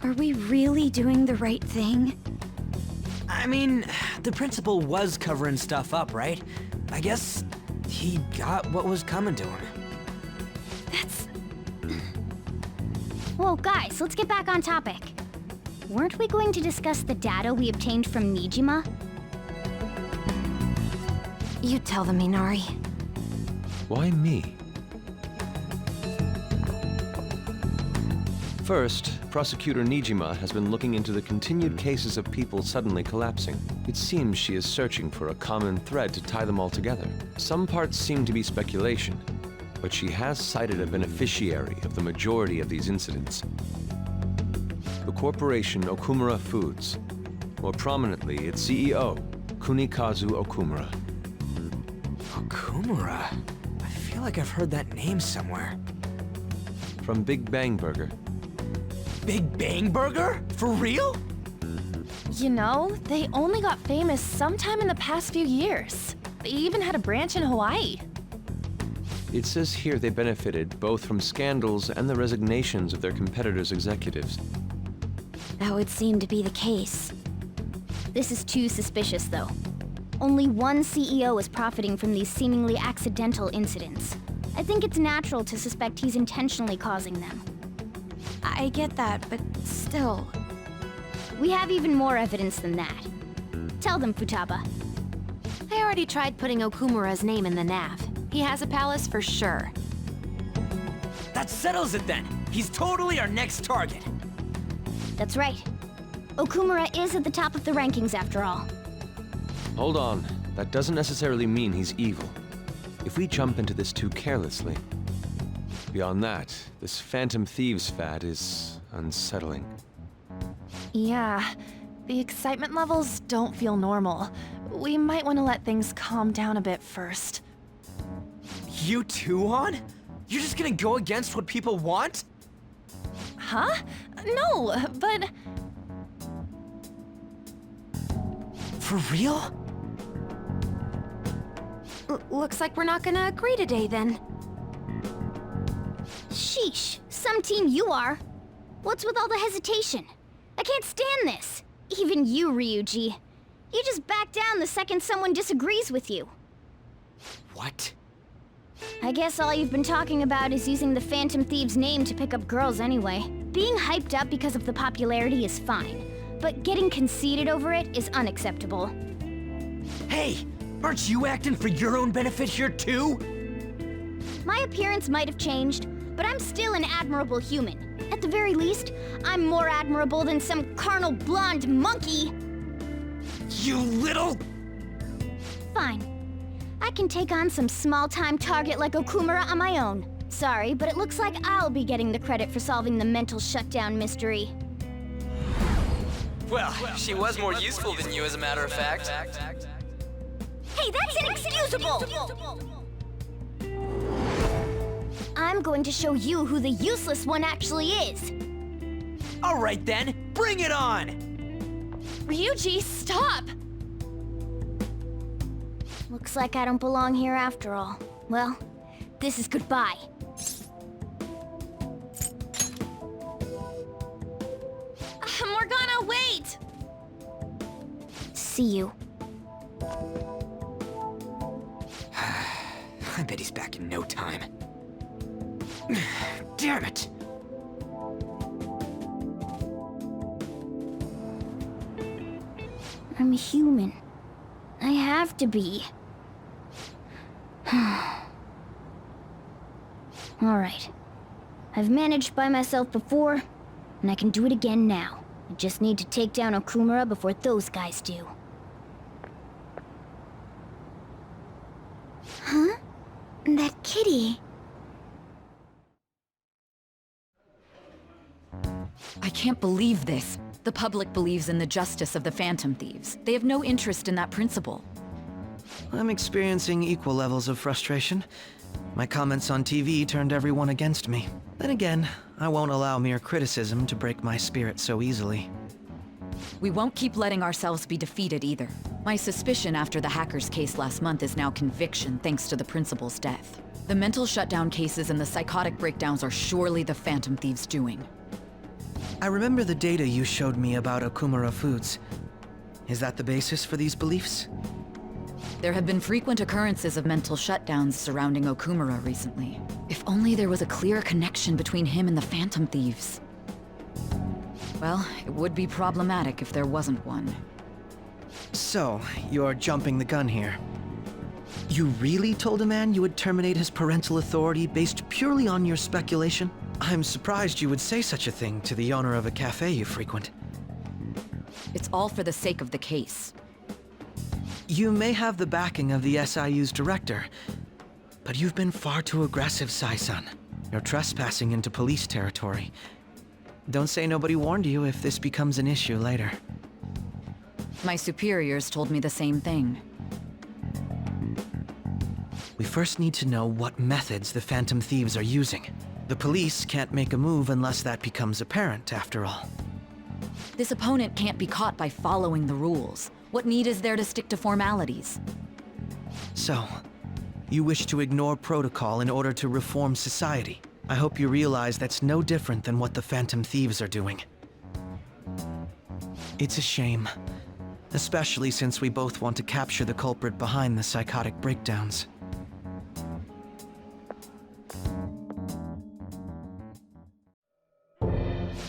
Are we really doing the right thing? I mean, the principal was covering stuff up, right? I guess he got what was coming to him. Whoa, guys, let's get back on topic. Weren't we going to discuss the data we obtained from Nijima? You tell them, Minari. Why me? First, Prosecutor Nijima has been looking into the continued cases of people suddenly collapsing. It seems she is searching for a common thread to tie them all together. Some parts seem to be speculation, but she has cited a beneficiary of the majority of these incidents. The corporation Okumura Foods. More prominently, its CEO, Kunikazu Okumura. Okumura? I feel like I've heard that name somewhere. From Big Bang Burger. Big Bang Burger? For real? You know, they only got famous sometime in the past few years. They even had a branch in Hawaii. It says here they benefited both from scandals and the resignations of their competitors' executives. That would seem to be the case. This is too suspicious, though. Only one CEO is profiting from these seemingly accidental incidents. I think it's natural to suspect he's intentionally causing them. I get that, but still... We have even more evidence than that. Tell them, Futaba. I already tried putting Okumura's name in the nav. He has a palace for sure. That settles it then. He's totally our next target. That's right. Okumura is at the top of the rankings after all. Hold on. That doesn't necessarily mean he's evil. If we jump into this too carelessly. Beyond that, this Phantom Thieves fad is unsettling. Yeah, the excitement levels don't feel normal. We might want to let things calm down a bit first. you too on? You're just gonna go against what people want? Huh? No, but... For real? Looks like we're not gonna agree today, then. Sheesh, some team you are. What's with all the hesitation? I can't stand this. Even you, Ryuji. You just back down the second someone disagrees with you. What? I guess all you've been talking about is using the Phantom Thieves name to pick up girls anyway. Being hyped up because of the popularity is fine, but getting conceited over it is unacceptable. Hey, aren't you acting for your own benefit here too? My appearance might have changed, but I'm still an admirable human. At the very least, I'm more admirable than some carnal blonde monkey. You little... Fine. I can take on some small-time target like Okumura on my own. Sorry, but it looks like I'll be getting the credit for solving the mental shutdown mystery. Well, she was more useful than you, as a matter of fact. Hey, that's inexcusable! I'm going to show you who the useless one actually is. All right then, bring it on! Ryuji, stop! Looks like I don't belong here after all. Well, this is goodbye. Morgana, wait! See you. I bet he's back in no time. Damn it! I'm human. I have to be. Alright. I've managed by myself before, and I can do it again now. I just need to take down Okumura before those guys do. Huh? That kitty. I can't believe this. The public believes in the justice of the Phantom Thieves. They have no interest in that principle. I'm experiencing equal levels of frustration. My comments on TV turned everyone against me. Then again, I won't allow mere criticism to break my spirit so easily. We won't keep letting ourselves be defeated either. My suspicion after the hacker's case last month is now conviction thanks to the principal's death. The mental shutdown cases and the psychotic breakdowns are surely the Phantom Thieves' doing. I remember the data you showed me about Okumura Foods. Is that the basis for these beliefs? There have been frequent occurrences of mental shutdowns surrounding Okumura recently. If only there was a clear connection between him and the Phantom Thieves. Well, it would be problematic if there wasn't one. So, you're jumping the gun here. You really told a man you would terminate his parental authority based purely on your speculation? I'm surprised you would say such a thing to the owner of a cafe you frequent. It's all for the sake of the case. You may have the backing of the SIU's director, but you've been far too aggressive, Sai-san. You're trespassing into police territory. Don't say nobody warned you if this becomes an issue later. My superiors told me the same thing. We first need to know what methods the Phantom Thieves are using. The police can't make a move unless that becomes apparent, after all. This opponent can't be caught by following the rules. What need is there to stick to formalities? So, you wish to ignore protocol in order to reform society. I hope you realize that's no different than what the Phantom Thieves are doing. It's a shame. Especially since we both want to capture the culprit behind the psychotic breakdowns.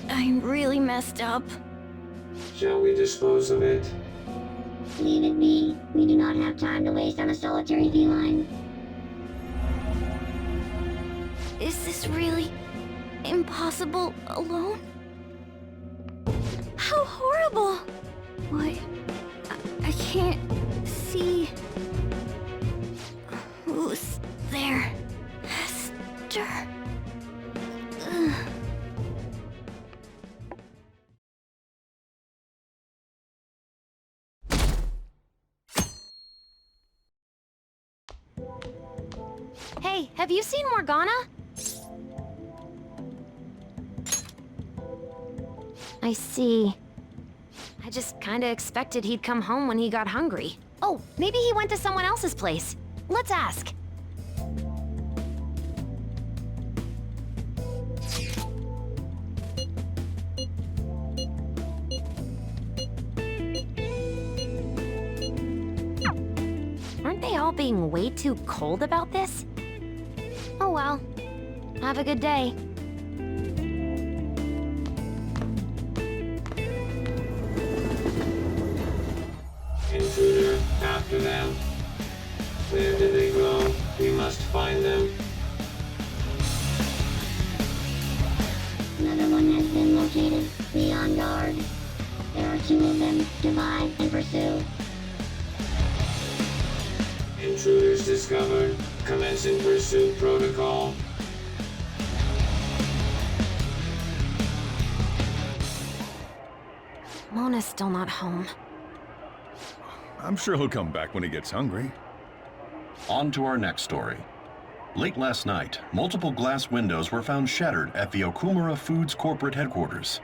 I really messed up. Shall we dispose of it? Leave it be. We do not have time to waste on a solitary feline. Is this really impossible alone? How horrible! What? I can't see who's there. Hester. Ugh. Hey, have you seen Morgana? I see. I just kinda expected he'd come home when he got hungry. Oh, maybe he went to someone else's place. Let's ask. Aren't they all being way too cold about this? Oh well. Have a good day. Intruder, after them. Where did they go? We must find them. Another one has been located. Be on guard. There are 2 of them. Divide and pursue. Intruders discovered. Commencing pursuit protocol. Mona's still not home. I'm sure he'll come back when he gets hungry. On to our next story. Late last night, multiple glass windows were found shattered at the Okumura Foods corporate headquarters.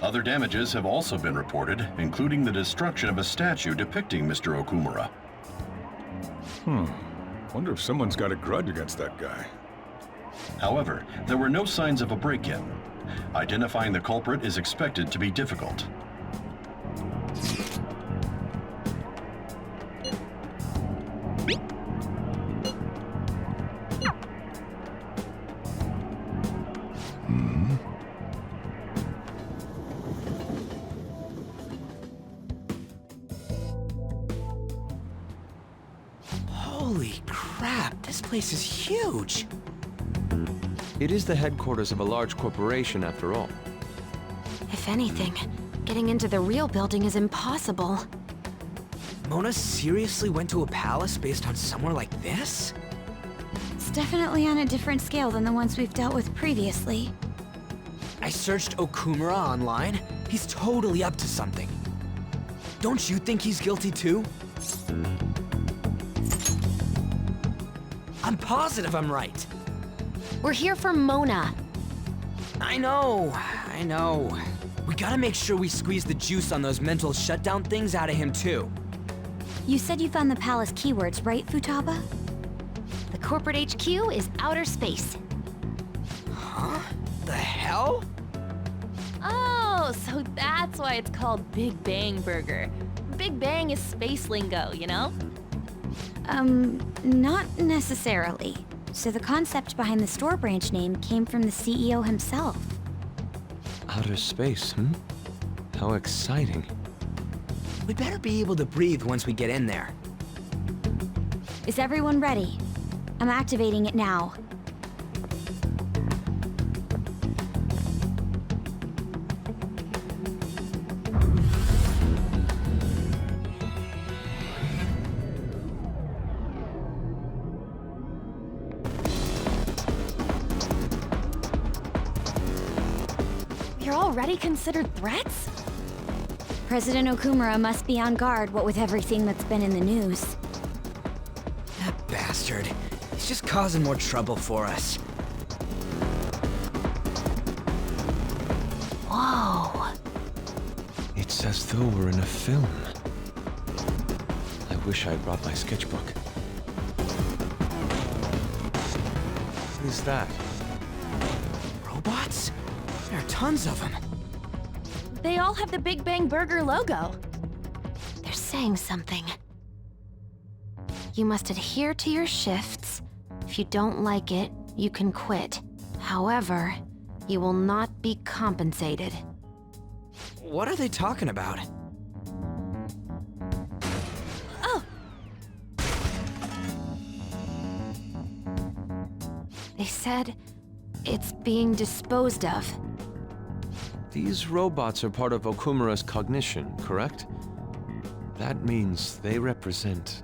Other damages have also been reported, including the destruction of a statue depicting Mr. Okumura. Wonder if someone's got a grudge against that guy. However, there were no signs of a break-in. Identifying the culprit is expected to be difficult. Holy crap, this place is huge! It is the headquarters of a large corporation, after all. If anything, getting into the real building is impossible. Mona seriously went to a palace based on somewhere like this? It's definitely on a different scale than the ones we've dealt with previously. I searched Okumura online. He's totally up to something. Don't you think he's guilty too? I'm positive I'm right. We're here for Mona. I know. We gotta make sure we squeeze the juice on those mental shutdown things out of him too. You said you found the palace keywords, right, Futaba? The corporate HQ is outer space. Huh? The hell? Oh, so that's why it's called Big Bang Burger. Big Bang is space lingo, you know? Not necessarily. So the concept behind the store branch name came from the CEO himself. Outer space, How exciting. We better be able to breathe once we get in there. Is everyone ready? I'm activating it now. You're already considered threats? President Okumura must be on guard, what with everything that's been in the news. That bastard. He's just causing more trouble for us. Whoa. It's as though we're in a film. I wish I'd brought my sketchbook. What is that? Robots? There are tons of them. They all have the Big Bang Burger logo. They're saying something. You must adhere to your shifts. If you don't like it, you can quit. However, you will not be compensated. What are they talking about? Oh! They said it's being disposed of. These robots are part of Okumura's cognition, correct? That means they represent...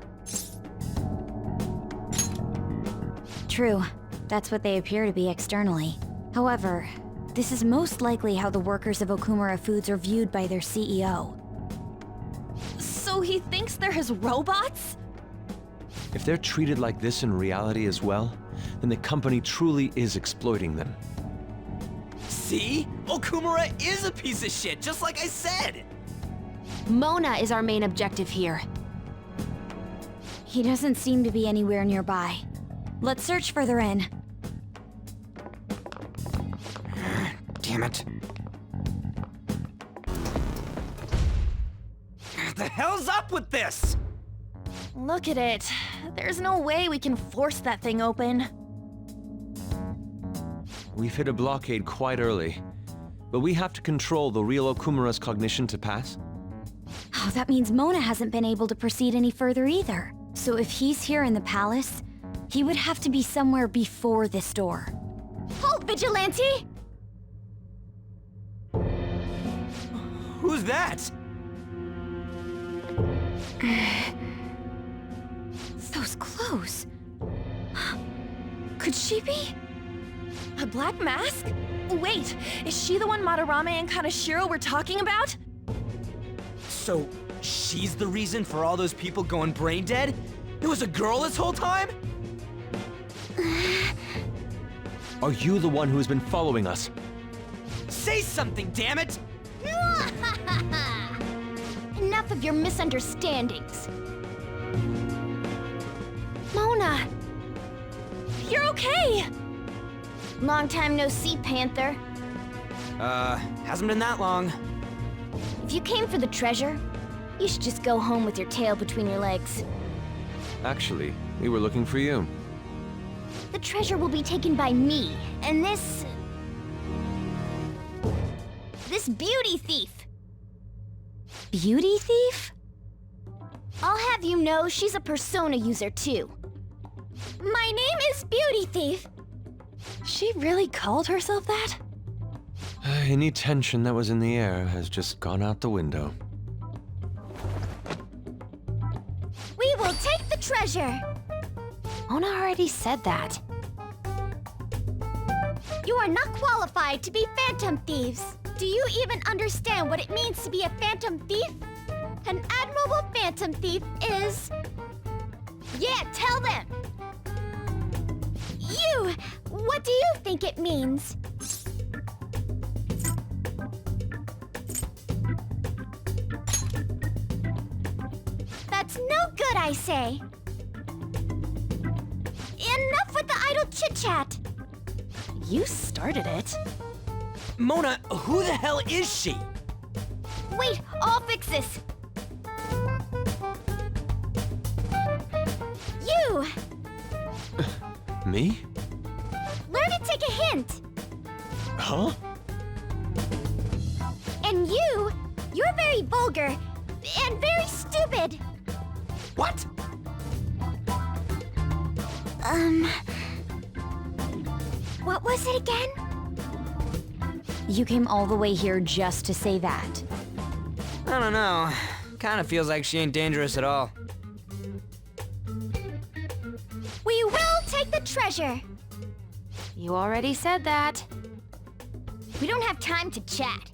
True. That's what they appear to be externally. However, This is most likely how the workers of Okumura Foods are viewed by their CEO. So he thinks they're his robots? If they're treated like this in reality as well, then the company truly is exploiting them. See? Okumura is a piece of shit, just like I said! Mona is our main objective here. He doesn't seem to be anywhere nearby. Let's search further in. Damn it. What the hell's up with this? Look at it. There's no way we can force that thing open. We've hit a blockade quite early, but we have to control the real Okumura's cognition to pass. Oh, that means Mona hasn't been able to proceed any further either. So if he's here in the palace, he would have to be somewhere before this door. Halt, Vigilante! Who's that? Those clothes. Could she be? A black mask? Wait, is she the one Madarame and Kaneshiro were talking about? So, she's the reason for all those people going brain dead? It was a girl this whole time? Are you the one who has been following us? Say something, damn it! Enough of your misunderstandings. Mona! You're okay! Long time no see, Panther. Hasn't been that long. If you came for the treasure, you should just go home with your tail between your legs. Actually, we were looking for you. The treasure will be taken by me, and this beauty thief. Beauty thief? I'll have you know she's a persona user too. My name is Beauty Thief. She really called herself that? Any tension that was in the air has just gone out the window. We will take the treasure. Mona already said that. You are not qualified to be Phantom Thieves. Do you even understand what it means to be a Phantom Thief? An admirable Phantom Thief is... Yeah, tell them! You! What do you think it means? That's no good, I say. Enough with the idle chit-chat. You started it. Mona, who the hell is she? Wait, I'll fix this. You! Me? Learn to take a hint. Huh? And you're very vulgar and very stupid. What? What was it again? You came all the way here just to say that. I don't know. Kinda feels like she ain't dangerous at all. We will take the treasure. You already said that. We don't have time to chat.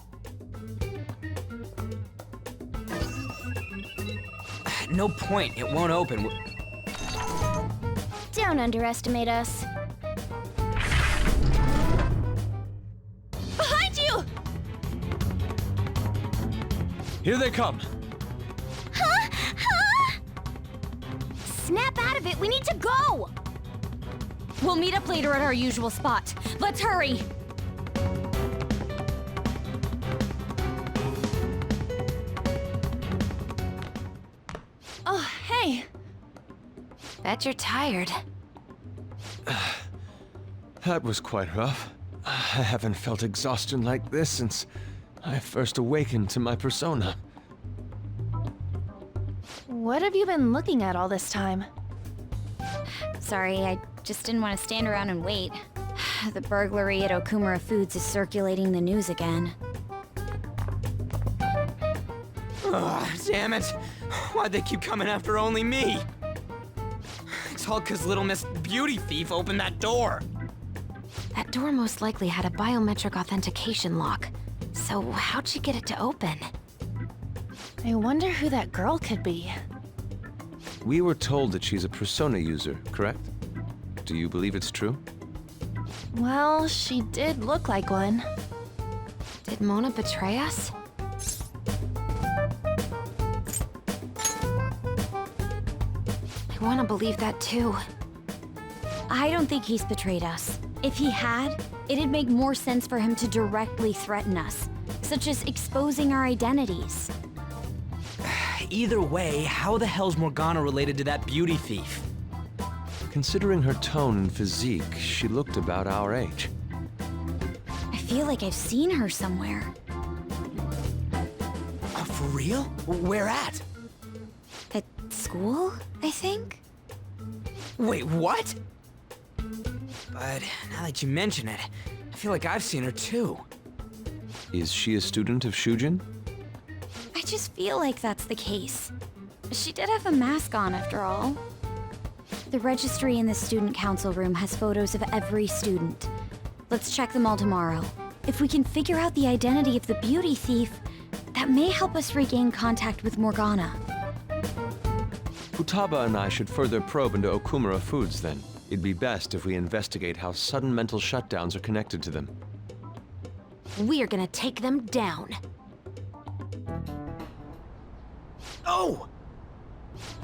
No point, it won't open. Don't underestimate us. Behind you! Here they come. Huh? Huh? Snap out of it, we need to go! We'll meet up later at our usual spot. Let's hurry! Oh, hey. Bet you're tired. That was quite rough. I haven't felt exhaustion like this since I first awakened to my persona. What have you been looking at all this time? Sorry, I just didn't want to stand around and wait. The burglary at Okumura Foods is circulating the news again. Ugh, damn it. Why'd they keep coming after only me? It's all 'cause little Miss Beauty Thief opened that door. That door most likely had a biometric authentication lock. So how'd she get it to open? I wonder who that girl could be. We were told that she's a persona user, correct? Do you believe it's true? Well, she did look like one. Did Mona betray us? I want to believe that too. I don't think he's betrayed us. If he had, it'd make more sense for him to directly threaten us, such as exposing our identities. Either way, how the hell's Morgana related to that beauty thief? Considering her tone and physique, she looked about our age. I feel like I've seen her somewhere. For real? Where at? At school, I think? Wait, what? But now that you mention it, I feel like I've seen her too. Is she a student of Shujin? I just feel like that's the case. She did have a mask on, after all. The registry in the student council room has photos of every student. Let's check them all tomorrow. If we can figure out the identity of the beauty thief, that may help us regain contact with Morgana. Futaba and I should further probe into Okumura Foods then. It'd be best if we investigate how sudden mental shutdowns are connected to them. We're gonna take them down. Oh!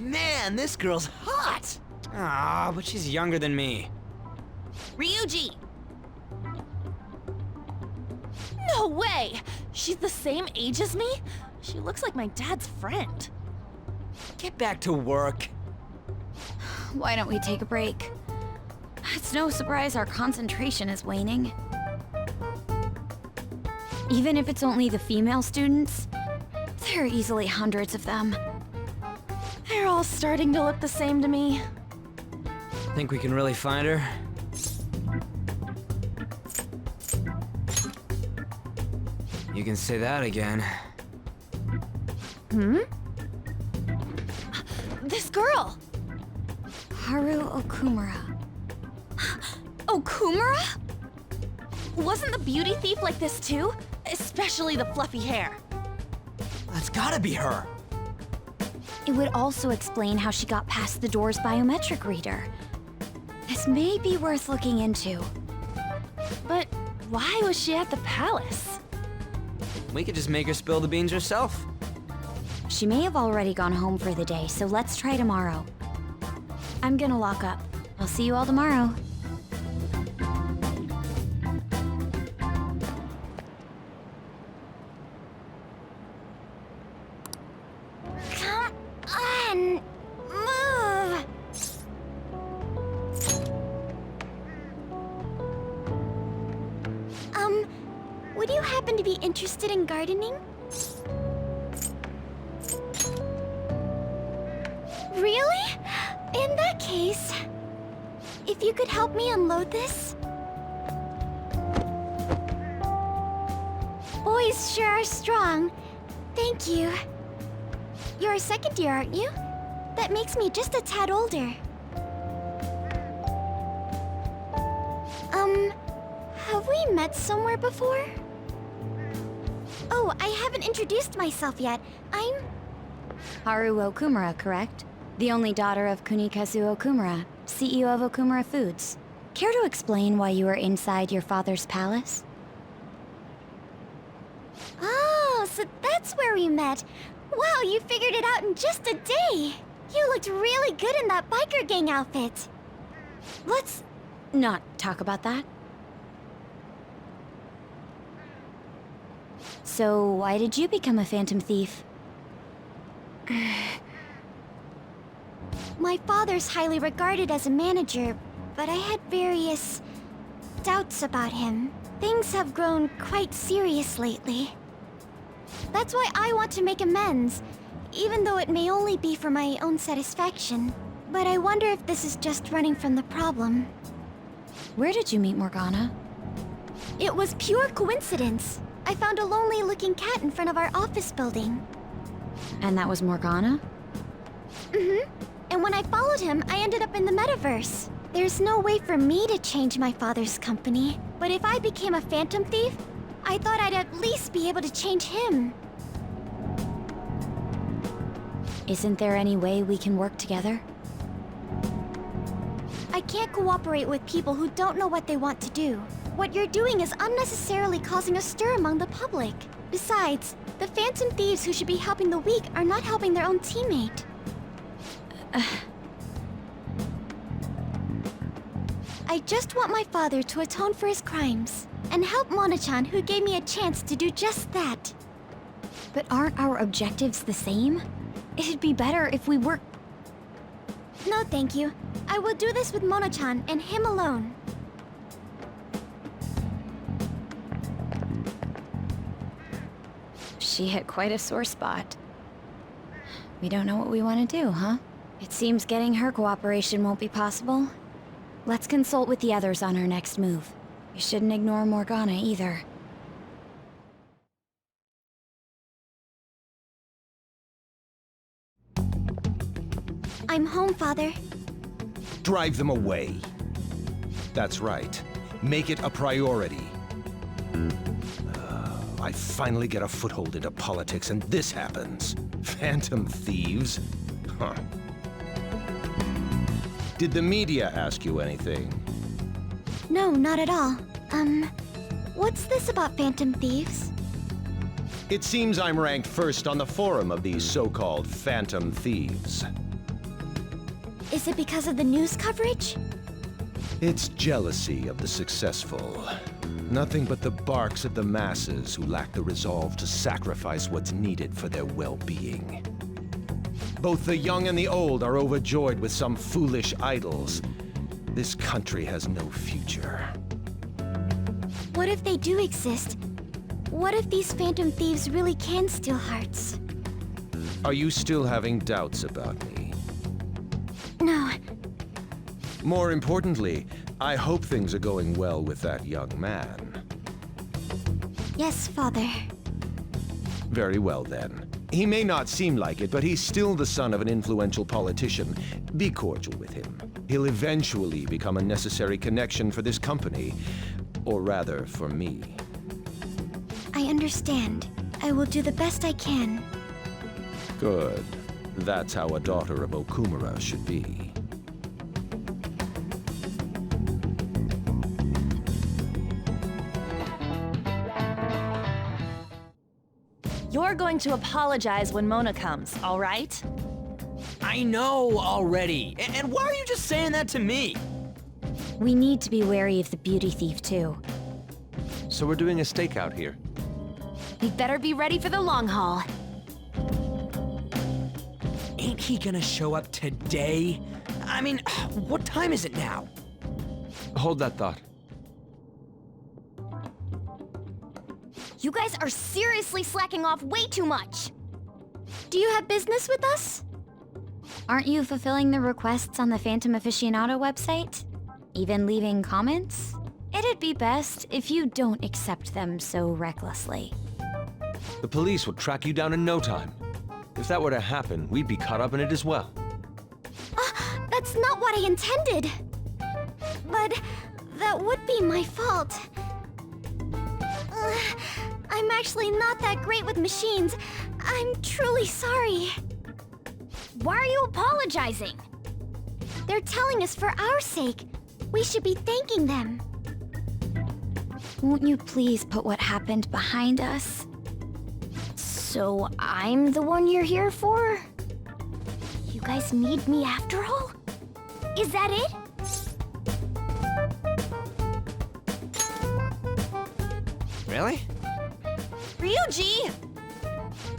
Man, this girl's hot! Ah, but she's younger than me. Ryuji! No way! She's the same age as me? She looks like my dad's friend. Get back to work. Why don't we take a break? It's no surprise our concentration is waning. Even if it's only the female students, there are easily hundreds of them. They're all starting to look the same to me. Think we can really find her? You can say that again. Hmm? This girl! Haru Okumura. Okumura? Wasn't the beauty thief like this too? Especially the fluffy hair. That's gotta be her. It would also explain how she got past the door's biometric reader. This may be worth looking into. But why was she at the palace? We could just make her spill the beans herself. She may have already gone home for the day, so let's try tomorrow. I'm gonna lock up. I'll see you all tomorrow. Come on, move. Would you happen to be interested in gardening? Really? In that case, if you could help me unload this? Boys sure are strong. Thank you. You're a second year, aren't you? That makes me just a tad older. Have we met somewhere before? Oh, I haven't introduced myself yet. I'm... Haru Okumura, correct? The only daughter of Kunikazu Okumura, CEO of Okumura Foods. Care to explain why you were inside your father's palace? Oh, so that's where we met. Wow, you figured it out in just a day. You looked really good in that biker gang outfit. Let's not talk about that. So, why did you become a Phantom Thief? My father's highly regarded as a manager, but I had various doubts about him. Things have grown quite serious lately. That's why I want to make amends, even though it may only be for my own satisfaction. But I wonder if this is just running from the problem. Where did you meet Morgana? It was pure coincidence. I found a lonely-looking cat in front of our office building. And that was Morgana? Mm-hmm. And when I followed him, I ended up in the metaverse. There's no way for me to change my father's company. But if I became a Phantom Thief, I thought I'd at least be able to change him. Isn't there any way we can work together? I can't cooperate with people who don't know what they want to do. What you're doing is unnecessarily causing a stir among the public. Besides, the Phantom Thieves who should be helping the weak are not helping their own teammate. I just want my father to atone for his crimes, and help Mona-chan who gave me a chance to do just that. But aren't our objectives the same? It'd be better if we work... No, thank you. I will do this with Mona-chan and him alone. She hit quite a sore spot. We don't know what we want to do, huh? It seems getting her cooperation won't be possible. Let's consult with the others on our next move. We shouldn't ignore Morgana either. I'm home, Father. Drive them away. That's right. Make it a priority. I finally get a foothold into politics and this happens. Phantom Thieves? Huh. Did the media ask you anything? No, not at all. What's this about Phantom Thieves? It seems I'm ranked first on the forum of these so-called Phantom Thieves. Is it because of the news coverage? It's jealousy of the successful. Nothing but the barks of the masses who lack the resolve to sacrifice what's needed for their well-being. Both the young and the old are overjoyed with some foolish idols. This country has no future. What if they do exist? What if these Phantom Thieves really can steal hearts? Are you still having doubts about me? No. More importantly, I hope things are going well with that young man. Yes, Father. Very well then. He may not seem like it, but he's still the son of an influential politician. Be cordial with him. He'll eventually become a necessary connection for this company. Or rather, for me. I understand. I will do the best I can. Good. That's how a daughter of Okumura should be. You're going to apologize when Mona comes, all right? I know already. And why are you just saying that to me? We need to be wary of the beauty thief, too. So we're doing a stakeout here. We'd better be ready for the long haul. Ain't he gonna show up today? I mean, what time is it now? Hold that thought. You guys are seriously slacking off way too much. Do you have business with us? Aren't you fulfilling the requests on the Phantom Aficionado website? Even leaving comments? It'd be best if you don't accept them so recklessly. The police will track you down in no time. If that were to happen, we'd be caught up in it as well. That's not what I intended. But that would be my fault. I'm actually not that great with machines. I'm truly sorry. Why are you apologizing? They're telling us for our sake. We should be thanking them. Won't you please put what happened behind us? So I'm the one you're here for? You guys need me after all? Is that it? Really? Ryuji!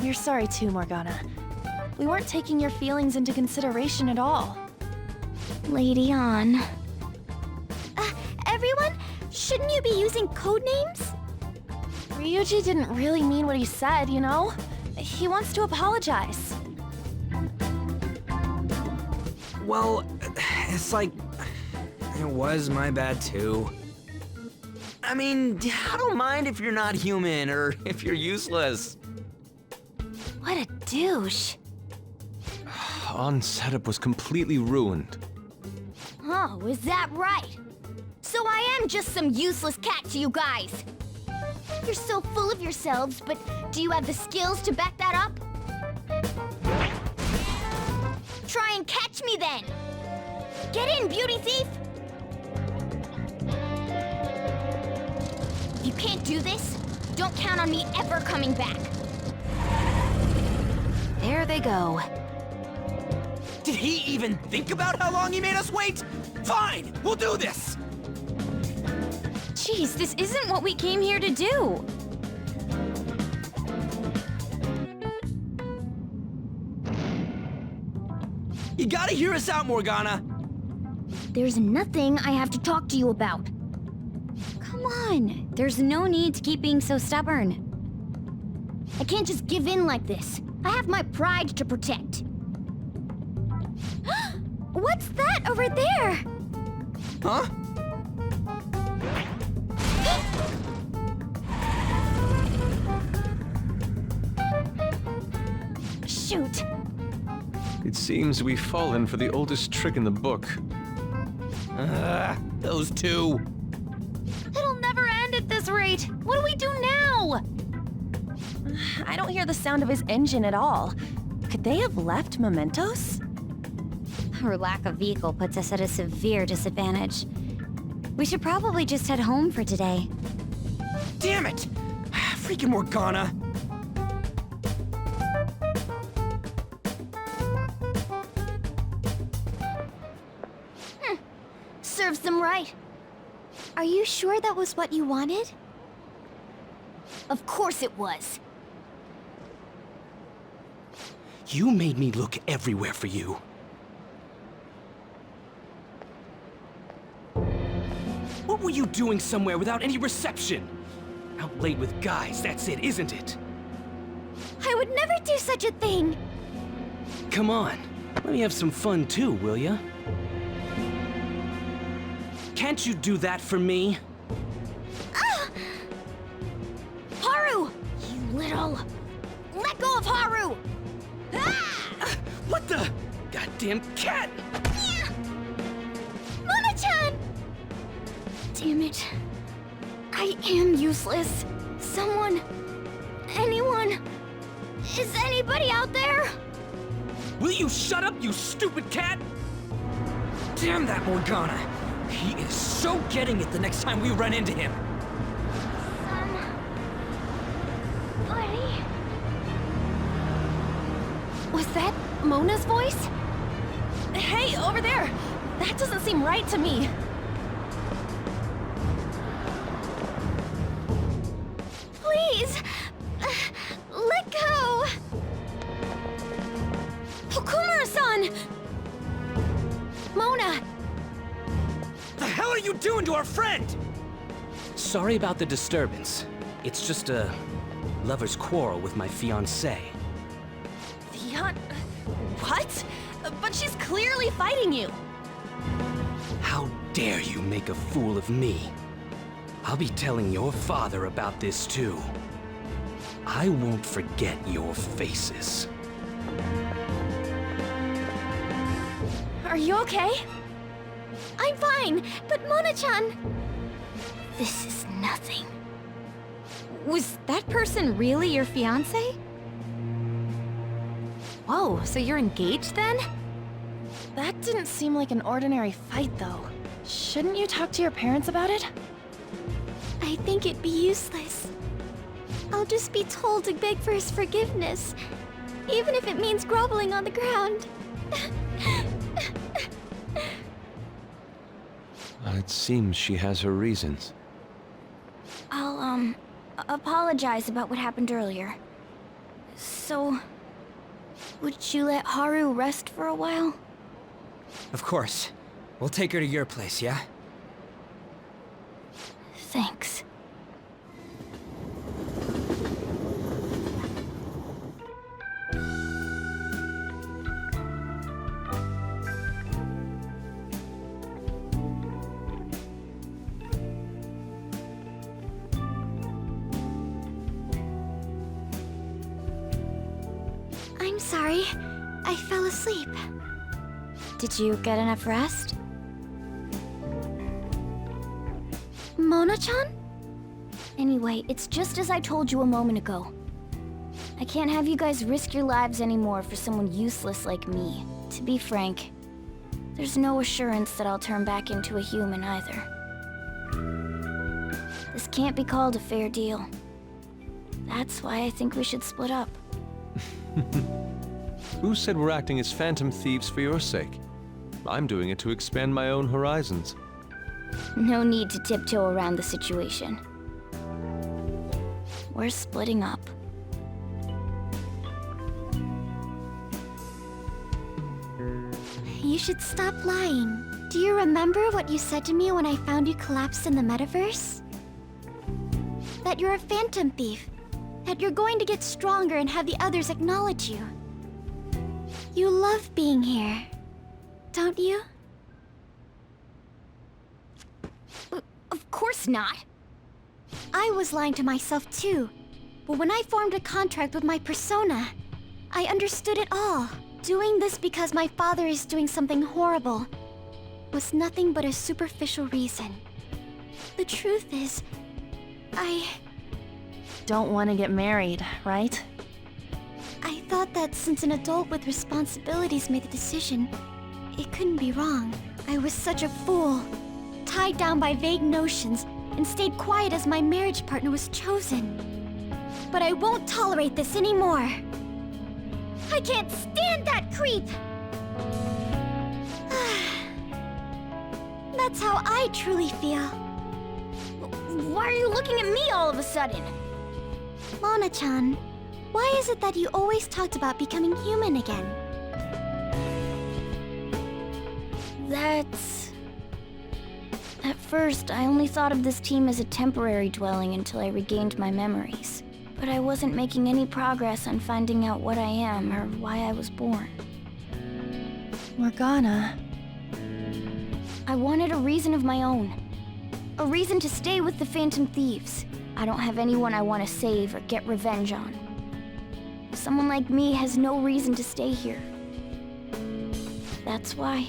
You're sorry too, Morgana. We weren't taking your feelings into consideration at all. Lady on. Everyone, shouldn't you be using code names? Ryuji didn't really mean what he said, you know? He wants to apologize. Well, it's like... it was my bad too. I mean, I don't mind if you're not human or if you're useless. What a douche. On setup was completely ruined. Oh, is that right? So I am just some useless cat to you guys. You're so full of yourselves, but do you have the skills to back that up? Try and catch me then! Get in, beauty thief! If you can't do this, don't count on me ever coming back. There they go. Did he even think about how long he made us wait? Fine, we'll do this! Jeez, this isn't what we came here to do. You gotta hear us out, Morgana! There's nothing I have to talk to you about. Come on, there's no need to keep being so stubborn. I can't just give in like this. I have my pride to protect. What's that over there? Huh? Shoot. It seems we've fallen for the oldest trick in the book. Those two. It'll never end at this rate. What do we do now? I don't hear the sound of his engine at all. Could they have left mementos? Our lack of vehicle puts us at a severe disadvantage. We should probably just head home for today. Damn it! Freaking Morgana! Serves them right. Are you sure that was what you wanted? Of course it was. You made me look everywhere for you. What were you doing somewhere without any reception? Out late with guys, that's it, isn't it? I would never do such a thing. Come on, let me have some fun too, will ya? Can't you do that for me? Ah! Haru! You little... Let go of Haru! Ah! What the? Goddamn cat! Mona-chan! Damn it. I am useless. Someone... Anyone... Is anybody out there? Will you shut up, you stupid cat? Damn that Morgana! He is so getting it the next time we run into him. Buddy... Was that Mona's voice? Hey, over there! That doesn't seem right to me. Please! Let go! Okumura-san! Mona! The hell are you doing to our friend? Sorry about the disturbance. It's just a lover's quarrel with my fiancée. What? But she's clearly fighting you. How dare you make a fool of me? I'll be telling your father about this too. I won't forget your faces. Are you okay? I'm fine, but Mona-chan... This is nothing. Was that person really your fiancé? Whoa, so you're engaged then? That didn't seem like an ordinary fight, though. Shouldn't you talk to your parents about it? I think it'd be useless. I'll just be told to beg for his forgiveness, even if it means groveling on the ground. It seems she has her reasons. I'll, apologize about what happened earlier. So, would you let Haru rest for a while? Of course. We'll take her to your place, yeah? Thanks. I'm sorry. I fell asleep. Did you get enough rest? Mona-chan? Anyway, it's just as I told you a moment ago. I can't have you guys risk your lives anymore for someone useless like me. To be frank, there's no assurance that I'll turn back into a human either. This can't be called a fair deal. That's why I think we should split up. Who said we're acting as phantom thieves for your sake? I'm doing it to expand my own horizons. No need to tiptoe around the situation. We're splitting up. You should stop lying. Do you remember what you said to me when I found you collapsed in the metaverse? That you're a phantom thief. That you're going to get stronger and have the others acknowledge you. You love being here, don't you? Of course not. I was lying to myself too. But when I formed a contract with my persona, I understood it all. Doing this because my father is doing something horrible was nothing but a superficial reason. The truth is, I don't want to get married, right? I thought that since an adult with responsibilities made the decision, it couldn't be wrong. I was such a fool, tied down by vague notions, and stayed quiet as my marriage partner was chosen. But I won't tolerate this anymore. I can't stand that creep! That's how I truly feel. Why are you looking at me all of a sudden? Mona-chan, why is it that you always talked about becoming human again? That's... At first, I only thought of this team as a temporary dwelling until I regained my memories. But I wasn't making any progress on finding out what I am or why I was born. Morgana. I wanted a reason of my own. A reason to stay with the Phantom Thieves. I don't have anyone I want to save or get revenge on. Someone like me has no reason to stay here. That's why,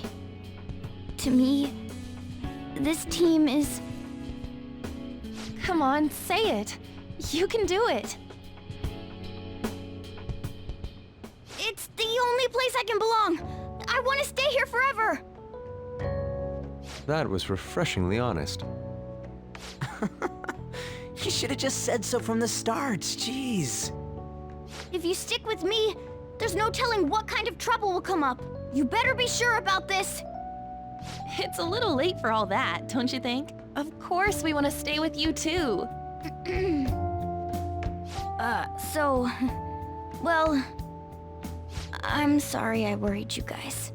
to me, this team is... Come on, say it. You can do it. It's the only place I can belong. I want to stay here forever. That was refreshingly honest. You should have just said so from the start, jeez. If you stick with me, there's no telling what kind of trouble will come up. You better be sure about this. It's a little late for all that, don't you think? Of course we want to stay with you too. Well, I'm sorry I worried you guys.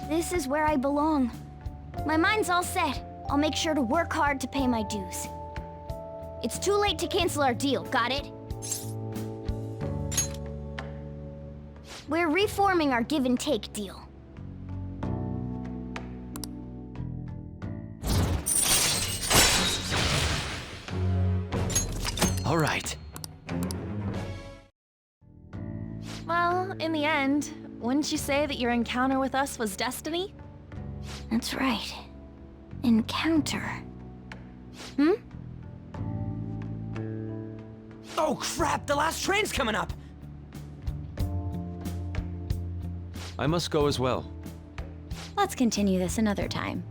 This is where I belong. My mind's all set. I'll make sure to work hard to pay my dues. It's too late to cancel our deal, got it? We're reforming our give and take deal. All right. Well, in the end, wouldn't you say that your encounter with us was destiny? That's right. Encounter. Hmm? Oh crap, the last train's coming up! I must go as well. Let's continue this another time.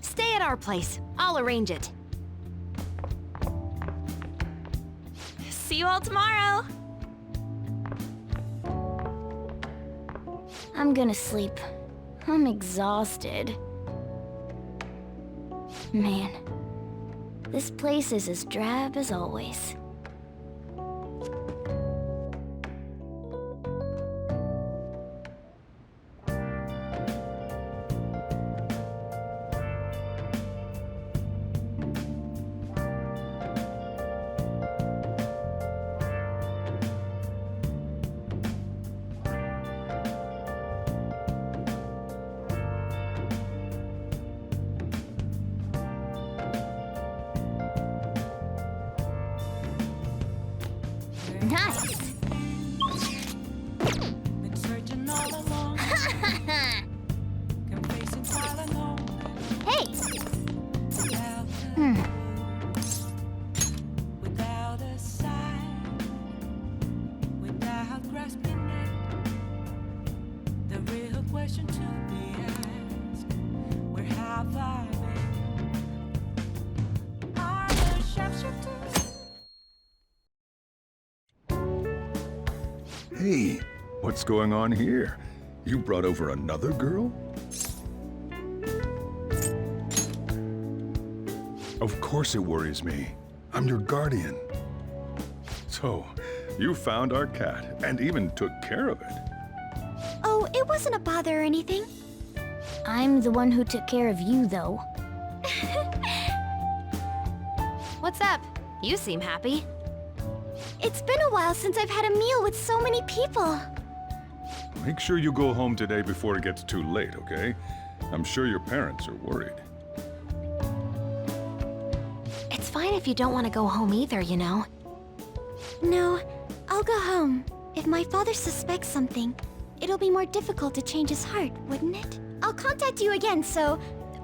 Stay at our place. I'll arrange it. See you all tomorrow! I'm gonna sleep. I'm exhausted. Man, this place is as drab as always. Nice! Been searching all along. Confessing silent Hey, what's going on here? You brought over another girl? Of course it worries me. I'm your guardian. So, you found our cat and even took care of it. Oh, it wasn't a bother or anything. I'm the one who took care of you, though. What's up? You seem happy. It's been a while since I've had a meal with so many people. Make sure you go home today before it gets too late, okay? I'm sure your parents are worried. It's fine if you don't want to go home either, you know. No, I'll go home. If my father suspects something, it'll be more difficult to change his heart, wouldn't it? I'll contact you again, so...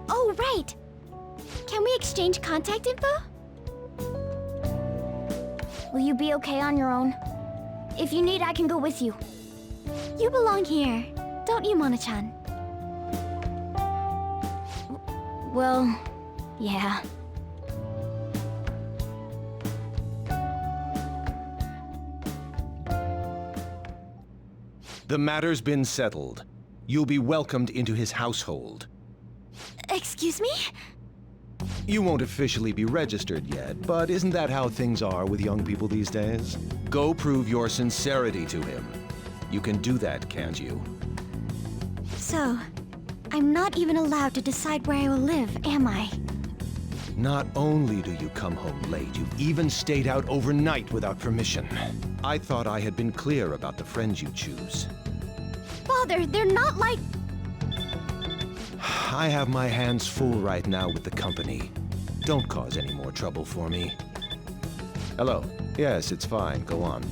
Oh, right! Can we exchange contact info? Will you be okay on your own? If you need, I can go with you. You belong here, don't you, Mona-chan? Well, yeah. The matter's been settled. You'll be welcomed into his household. Excuse me? You won't officially be registered yet, but isn't that how things are with young people these days? Go prove your sincerity to him. You can do that, can't you? So, I'm not even allowed to decide where I will live, am I? Not only do you come home late, you've even stayed out overnight without permission. I thought I had been clear about the friends you choose. Father, they're not like... I have my hands full right now with the company. Don't cause any more trouble for me. Hello. Yes, it's fine. Go on.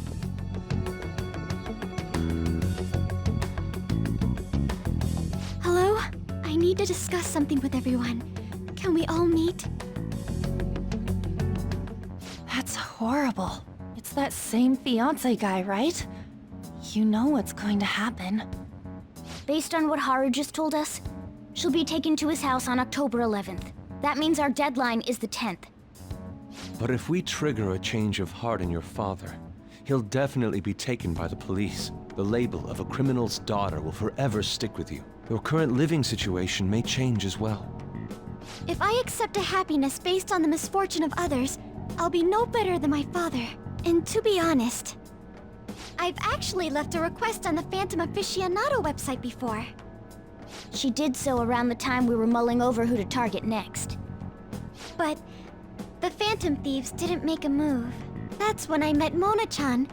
Hello? I need to discuss something with everyone. Can we all meet? That's horrible. It's that same fiancé guy, right? You know what's going to happen. Based on what Haru just told us, she'll be taken to his house on October 11th. That means our deadline is the 10th. But if we trigger a change of heart in your father, he'll definitely be taken by the police. The label of a criminal's daughter will forever stick with you. Your current living situation may change as well. If I accept a happiness based on the misfortune of others, I'll be no better than my father. And to be honest, I've actually left a request on the Phantom Aficionado website before. She did so around the time we were mulling over who to target next. But the Phantom Thieves didn't make a move. That's when I met Mona-chan.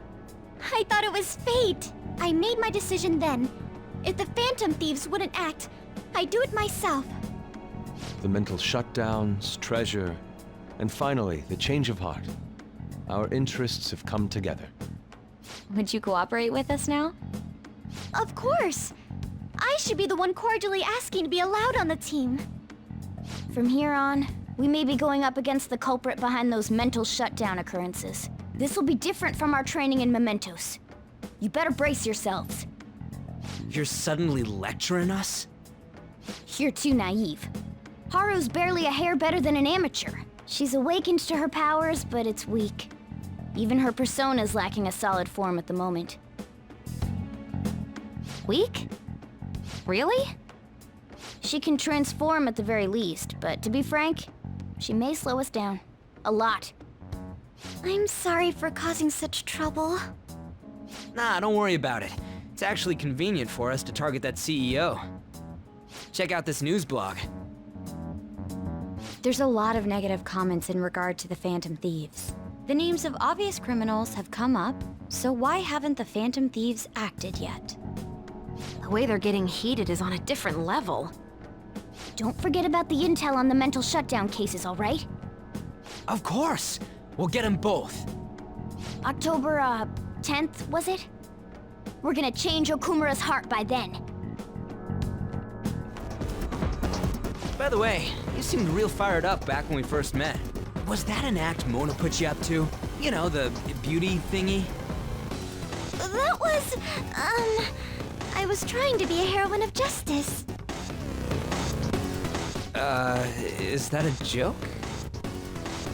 I thought it was fate. I made my decision then. If the Phantom Thieves wouldn't act, I'd do it myself. The mental shutdowns, treasure, and finally, the change of heart. Our interests have come together. Would you cooperate with us now? Of course! I should be the one cordially asking to be allowed on the team. From here on, we may be going up against the culprit behind those mental shutdown occurrences. This will be different from our training in Mementos. You better brace yourselves. You're suddenly lecturing us? You're too naive. Haru's barely a hair better than an amateur. She's awakened to her powers, but it's weak. Even her persona's lacking a solid form at the moment. Weak? Really? She can transform at the very least, but to be frank, she may slow us down. A lot. I'm sorry for causing such trouble. Nah, don't worry about it. It's actually convenient for us to target that CEO. Check out this news blog. There's a lot of negative comments in regard to the Phantom Thieves. The names of obvious criminals have come up, so why haven't the Phantom Thieves acted yet? The way they're getting heated is on a different level. Don't forget about the intel on the mental shutdown cases, all right? Of course! We'll get them both. October, 10th, was it? We're gonna change Okumura's heart by then. By the way, you seemed real fired up back when we first met. Was that an act Mona put you up to? You know, the beauty thingy? That was, I was trying to be a heroine of justice. Is that a joke?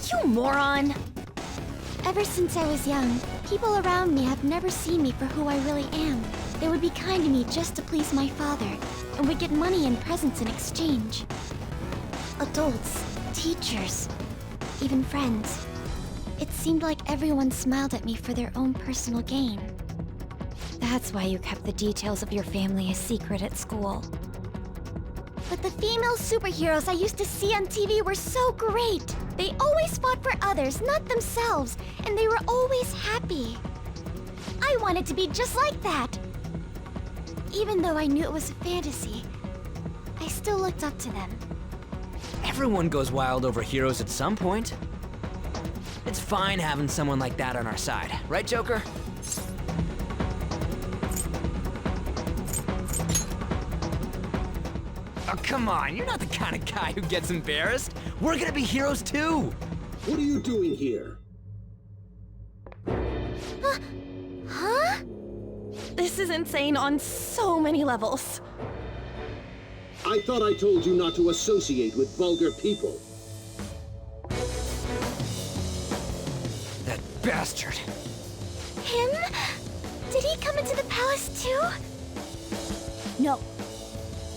You moron! Ever since I was young, people around me have never seen me for who I really am. They would be kind to me just to please my father, and would get money and presents in exchange. Adults, teachers, even friends. It seemed like everyone smiled at me for their own personal gain. That's why you kept the details of your family a secret at school. But the female superheroes I used to see on TV were so great. They always fought for others, not themselves, and they were always happy. I wanted to be just like that. Even though I knew it was a fantasy, I still looked up to them. Everyone goes wild over heroes at some point. It's fine having someone like that on our side, right, Joker? Oh, come on, you're not the kind of guy who gets embarrassed. We're gonna be heroes too! What are you doing here? Huh? This is insane on so many levels. I thought I told you not to associate with vulgar people. That bastard. Him? Did he come into the palace too? No.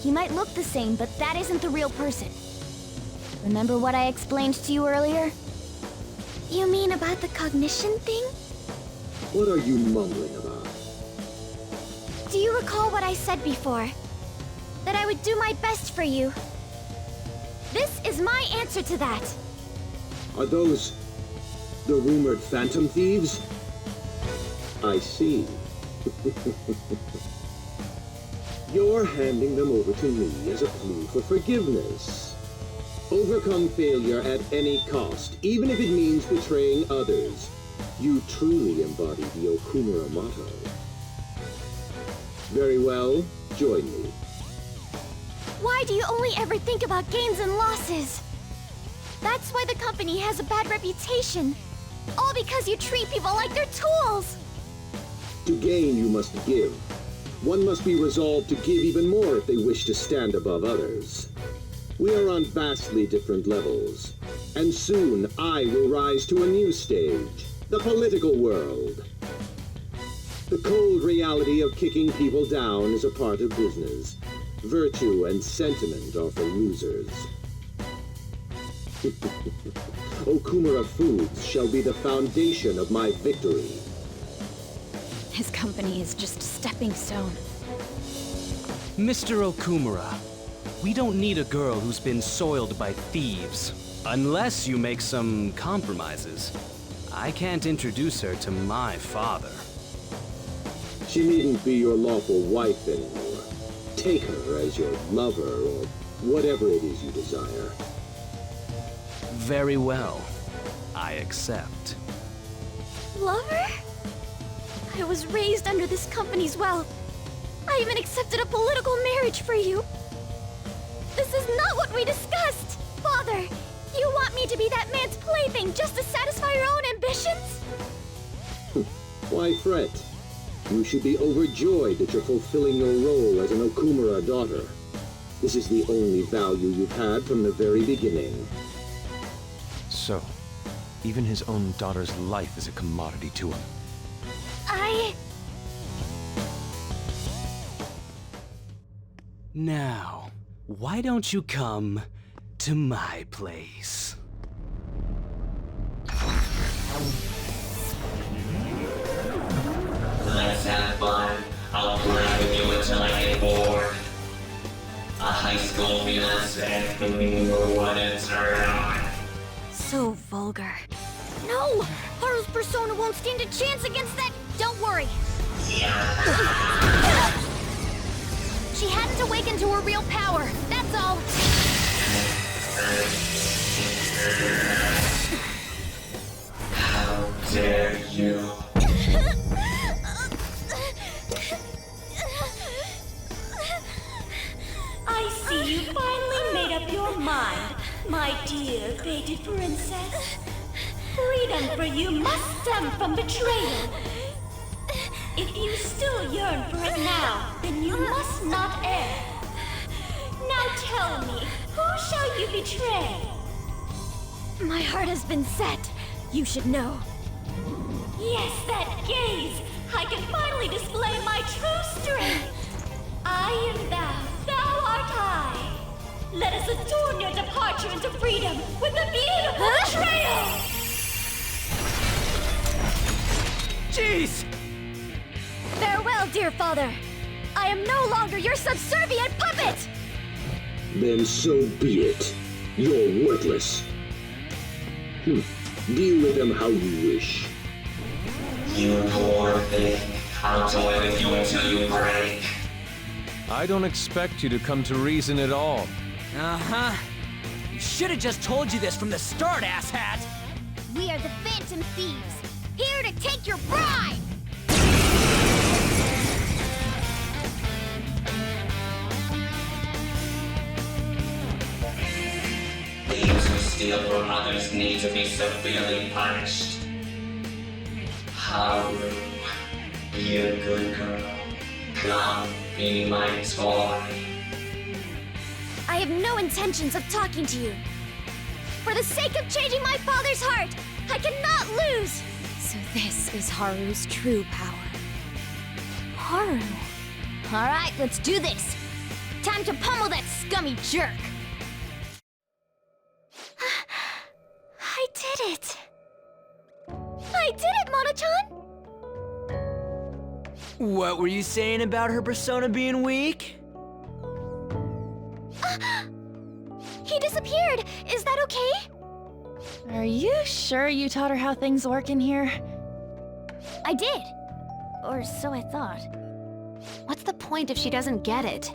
He might look the same, but that isn't the real person. Remember what I explained to you earlier? You mean about the cognition thing? What are you mumbling about? Do you recall what I said before? That I would do my best for you. This is my answer to that. Are those the rumored Phantom Thieves? I see. You're handing them over to me as a plea for forgiveness. Overcome failure at any cost, even if it means betraying others. You truly embody the Okumura motto. Very well, join me. Why do you only ever think about gains and losses? That's why the company has a bad reputation. All because you treat people like they're tools! To gain, you must give. One must be resolved to give even more if they wish to stand above others. We are on vastly different levels, and soon I will rise to a new stage, the political world. The cold reality of kicking people down is a part of business. Virtue and sentiment are for losers. Okumura Foods shall be the foundation of my victory. His company is just a stepping stone. Mr. Okumura, we don't need a girl who's been soiled by thieves. Unless you make some compromises. I can't introduce her to my father. She needn't be your lawful wife anymore. Take her as your lover or whatever it is you desire. Very well. I accept. Lover? I was raised under this company's wealth. I even accepted a political marriage for you. This is not what we discussed! Father, you want me to be that man's plaything just to satisfy your own ambitions? Why fret? You should be overjoyed that you're fulfilling your role as an Okumura daughter. This is the only value you've had from the very beginning. So, even his own daughter's life is a commodity to him. Now, why don't you come to my place? Let's have fun. I'll play with you until I get bored. A high school fiancé for what it's around. So vulgar. No! Haru's persona won't stand a chance against that! Don't worry! She hadn't awakened to her real power, that's all! How dare you? I see you finally made up your mind, my dear fated princess. Freedom for you must stem from betrayal. If you still yearn for it now, then you must not err. Now tell me, who shall you betray? My heart has been set. You should know. Yes, that gaze! I can finally display my true strength! I am thou, thou art I! Let us adorn your departure into freedom with a beautiful betrayal! Jeez! Farewell, dear father. I am no longer your subservient puppet! Then so be it. You're worthless. Deal with them how you wish. You poor thing. I'll toy with you until you break. I don't expect you to come to reason at all. Uh-huh. You should have just told you this from the start, asshat! We are the Phantom Thieves, here to take your bride! Thieves who steal from others need to be severely punished. Haru, be a good girl. Come, be my toy. I have no intentions of talking to you. For the sake of changing my father's heart, I cannot lose! So this is Haru's true power. Haru. Alright, let's do this. Time to pummel that scummy jerk. I did it. I did it, Mono-chan! What were you saying about her persona being weak? He disappeared! Is that okay? Are you sure you taught her how things work in here? I did. Or so I thought. What's the point if she doesn't get it?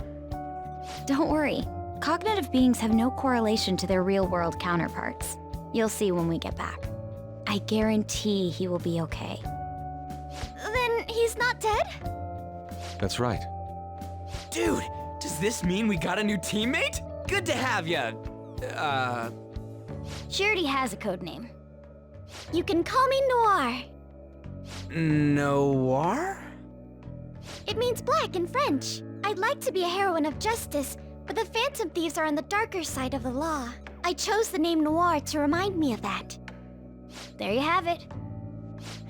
Don't worry. Cognitive beings have no correlation to their real-world counterparts. You'll see when we get back. I guarantee he will be okay. Then he's not dead? That's right. Dude, does this mean we got a new teammate? Good to have ya. She already has a code name. You can call me Noir. Noir? It means black in French. I'd like to be a heroine of justice, but the Phantom Thieves are on the darker side of the law. I chose the name Noir to remind me of that. There you have it.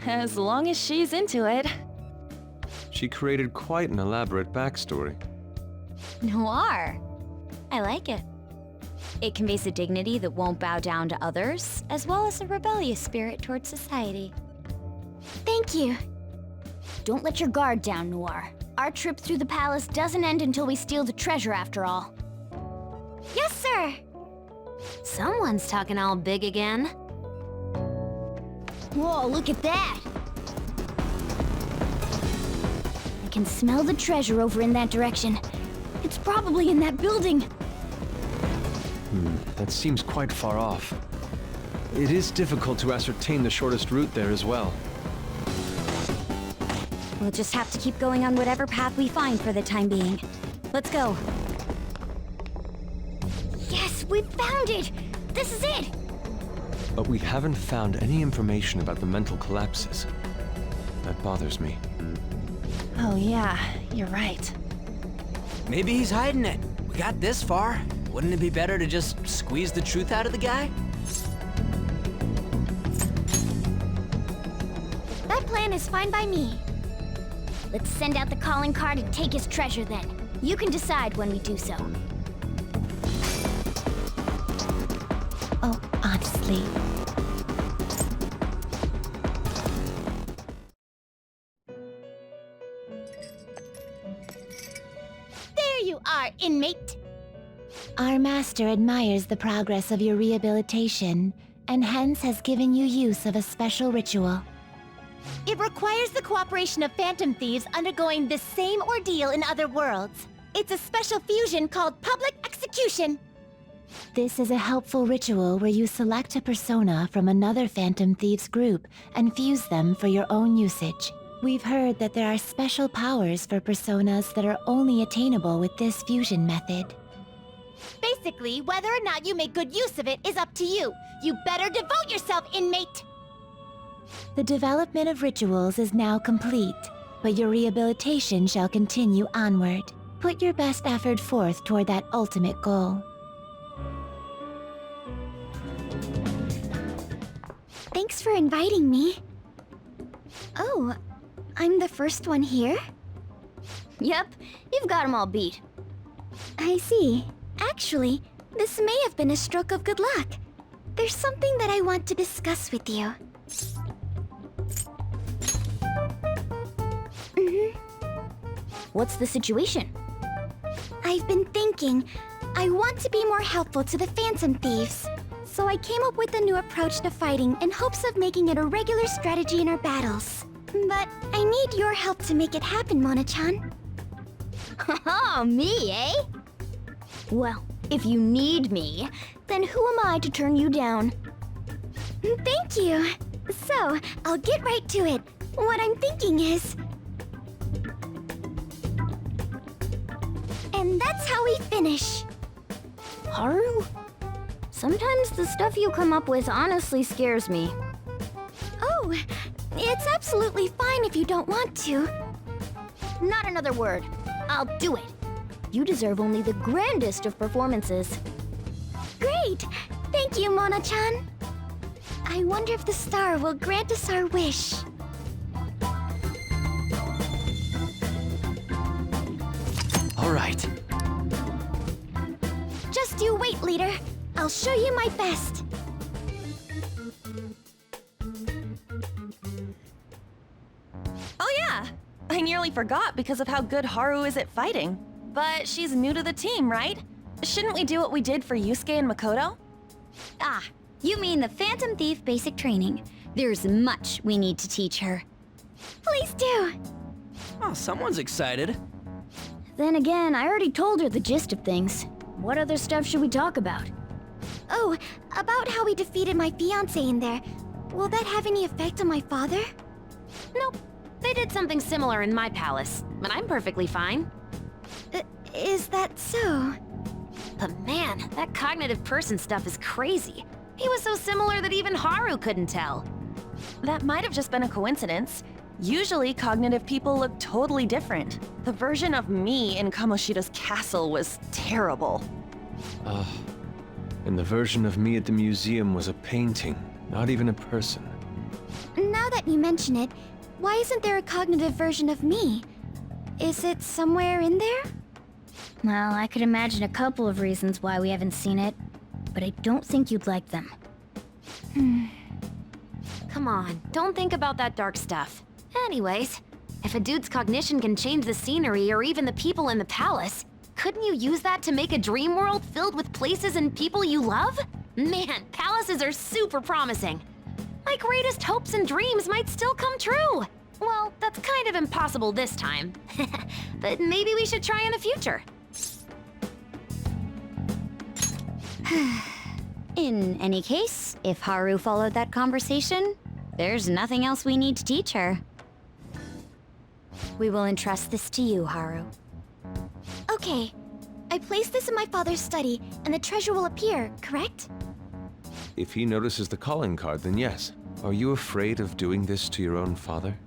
As long as she's into it. She created quite an elaborate backstory. Noir. I like it. It conveys a dignity that won't bow down to others, as well as a rebellious spirit towards society. Thank you. Don't let your guard down, Noir. Our trip through the palace doesn't end until we steal the treasure after all. Yes, sir! Someone's talking all big again. Whoa, look at that! I can smell the treasure over in that direction. It's probably in that building. That seems quite far off. It is difficult to ascertain the shortest route there as well. We'll just have to keep going on whatever path we find for the time being. Let's go. Yes, we found it! This is it! But we haven't found any information about the mental collapses. That bothers me. Oh yeah, you're right. Maybe he's hiding it. We got this far. Wouldn't it be better to just squeeze the truth out of the guy? That plan is fine by me. Let's send out the calling card and take his treasure then. You can decide when we do so. Oh, honestly. There you are, inmate! Our master admires the progress of your rehabilitation, and hence has given you use of a special ritual. It requires the cooperation of Phantom Thieves undergoing the same ordeal in other worlds. It's a special fusion called Public Execution. This is a helpful ritual where you select a persona from another Phantom Thieves group and fuse them for your own usage. We've heard that there are special powers for personas that are only attainable with this fusion method. Basically, whether or not you make good use of it is up to you. You better devote yourself, inmate! The development of rituals is now complete, but your rehabilitation shall continue onward. Put your best effort forth toward that ultimate goal. Thanks for inviting me. Oh, I'm the first one here? Yep, you've got 'em all beat. I see. Actually, this may have been a stroke of good luck. There's something that I want to discuss with you. What's the situation? I've been thinking, I want to be more helpful to the Phantom Thieves. So I came up with a new approach to fighting in hopes of making it a regular strategy in our battles. But I need your help to make it happen, Mona-chan. Oh, me, eh? Well, if you need me, then who am I to turn you down? Thank you. So, I'll get right to it. What I'm thinking is... And that's how we finish. Haru? Sometimes the stuff you come up with honestly scares me. Oh, it's absolutely fine if you don't want to. Not another word. I'll do it. You deserve only the grandest of performances. Great! Thank you, Mona-chan. I wonder if the star will grant us our wish. All right. Just you wait, leader. I'll show you my best. Oh yeah! I nearly forgot because of how good Haru is at fighting. But she's new to the team, right? Shouldn't we do what we did for Yusuke and Makoto? Ah, you mean the Phantom Thief basic training. There's much we need to teach her. Please do. Oh, someone's excited. Then again, I already told her the gist of things. What other stuff should we talk about? Oh, about how we defeated my fiancé in there. Will that have any effect on my father? Nope. They did something similar in my palace, but I'm perfectly fine. Is that so? But man, that cognitive person stuff is crazy. He was so similar that even Haru couldn't tell. That might have just been a coincidence. Usually, cognitive people look totally different. The version of me in Kamoshida's castle was terrible. And the version of me at the museum was a painting, not even a person. Now that you mention it, why isn't there a cognitive version of me? Is it somewhere in there? Well, I could imagine a couple of reasons why we haven't seen it, but I don't think you'd like them. Come on, don't think about that dark stuff. Anyways, if a dude's cognition can change the scenery or even the people in the palace, couldn't you use that to make a dream world filled with places and people you love? Man, palaces are super promising. My greatest hopes and dreams might still come true. Well, that's kind of impossible this time. But maybe we should try in the future. In any case, if Haru followed that conversation, there's nothing else we need to teach her. We will entrust this to you, Haru. Okay. I place this in my father's study, and the treasure will appear, correct? If he notices the calling card, then yes. Are you afraid of doing this to your own father?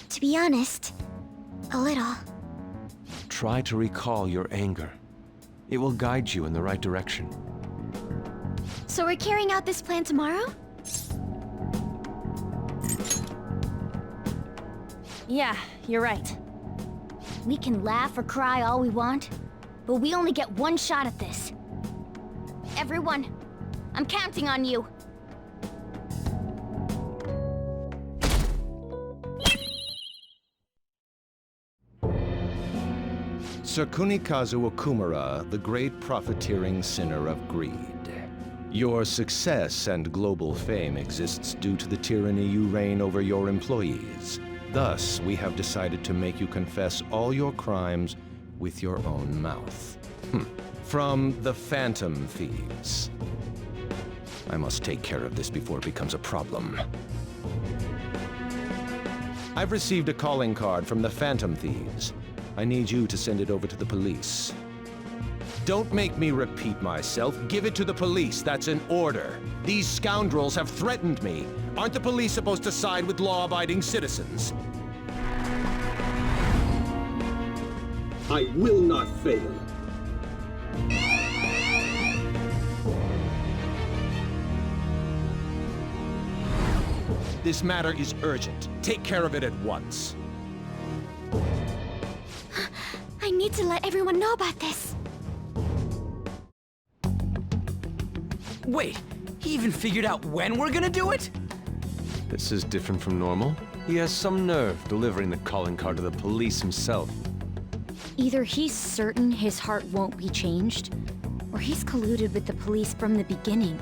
To be honest, a little. Try to recall your anger. It will guide you in the right direction. So we're carrying out this plan tomorrow? Yeah, you're right. We can laugh or cry all we want, but we only get one shot at this. Everyone, I'm counting on you. Sir Kunikazu Okumura, the great profiteering sinner of greed. Your success and global fame exists due to the tyranny you reign over your employees. Thus, we have decided to make you confess all your crimes with your own mouth. From the Phantom Thieves. I must take care of this before it becomes a problem. I've received a calling card from the Phantom Thieves. I need you to send it over to the police. Don't make me repeat myself. Give it to the police. That's an order. These scoundrels have threatened me. Aren't the police supposed to side with law-abiding citizens? I will not fail. This matter is urgent. Take care of it at once. I need to let everyone know about this. Wait, he even figured out when we're gonna do it? This is different from normal. He has some nerve delivering the calling card to the police himself. Either he's certain his heart won't be changed, or he's colluded with the police from the beginning.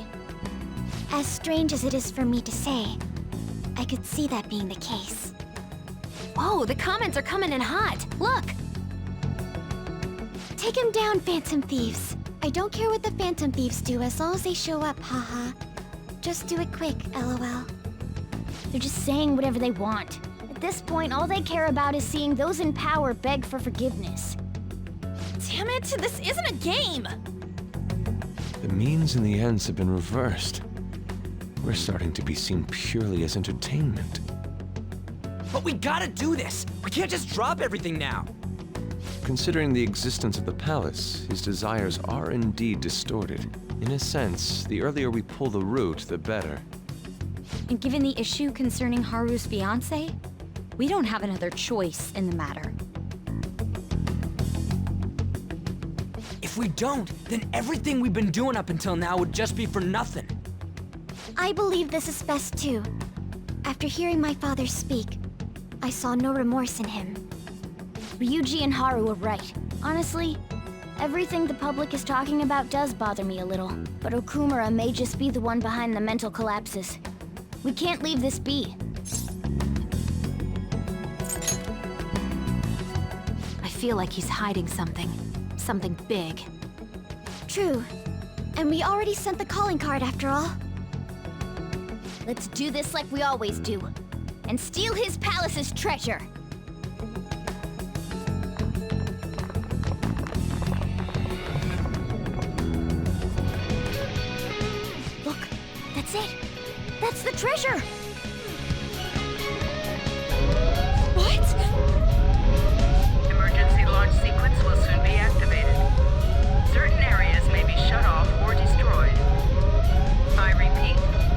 As strange as it is for me to say, I could see that being the case. Whoa, the comments are coming in hot! Look! Take him down, Phantom Thieves. I don't care what the Phantom Thieves do as long as they show up, haha. Just do it quick, LOL. They're just saying whatever they want. At this point, all they care about is seeing those in power beg for forgiveness. Damn it, this isn't a game! The means and the ends have been reversed. We're starting to be seen purely as entertainment. But we gotta do this! We can't just drop everything now! Considering the existence of the palace, his desires are indeed distorted. In a sense, the earlier we pull the root, the better. And given the issue concerning Haru's fiancé, we don't have another choice in the matter. If we don't, then everything we've been doing up until now would just be for nothing. I believe this is best too. After hearing my father speak, I saw no remorse in him. Ryuji and Haru were right. Honestly, everything the public is talking about does bother me a little. But Okumura may just be the one behind the mental collapses. We can't leave this be. I feel like he's hiding something. Something big. True. And we already sent the calling card after all. Let's do this like we always do. And steal his palace's treasure. Look, that's it. That's the treasure! What? Emergency launch sequence will soon be activated. Certain areas may be shut off or destroyed. I repeat,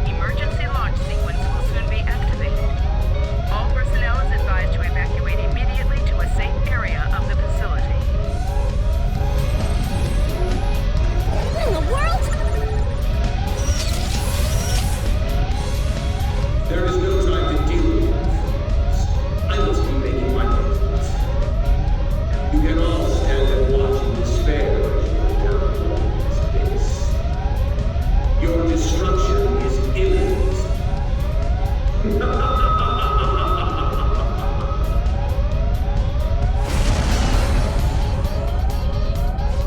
emergency launch sequence will soon be activated. All personnel is advised to evacuate immediately to a safe area of the facility. What in the world? There is no time to deal with that. I must be making my point. You can all stand and watch in despair as you go down into space. Your destruction is imminent.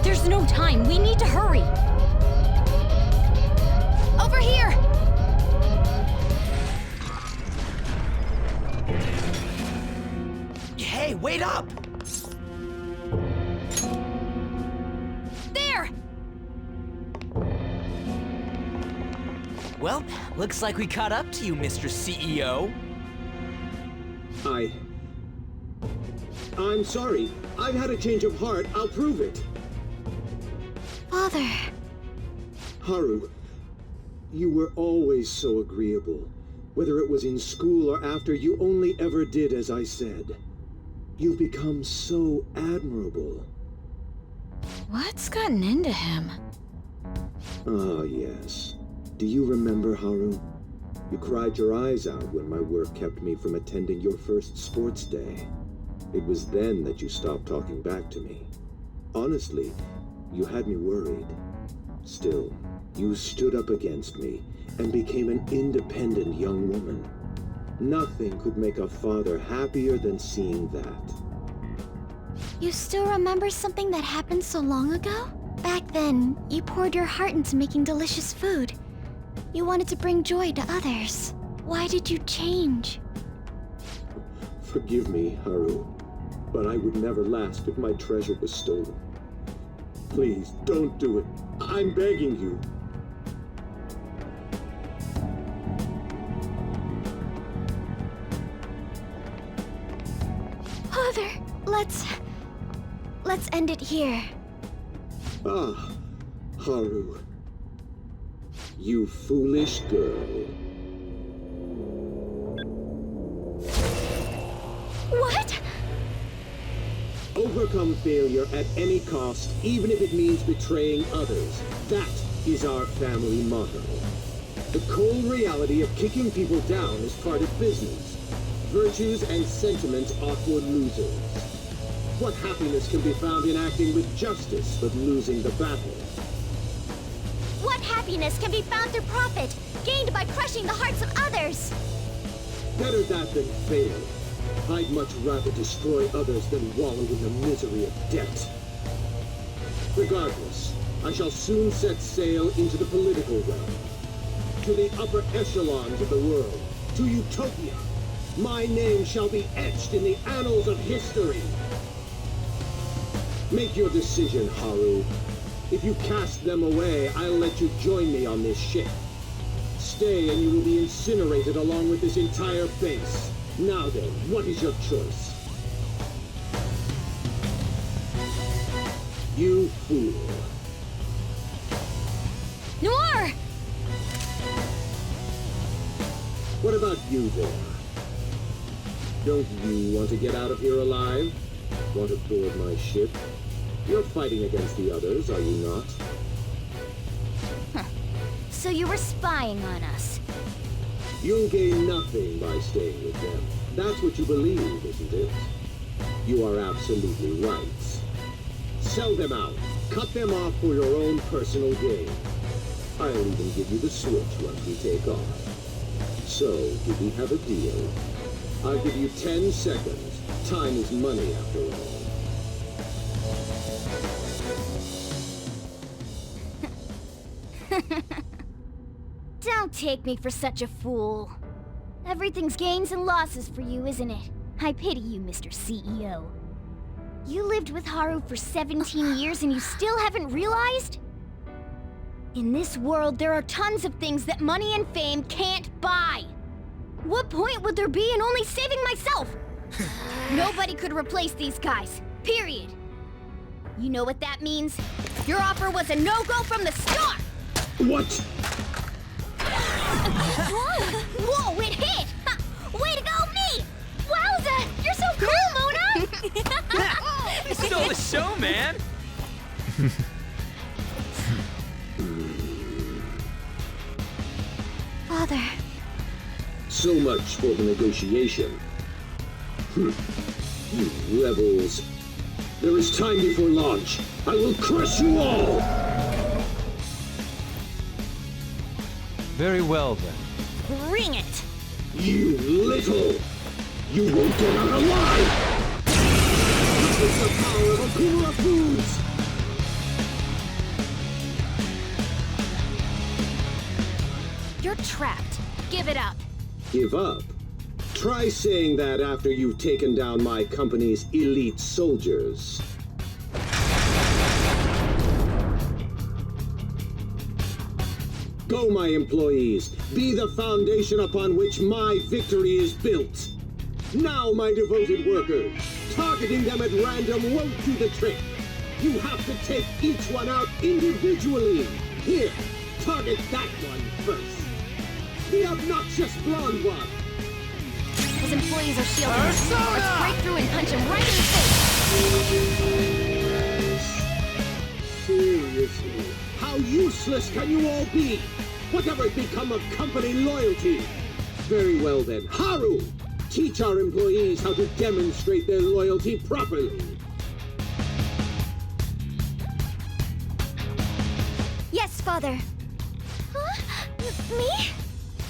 There's no time. We need to hurry. Over here! Hey, wait up! There! Well, looks like we caught up to you, Mr. CEO. I'm sorry. I've had a change of heart. I'll prove it. Father. Haru, you were always so agreeable. Whether it was in school or after, you only ever did as I said. You've become so admirable. What's gotten into him? Ah, yes. Do you remember, Haru? You cried your eyes out when my work kept me from attending your first sports day. It was then that you stopped talking back to me. Honestly, you had me worried. Still, you stood up against me and became an independent young woman. Nothing could make a father happier than seeing that. You still remember something that happened so long ago? Back then, you poured your heart into making delicious food. You wanted to bring joy to others. Why did you change? Forgive me, Haru, but I would never last if my treasure was stolen. Please, don't do it. I'm begging you. Father, let's end it here. Ah, Haru. You foolish girl. overcome failure at any cost, even if it means betraying others. That is our family motto. The cold reality of kicking people down is part of business. Virtues and sentiments are for losers. What happiness can be found in acting with justice but losing the battle? What happiness can be found through profit, gained by crushing the hearts of others? Better that than fail. I'd much rather destroy others than wallow in the misery of debt. Regardless, I shall soon set sail into the political realm. To the upper echelons of the world. To Utopia. My name shall be etched in the annals of history. Make your decision, Haru. If you cast them away, I'll let you join me on this ship. Stay and you will be incinerated along with this entire base. Now then, what is your choice? You fool. Noir! What about you there? Don't you want to get out of here alive? Want to board my ship? You're fighting against the others, are you not? So you were spying on us. You'll gain nothing by staying with them. That's what you believe, isn't it? You are absolutely right. Sell them out. Cut them off for your own personal gain. I'll even give you the switch once we take off. So, do we have a deal? I'll give you 10 seconds. Time is money, after all. Don't take me for such a fool. Everything's gains and losses for you, isn't it? I pity you, Mr. CEO. You lived with Haru for 17 years and you still haven't realized? In this world, there are tons of things that money and fame can't buy. What point would there be in only saving myself? Nobody could replace these guys, period. You know what that means? Your offer was a no-go from the start! What? Whoa, it hit! Ha, way to go, me! Wowza! You're so cool, Mona! You stole the show, man! Father. So much for the negotiation. You rebels. There is time before launch. I will crush you all! Very well, then. Bring it! You little! You won't get out alive! This is the power of Okumura Foods! You're trapped. Give it up. Give up? Try saying that after you've taken down my company's elite soldiers. Go, my employees. Be the foundation upon which my victory is built. Now, my devoted workers. Targeting them at random won't do the trick. You have to take each one out individually. Here, target that one first. The obnoxious blonde one. His employees are shielded. Let's break through and punch him right in the face. Seriously, how useless can you all be? Whatever become of company loyalty? Very well then, Haru! Teach our employees how to demonstrate their loyalty properly. Yes, Father. Huh? Me?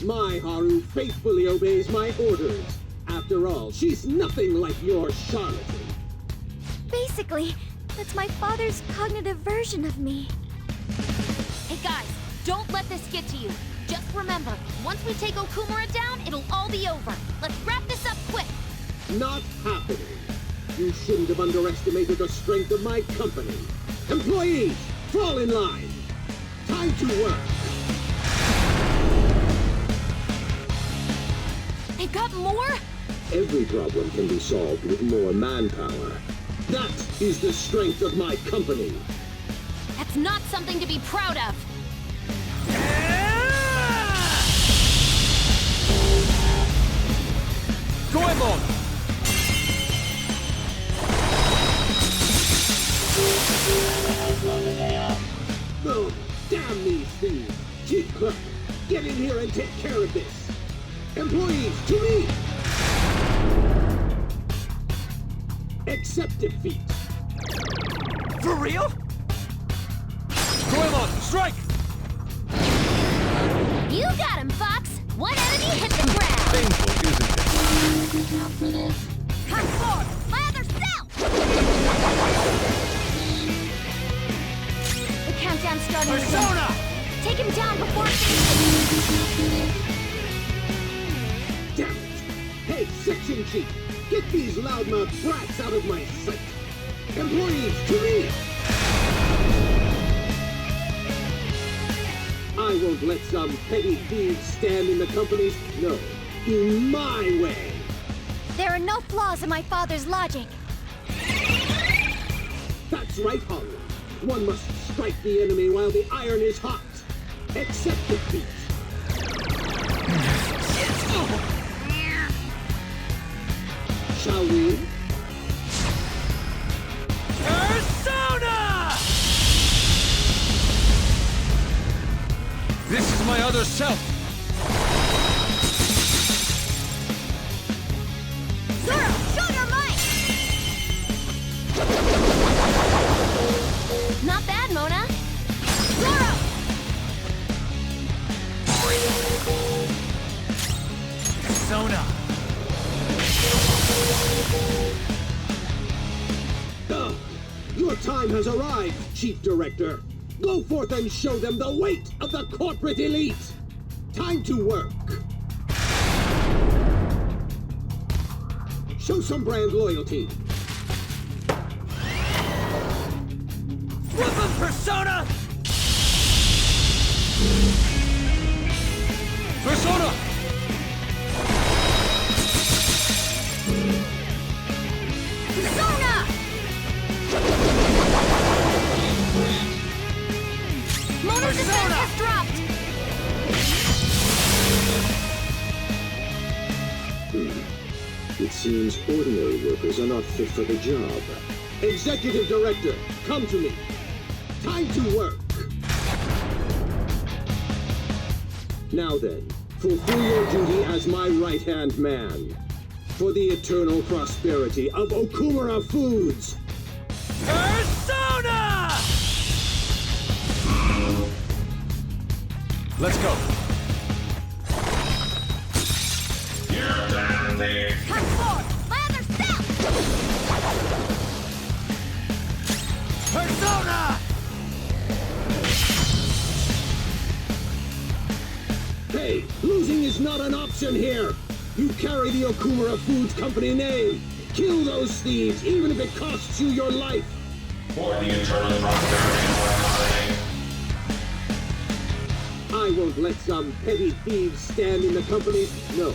My Haru faithfully obeys my orders. After all, she's nothing like your charlatan. Basically, that's my father's cognitive version of me. Hey guys, don't let this get to you. Just remember, once we take Okumura down, it'll all be over. Let's wrap this up quick. Not happening. You shouldn't have underestimated the strength of my company. Employees, fall in line. Time to work. They got more? Every problem can be solved with more manpower. That is the strength of my company. That's not something to be proud of. Goemon! work. Get in here and take care of this. Employees, to me! Accept defeat. For real? Goemon, strike! You got him, Fox! One enemy hit the ground! Painful, isn't it? Come forward! My other self! The countdown's starting Persona! again. Take him down before it finishes! Damn it! Hey, section chief! Get these loudmouth brats out of my sight! Employees, to me! I won't let some petty thieves stand in the company's... No, in my way! There are no flaws in my father's logic. That's right, Haru. One must strike the enemy while the iron is hot. Accept defeat. Shall we? Persona! This is my other self! Zoro, show your might! Not bad, Mona. Zoro! Persona! Your time has arrived, Chief Director. Go forth and show them the weight of the corporate elite. Time to work. Show some brand loyalty. Flip him, Persona! Persona! Persona! Mona's defense has dropped! It seems ordinary workers are not fit for the job. Executive Director, come to me. Time to work. Now then, fulfill your duty as my right-hand man. For the eternal prosperity of Okumura Foods. Persona! Let's go. Come forward! My other self! Persona! Hey, losing is not an option here. You carry the Okumura Foods company name. Kill those thieves, even if it costs you your life. For the eternal prosperity of our colony. I won't let some petty thieves stand in the company's... No,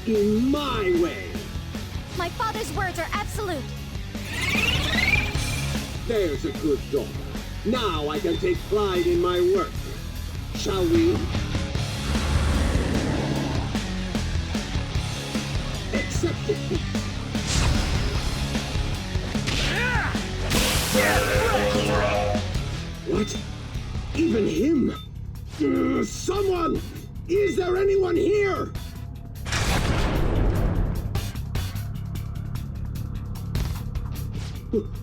in my way. My father's words are absolute. There's a good daughter. Now I can take pride in my work. Shall we? Accept defeat. What? Even him? Someone! Is there anyone here?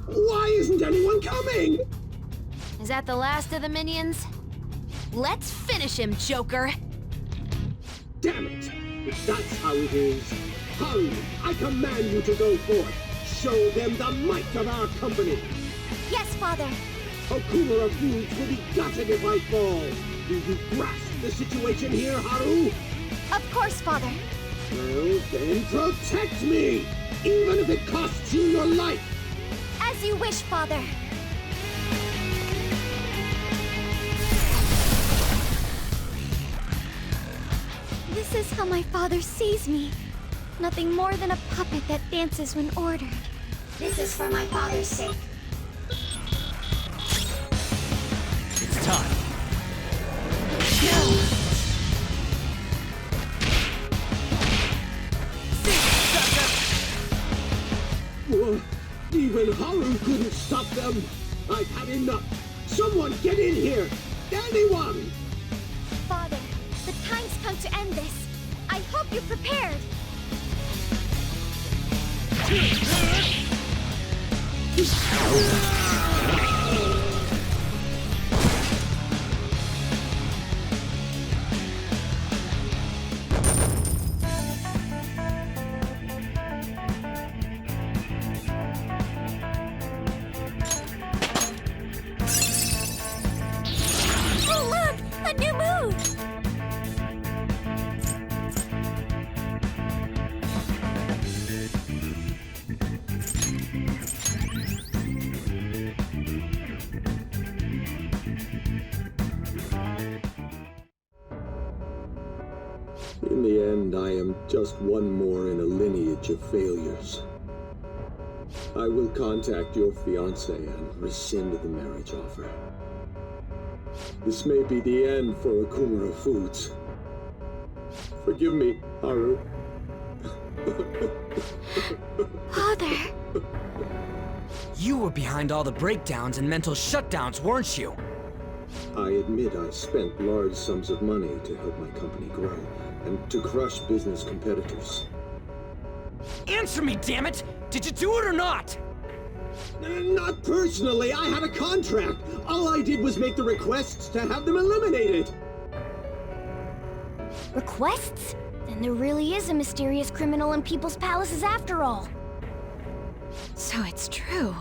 Why isn't anyone coming? Is that the last of the minions? Let's finish him, Joker! Damn it! If that's how it is, Haru, I command you to go forth. Show them the might of our company. Yes, Father. Okumura Foods will be gutted if I fall. Do you grasp the situation here, Haru? Of course, Father. Well, then protect me! Even if it costs you your life! As you wish, Father. This is how my father sees me. Nothing more than a puppet that dances when ordered. This is for my father's sake. It's time. No! Even Haru couldn't stop them. I've had enough. Someone get in here! Anyone! Father, come to end this. I hope you're prepared. Oh, look! A new move! In the end, I am just one more in a lineage of failures. I will contact your fiancé and rescind the marriage offer. This may be the end for Okumura Foods. Forgive me, Haru. Father! You were behind all the breakdowns and mental shutdowns, weren't you? I admit I spent large sums of money to help my company grow and to crush business competitors. Answer me, damn it! Did you do it or not? Not personally. I had a contract. All I did was make the requests to have them eliminated. Requests? Then there really is a mysterious criminal in people's palaces after all. So it's true.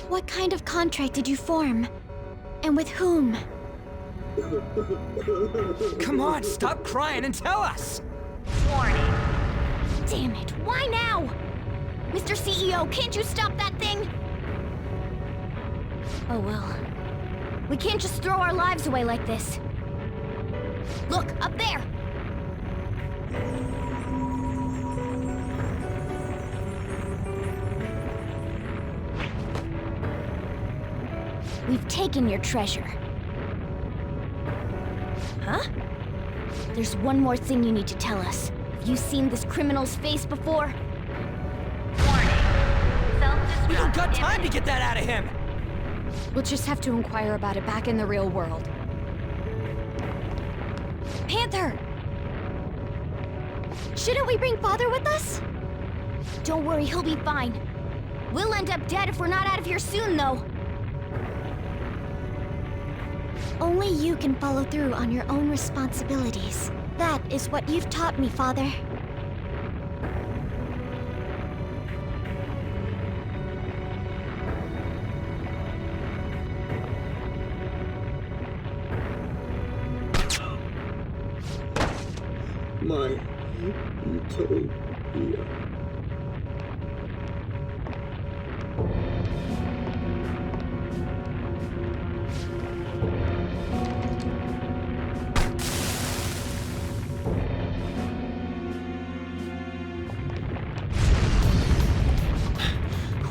What kind of contract did you form? And with whom? Come on, stop crying and tell us! Warning. Damn it, why now? Mr. CEO, can't you stop that thing? Oh well. We can't just throw our lives away like this. Look, up there! We've taken your treasure. Huh? There's one more thing you need to tell us. Have you seen this criminal's face before? We don't got time to get that out of him! We'll just have to inquire about it back in the real world. Panther! Shouldn't we bring Father with us? Don't worry, he'll be fine. We'll end up dead if we're not out of here soon, though. Only you can follow through on your own responsibilities. That is what you've taught me, Father. My utopia.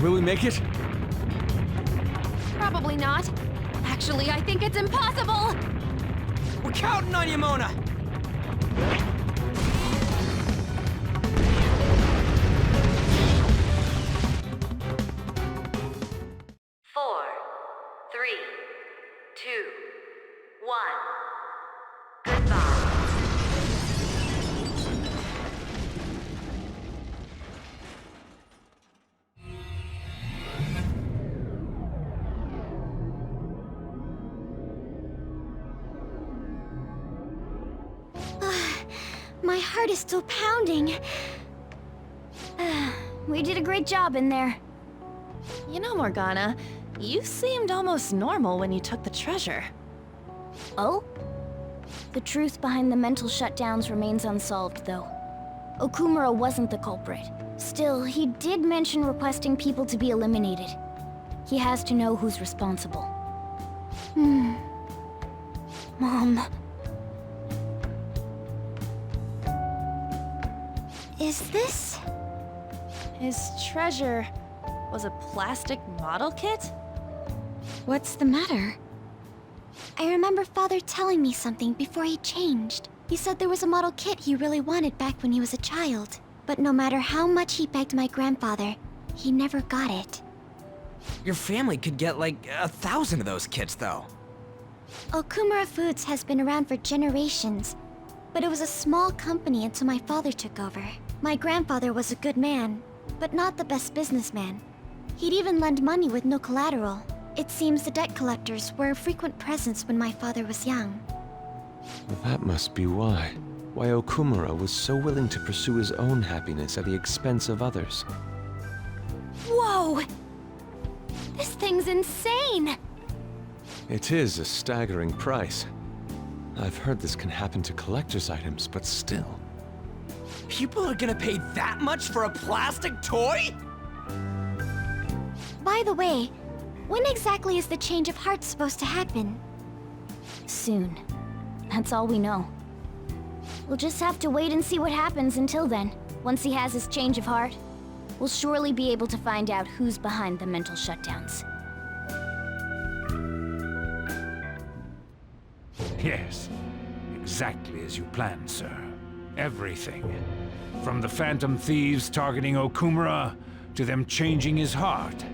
Will we make it? Probably not. Actually, I think it's impossible! We're counting on you, Mona! Four, three, two, one. Goodbye. My heart is still pounding. We did a great job in there. You know, Morgana, you seemed almost normal when you took the treasure. Oh? The truth behind the mental shutdowns remains unsolved, though. Okumura wasn't the culprit. Still, he did mention requesting people to be eliminated. He has to know who's responsible. Mom. Is this? His treasure was a plastic model kit? What's the matter? I remember Father telling me something before he changed. He said there was a model kit he really wanted back when he was a child. But no matter how much he begged my grandfather, he never got it. Your family could get like 1,000 of those kits, though. Okumura Foods has been around for generations. But it was a small company until my father took over. My grandfather was a good man, but not the best businessman. He'd even lend money with no collateral. It seems the debt collectors were a frequent presence when my father was young. That must be why. Why Okumura was so willing to pursue his own happiness at the expense of others. Whoa! This thing's insane! It is a staggering price. I've heard this can happen to collector's items, but still. People are gonna pay that much for a plastic toy? By the way, when exactly is the change of heart supposed to happen? Soon. That's all we know. We'll just have to wait and see what happens until then. Once he has his change of heart, we'll surely be able to find out who's behind the mental shutdowns. Yes, exactly as you planned, sir. Everything. From the Phantom Thieves targeting Okumura, to them changing his heart.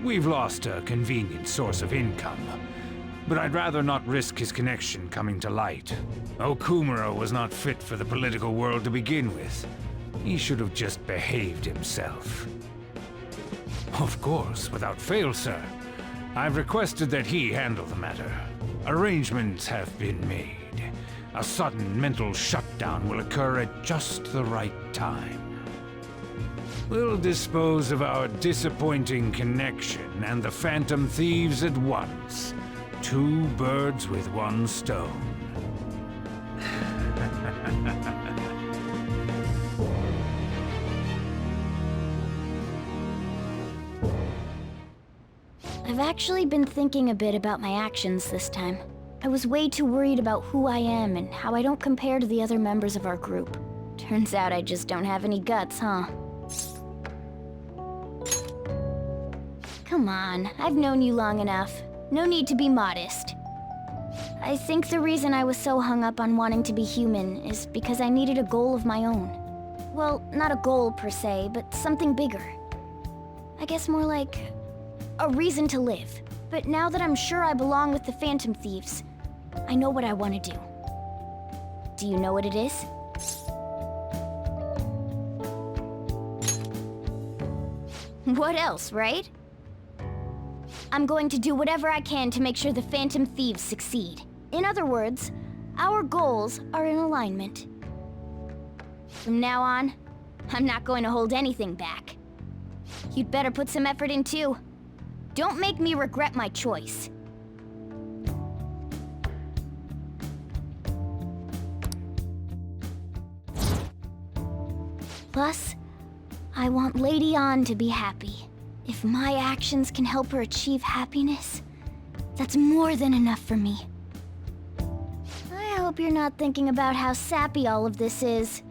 We've lost a convenient source of income, but I'd rather not risk his connection coming to light. Okumura was not fit for the political world to begin with. He should have just behaved himself. Of course, without fail, sir. I've requested that he handle the matter. Arrangements have been made. A sudden mental shutdown will occur at just the right time. We'll dispose of our disappointing connection and the Phantom Thieves at once. 2 birds with 1 stone. I've actually been thinking a bit about my actions this time. I was way too worried about who I am and how I don't compare to the other members of our group. Turns out I just don't have any guts, huh? Come on, I've known you long enough. No need to be modest. I think the reason I was so hung up on wanting to be human is because I needed a goal of my own. Well, not a goal per se, but something bigger. I guess more like a reason to live. But now that I'm sure I belong with the Phantom Thieves, I know what I want to do. Do you know what it is? What else, right? I'm going to do whatever I can to make sure the Phantom Thieves succeed. In other words, our goals are in alignment. From now on, I'm not going to hold anything back. You'd better put some effort in too. Don't make me regret my choice. Plus, I want Lady An to be happy. If my actions can help her achieve happiness, that's more than enough for me. I hope you're not thinking about how sappy all of this is.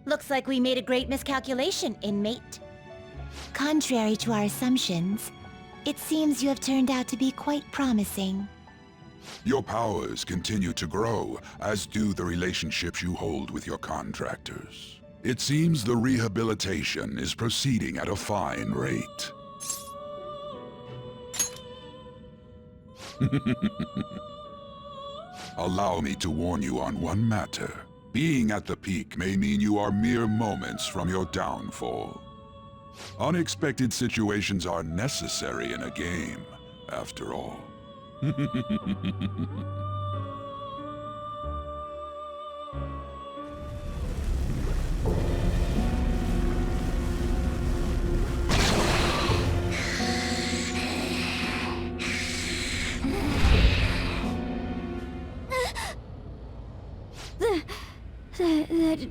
Looks like we made a great miscalculation, inmate. Contrary to our assumptions, it seems you have turned out to be quite promising. Your powers continue to grow, as do the relationships you hold with your contractors. It seems the rehabilitation is proceeding at a fine rate. Allow me to warn you on one matter. Being at the peak may mean you are mere moments from your downfall. Unexpected situations are necessary in a game, after all.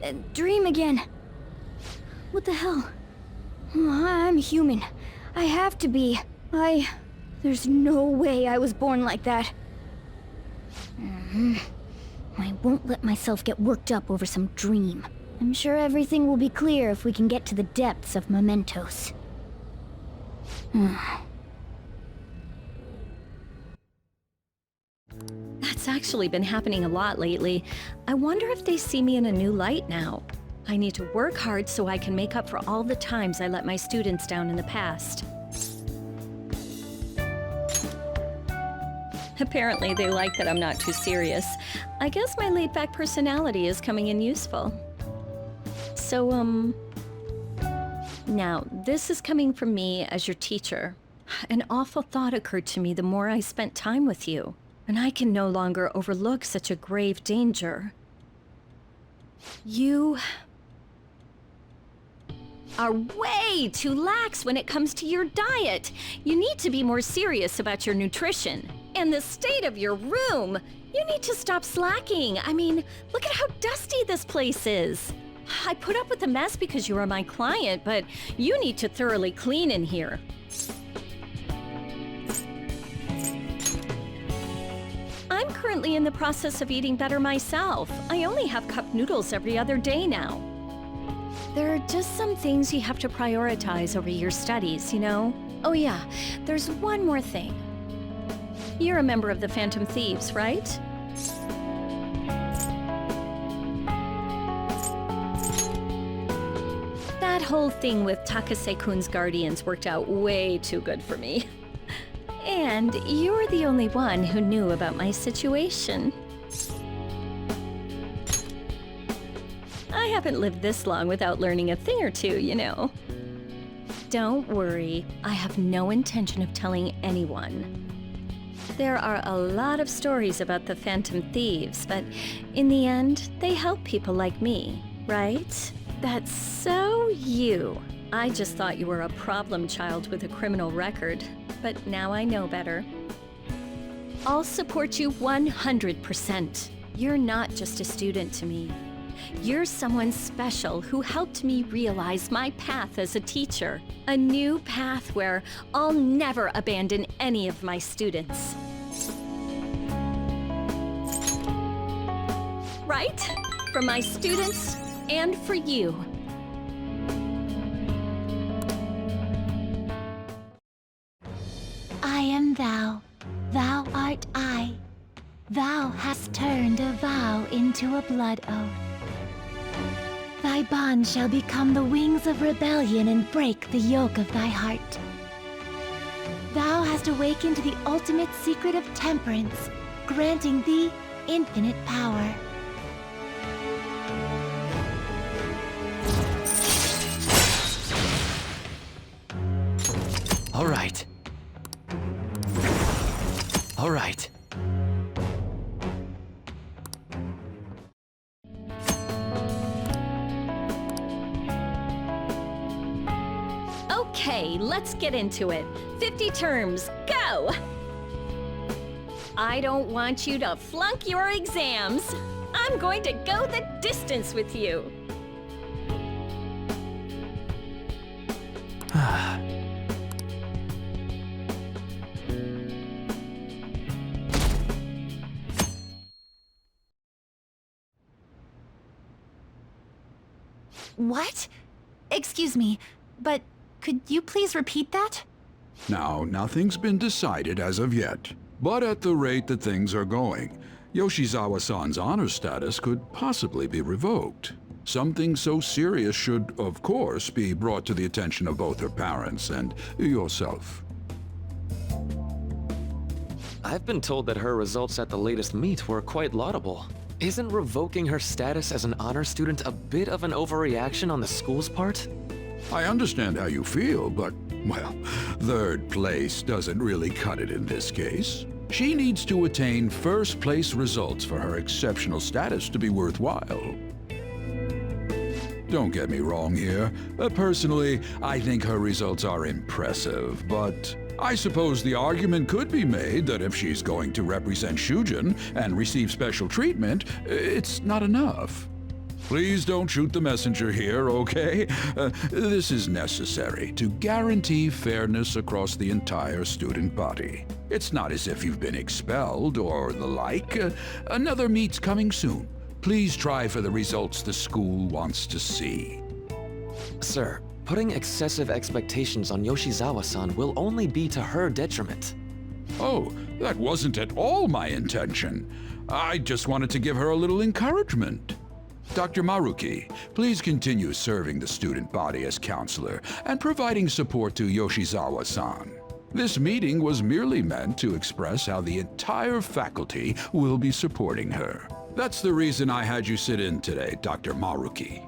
That dream again. What the hell? I'm human. I have to be. There's no way I was born like that. I won't let myself get worked up over some dream. I'm sure everything will be clear if we can get to the depths of mementos. That's actually been happening a lot lately. I wonder if they see me in a new light now. I need to work hard so I can make up for all the times I let my students down in the past. Apparently they like that I'm not too serious. I guess my laid-back personality is coming in useful. So, now, this is coming from me as your teacher. An awful thought occurred to me the more I spent time with you, and I can no longer overlook such a grave danger. You are way too lax when it comes to your diet. You need to be more serious about your nutrition. And the state of your room. You need to stop slacking. I mean, look at how dusty this place is. I put up with the mess because you are my client, but you need to thoroughly clean in here. I'm currently in the process of eating better myself. I only have cup noodles every other day now. There are just some things you have to prioritize over your studies, you know? Oh yeah, there's one more thing. You're a member of the Phantom Thieves, right? That whole thing with Takase-kun's guardians worked out way too good for me. And you were the only one who knew about my situation. I haven't lived this long without learning a thing or two, you know. Don't worry, I have no intention of telling anyone. There are a lot of stories about the Phantom Thieves, but in the end, they help people like me, right? That's so you. I just thought you were a problem child with a criminal record, but now I know better. I'll support you 100%. You're not just a student to me. You're someone special who helped me realize my path as a teacher. A new path where I'll never abandon any of my students. Right? For my students and for you. I am thou, thou art I. Thou hast turned a vow into a blood oath. Thy bond shall become the wings of rebellion and break the yoke of thy heart. Thou hast awakened the ultimate secret of temperance, granting thee infinite power. All right. All right. Okay, let's get into it. 50 terms, go! I don't want you to flunk your exams. I'm going to go the distance with you. What? Excuse me, but could you please repeat that? Now, nothing's been decided as of yet. But at the rate that things are going, Yoshizawa-san's honor status could possibly be revoked. Something so serious should, of course, be brought to the attention of both her parents and yourself. I've been told that her results at the latest meet were quite laudable. Isn't revoking her status as an honor student a bit of an overreaction on the school's part? I understand how you feel, but, well, third place doesn't really cut it in this case. She needs to attain first-place results for her exceptional status to be worthwhile. Don't get me wrong here. Personally, I think her results are impressive, but I suppose the argument could be made that if she's going to represent Shujin and receive special treatment, it's not enough. Please don't shoot the messenger here, okay? This is necessary to guarantee fairness across the entire student body. It's not as if you've been expelled or the like. Another meet's coming soon. Please try for the results the school wants to see. Sir, putting excessive expectations on Yoshizawa-san will only be to her detriment. Oh, that wasn't at all my intention. I just wanted to give her a little encouragement. Dr. Maruki, please continue serving the student body as counselor and providing support to Yoshizawa-san. This meeting was merely meant to express how the entire faculty will be supporting her. That's the reason I had you sit in today, Dr. Maruki.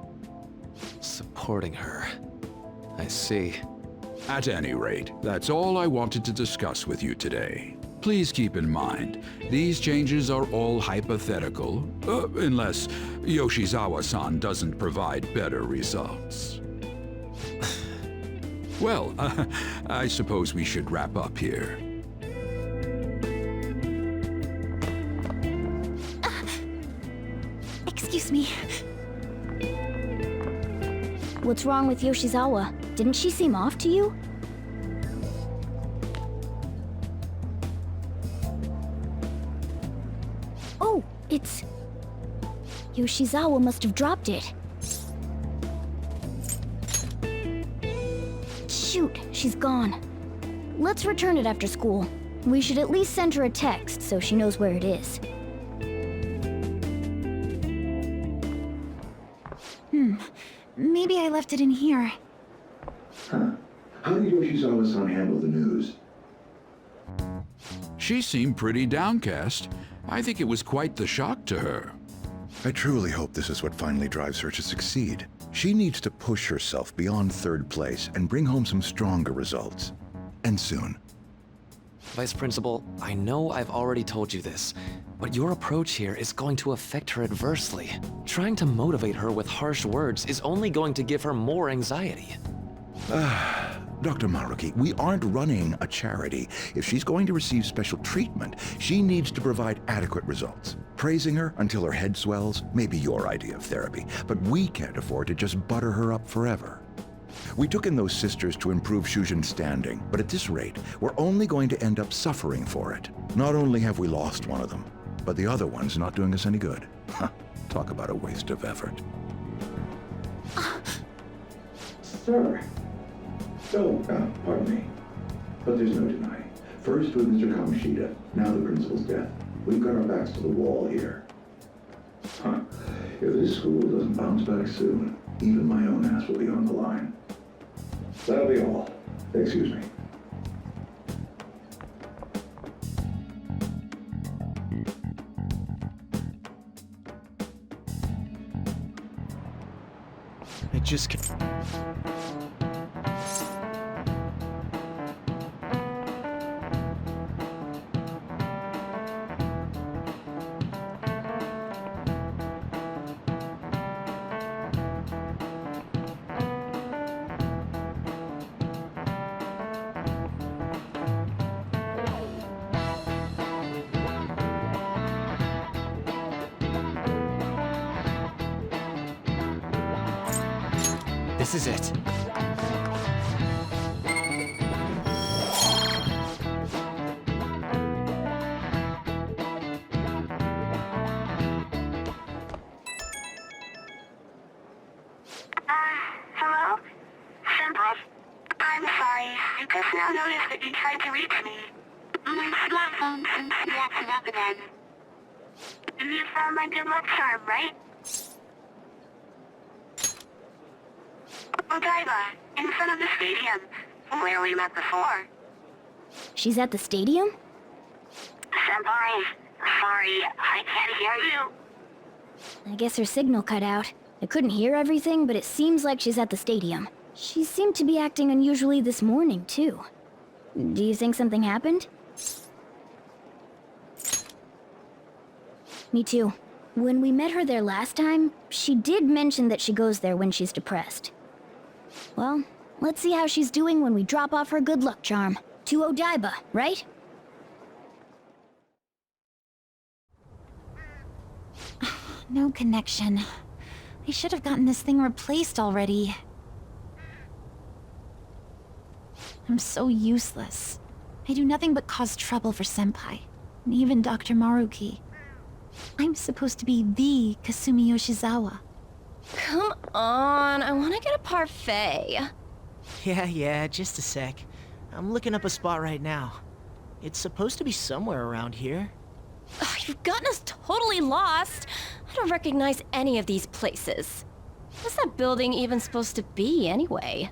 Supporting her. I see. At any rate, that's all I wanted to discuss with you today. Please keep in mind, these changes are all hypothetical, unless Yoshizawa-san doesn't provide better results. Well, I suppose we should wrap up here. Excuse me. What's wrong with Yoshizawa? Didn't she seem off to you? Oh, it's... Yoshizawa must have dropped it. Shoot, she's gone. Let's return it after school. We should at least send her a text so she knows where it is. Maybe I left it in here. Huh. How did Yoshizawa-san handle the news? She seemed pretty downcast. I think it was quite the shock to her. I truly hope this is what finally drives her to succeed. She needs to push herself beyond third place and bring home some stronger results. And soon. Vice Principal, I know I've already told you this, but your approach here is going to affect her adversely. Trying to motivate her with harsh words is only going to give her more anxiety. Dr. Maruki, we aren't running a charity. If she's going to receive special treatment, she needs to provide adequate results. Praising her until her head swells may be your idea of therapy, but we can't afford to just butter her up forever. We took in those sisters to improve Shujin's standing, but at this rate, we're only going to end up suffering for it. Not only have we lost one of them, but the other one's not doing us any good. Talk about a waste of effort. Sir. Oh, pardon me. But there's no denying. First with Mr. Kamoshida, now the principal's death. We've got our backs to the wall here. If this school doesn't bounce back soon, even my own ass will be on the line. That'll be all. Excuse me. It just can't... This is it. Hello? Senpai. I'm sorry. I just now noticed that you tried to reach me. My smartphone seems to be acting up again. You found my good luck charm, right? Odaiba, in front of the stadium, where we met before. She's at the stadium? Senpai, sorry, I can't hear you. I guess her signal cut out. I couldn't hear everything, but it seems like she's at the stadium. She seemed to be acting unusually this morning, too. Do you think something happened? Me too. When we met her there last time, she did mention that she goes there when she's depressed. Well, let's see how she's doing when we drop off her good luck charm. To Odaiba, right? No connection. I should have gotten this thing replaced already. I'm so useless. I do nothing but cause trouble for Senpai, and even Dr. Maruki. I'm supposed to be the Kasumi Yoshizawa. Come on, I want to get a parfait. Yeah, just a sec. I'm looking up a spot right now. It's supposed to be somewhere around here. Oh, you've gotten us totally lost. I don't recognize any of these places. What's that building even supposed to be, anyway?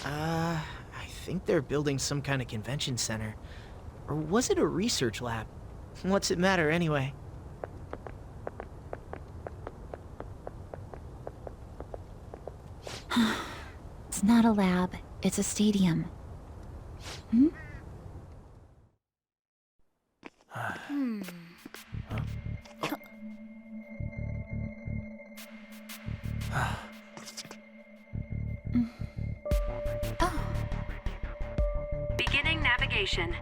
I think they're building some kind of convention center. Or was it a research lab? What's it matter anyway? It's not a lab, it's a stadium. Hmm? Beginning navigation.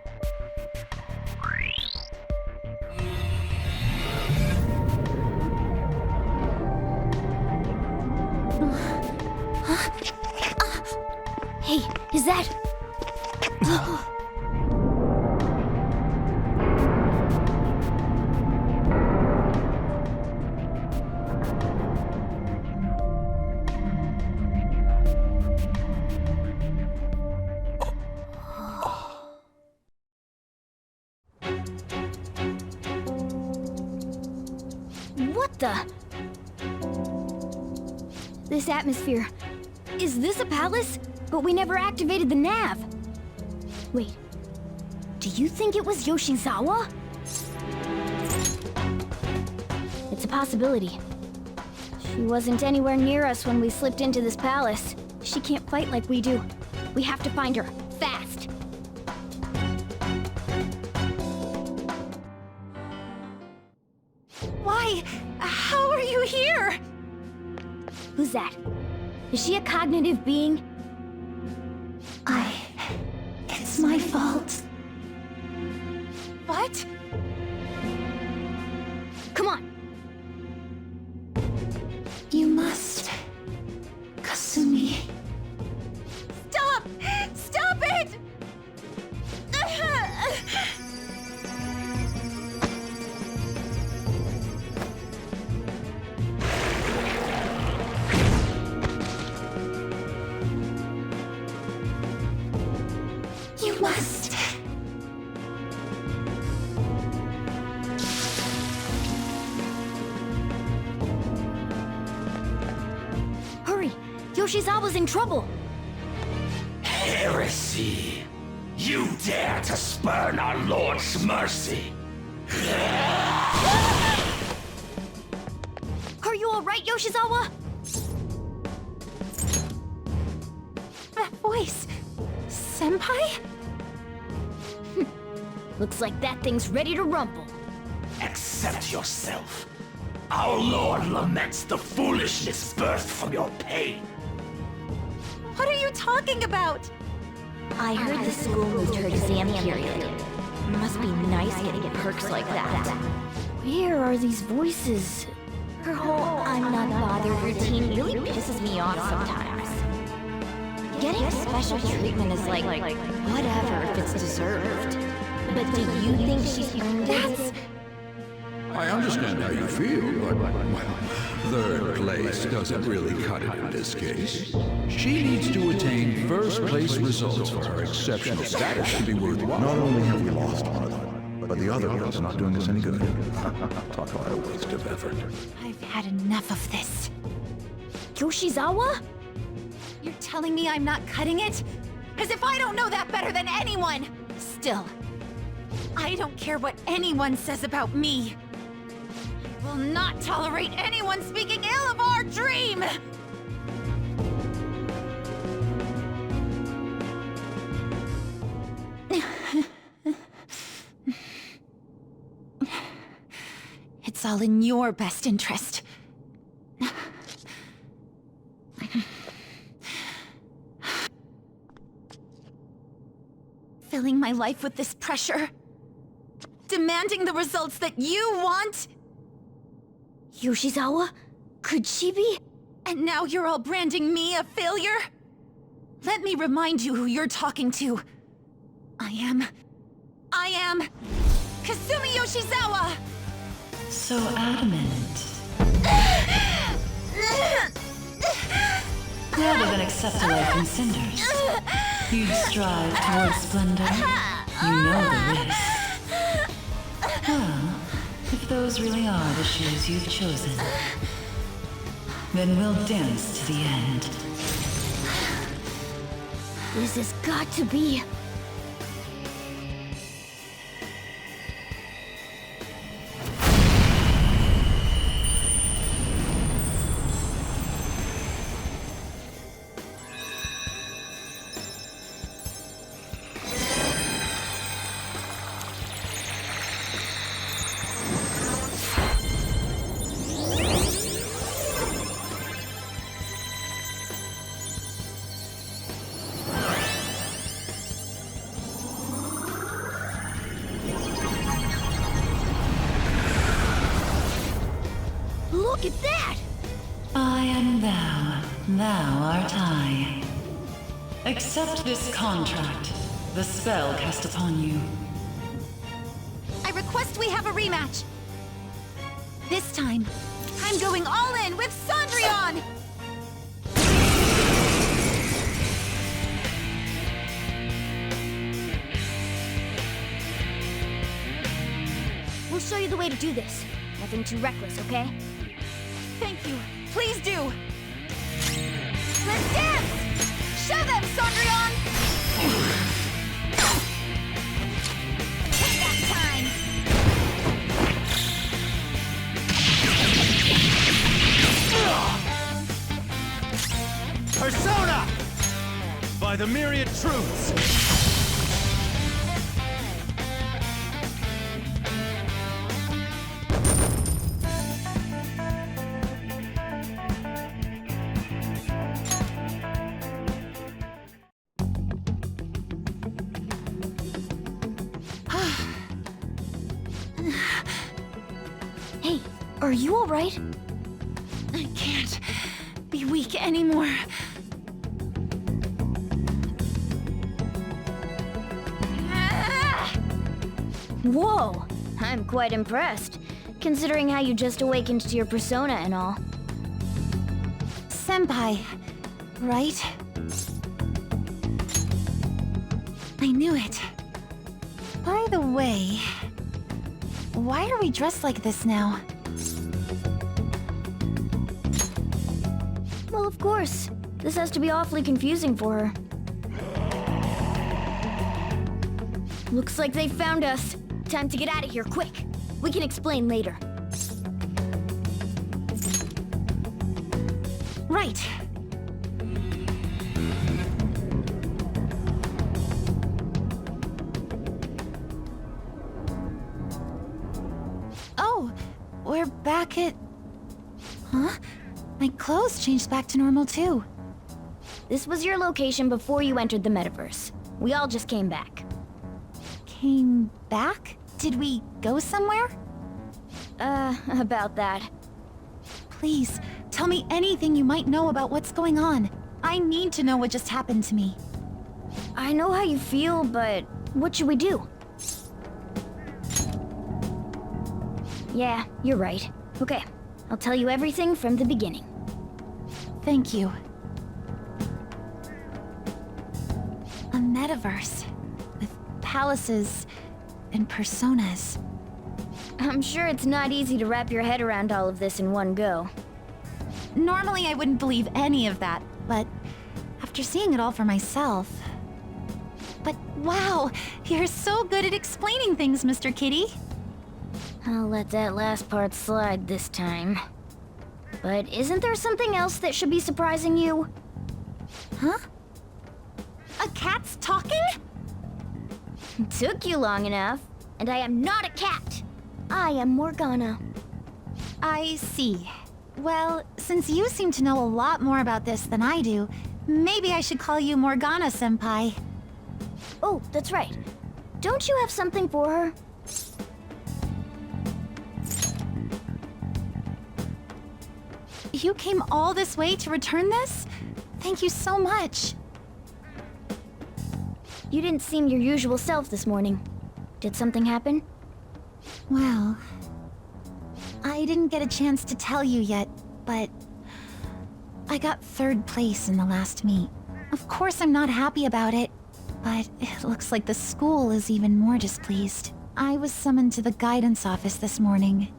Hey, is that... What the... This atmosphere... Is this a palace? But we never activated the nav. Wait, do you think it was Yoshizawa? It's a possibility. She wasn't anywhere near us when we slipped into this palace. She can't fight like we do. We have to find her, fast. Why? How are you here? Who's that? Is she a cognitive being? It's my fault. What? Come on. You must... Kasumi. Stop! Stop it! You must... Hurry! Yoshizawa's in trouble! Heresy! You dare to spurn our Lord's mercy! Are you alright, Yoshizawa? That voice... Senpai? Looks like that thing's ready to rumble. Accept yourself. Our Lord laments the foolishness birthed from your pain. What are you talking about? I heard the school moved her exam period. Must be nice getting perks like that. Where are these voices? Her whole I'm not bothered routine really pisses me off sometimes. Getting special treatment is like whatever if it's deserved. But do you think she's earned it? I understand how you feel, but, well, third place doesn't really cut it in this case. She needs to attain first-place results for her exceptional status to be worthwhile. Not only have we lost one of them, but the other one's not doing us any good. Talk about a waste of effort. I've had enough of this. Yoshizawa? You're telling me I'm not cutting it? As if I don't know that better than anyone! Still, I don't care what anyone says about me. I will not tolerate anyone speaking ill of our dream! It's all in your best interest. Filling my life with this pressure. Demanding the results that you want. Yoshizawa? Could she be? And now you're all branding me a failure? Let me remind you who you're talking to. I am... Kasumi Yoshizawa! So adamant. Rather than accept a life in cinders, you'd strive towards splendor. You know the risks. Well, if those really are the shoes you've chosen, then we'll dance to the end. This has got to be... Look at that! I am thou, thou art I. Accept this contract, the spell cast upon you. I request we have a rematch. This time, I'm going all in with Cendrillon! We'll show you the way to do this. Nothing too reckless, okay? Thank you. Please do. Let's dance! Show them, Cendrillon! Payback time! Persona! By the myriad truths! Hey, are you alright? I can't be weak anymore. Whoa! I'm quite impressed, considering how you just awakened to your persona and all. Senpai, right? I knew it. By the way, why are we dressed like this now? Well, of course. This has to be awfully confusing for her. Looks like they found us. Time to get out of here, quick. We can explain later. Right. Oh, we're back at... Huh? My clothes changed back to normal too. This was your location before you entered the metaverse. We all just came back. Came back? Did we go somewhere? About that. Please, tell me anything you might know about what's going on. I need to know what just happened to me. I know how you feel, but what should we do? Yeah, you're right. Okay, I'll tell you everything from the beginning. Thank you. A metaverse with palaces and personas. I'm sure it's not easy to wrap your head around all of this in one go. Normally I wouldn't believe any of that, but after seeing it all for myself... But wow, you're so good at explaining things, Mr. Kitty. I'll let that last part slide this time. But isn't there something else that should be surprising you? Huh? A cat's talking? Took you long enough, and I am not a cat. I am Morgana. I see. Well, since you seem to know a lot more about this than I do, maybe I should call you Morgana-senpai. Oh, that's right. Don't you have something for her? You came all this way to return this? Thank you so much. You didn't seem your usual self this morning. Did something happen? Well, I didn't get a chance to tell you yet, but I got 3rd place in the last meet. Of course I'm not happy about it, but it looks like the school is even more displeased. I was summoned to the guidance office this morning.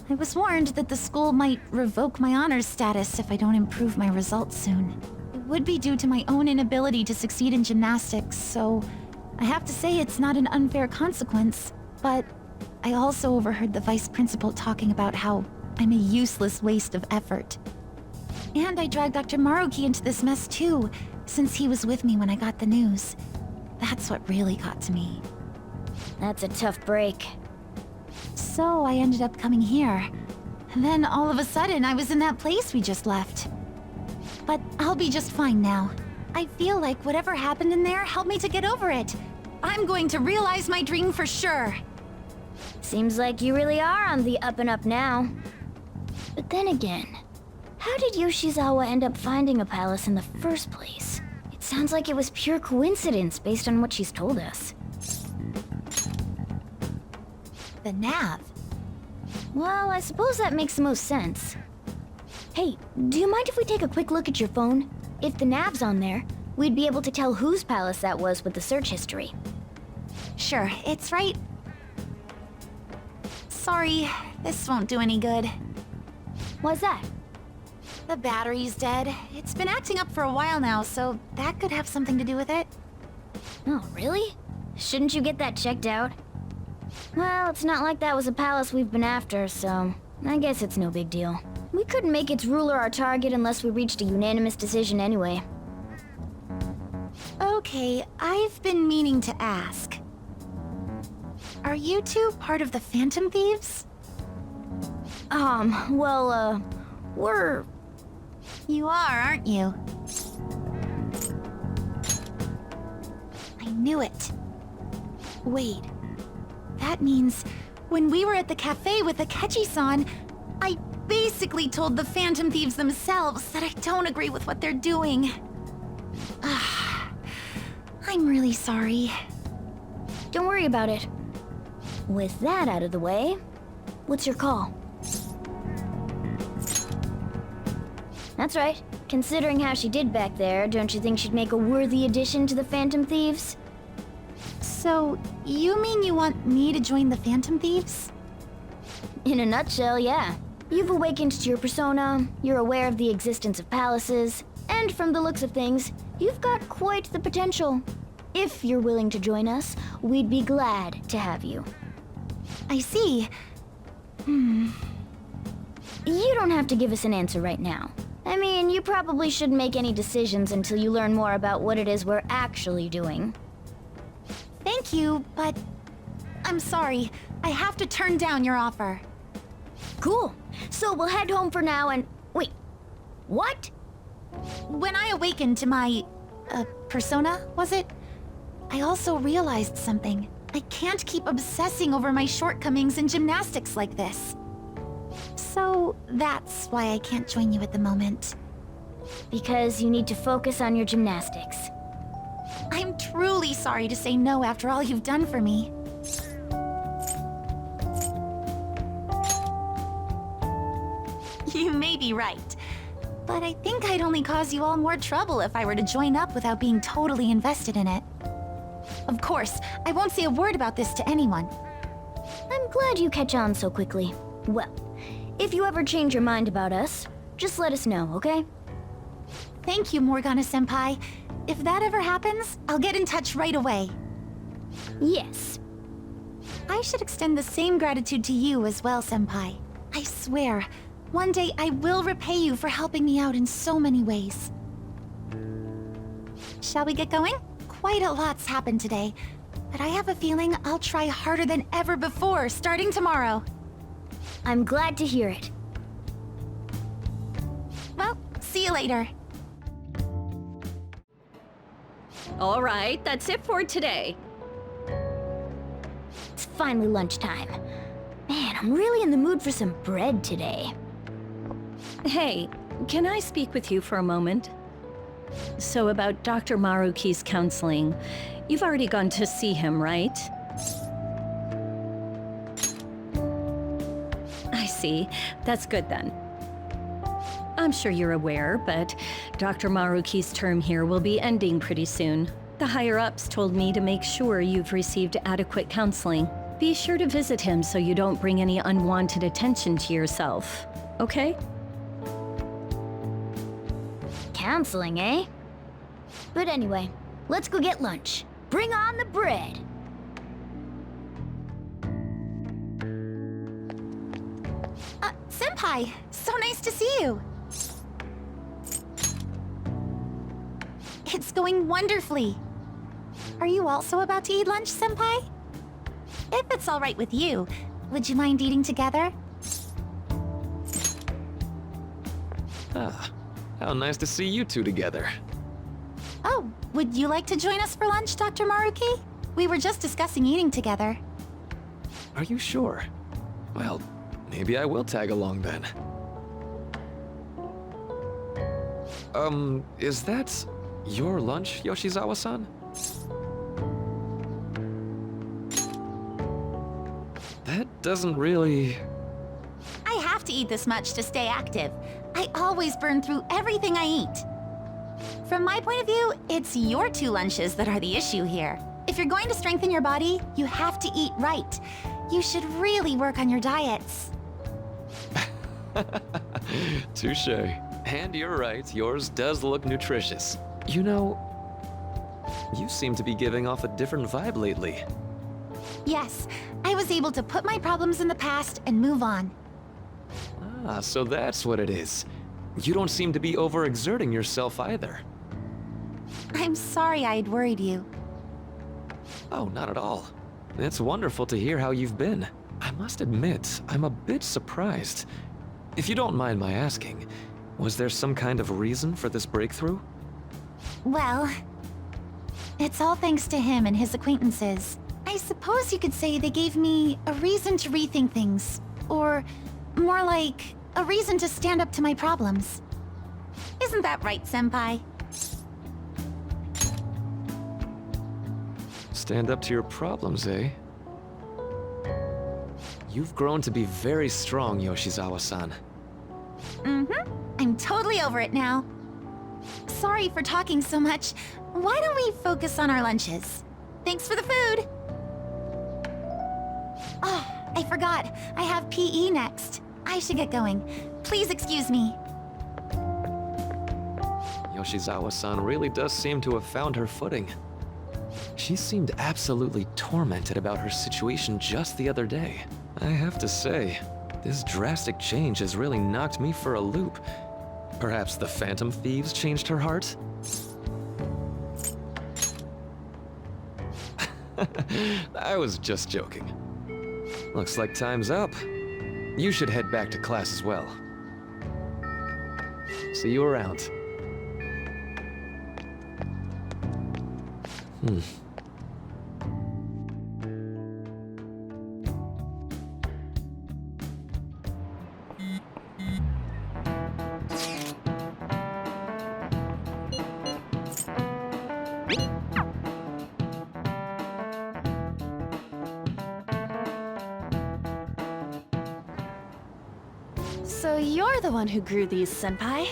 I was warned that the school might revoke my honors status if I don't improve my results soon. would be due to my own inability to succeed in gymnastics, so I have to say it's not an unfair consequence, but I also overheard the vice principal talking about how I'm a useless waste of effort. And I dragged Dr. Maruki into this mess too, since he was with me when I got the news. That's what really got to me. That's a tough break. So I ended up coming here. And then all of a sudden, I was in that place we just left. But I'll be just fine now. I feel like whatever happened in there helped me to get over it. I'm going to realize my dream for sure. Seems like you really are on the up and up now. But then again, how did Yoshizawa end up finding a palace in the first place? It sounds like it was pure coincidence based on what she's told us. The nav. Well, I suppose that makes the most sense. Hey, do you mind if we take a quick look at your phone? If the nav's on there, we'd be able to tell whose palace that was with the search history. Sure, it's right. Sorry, this won't do any good. Why's that? The battery's dead. It's been acting up for a while now, so that could have something to do with it. Oh, really? Shouldn't you get that checked out? Well, it's not like that was a palace we've been after, so I guess it's no big deal. We couldn't make its ruler our target unless we reached a unanimous decision anyway. Okay, I've been meaning to ask. Are you two part of the Phantom Thieves? Well, we're... You are, aren't you? I knew it. Wait. That means when we were at the cafe with Akechi-san, I basically told the Phantom Thieves themselves that I don't agree with what they're doing. I'm really sorry. Don't worry about it. With that out of the way, what's your call? That's right. Considering how she did back there, don't you think she'd make a worthy addition to the Phantom Thieves? So, you mean you want me to join the Phantom Thieves? In a nutshell, yeah. You've awakened to your persona, you're aware of the existence of palaces, and from the looks of things, you've got quite the potential. If you're willing to join us, we'd be glad to have you. I see. You don't have to give us an answer right now. I mean, you probably shouldn't make any decisions until you learn more about what it is we're actually doing. Thank you, but I'm sorry. I have to turn down your offer. Cool. So we'll head home for now and... Wait, what? When I awakened to my... persona, was it? I also realized something. I can't keep obsessing over my shortcomings in gymnastics like this. So that's why I can't join you at the moment. Because you need to focus on your gymnastics. I'm truly sorry to say no after all you've done for me. You may be right. But I think I'd only cause you all more trouble if I were to join up without being totally invested in it. Of course, I won't say a word about this to anyone. I'm glad you catch on so quickly. Well, if you ever change your mind about us, just let us know, okay? Thank you, Morgana-senpai. If that ever happens, I'll get in touch right away. Yes. I should extend the same gratitude to you as well, senpai. I swear, one day I will repay you for helping me out in so many ways. Shall we get going? Quite a lot's happened today, but I have a feeling I'll try harder than ever before starting tomorrow. I'm glad to hear it. Well, see you later. All right, that's it for today. It's finally lunchtime. Man, I'm really in the mood for some bread today. Hey, can I speak with you for a moment? So about Dr. Maruki's counseling, you've already gone to see him, right? I see. That's good then. I'm sure you're aware, but Dr. Maruki's term here will be ending pretty soon. The higher-ups told me to make sure you've received adequate counseling. Be sure to visit him so you don't bring any unwanted attention to yourself, okay? Counseling, eh? But anyway, let's go get lunch. Bring on the bread! Senpai, so nice to see you. It's going wonderfully. Are you also about to eat lunch, Senpai? If it's all right with you, would you mind eating together? Ah, how nice to see you two together. Oh, would you like to join us for lunch, Dr. Maruki? We were just discussing eating together. Are you sure? Well, maybe I will tag along then. Is that your lunch, Yoshizawa-san? That doesn't really... I have to eat this much to stay active. I always burn through everything I eat. From my point of view, it's your 2 lunches that are the issue here. If you're going to strengthen your body, you have to eat right. You should really work on your diets. Touche. And you're right, yours does look nutritious. You know, you seem to be giving off a different vibe lately. Yes, I was able to put my problems in the past and move on. Ah, so that's what it is. You don't seem to be overexerting yourself either. I'm sorry I'd worried you. Oh, not at all. It's wonderful to hear how you've been. I must admit, I'm a bit surprised. If you don't mind my asking, was there some kind of reason for this breakthrough? Well, it's all thanks to him and his acquaintances. I suppose you could say they gave me a reason to rethink things. Or more like, a reason to stand up to my problems. Isn't that right, Senpai? Stand up to your problems, eh? You've grown to be very strong, Yoshizawa-san. Mm-hmm. I'm totally over it now. Sorry for talking so much. Why don't we focus on our lunches? Thanks for the food! Oh, I forgot. I have PE next. I should get going. Please excuse me. Yoshizawa-san really does seem to have found her footing. She seemed absolutely tormented about her situation just the other day. I have to say, this drastic change has really knocked me for a loop. Perhaps the Phantom Thieves changed her heart? I was just joking. Looks like time's up. You should head back to class as well. See you around. So you're the one who grew these, Senpai?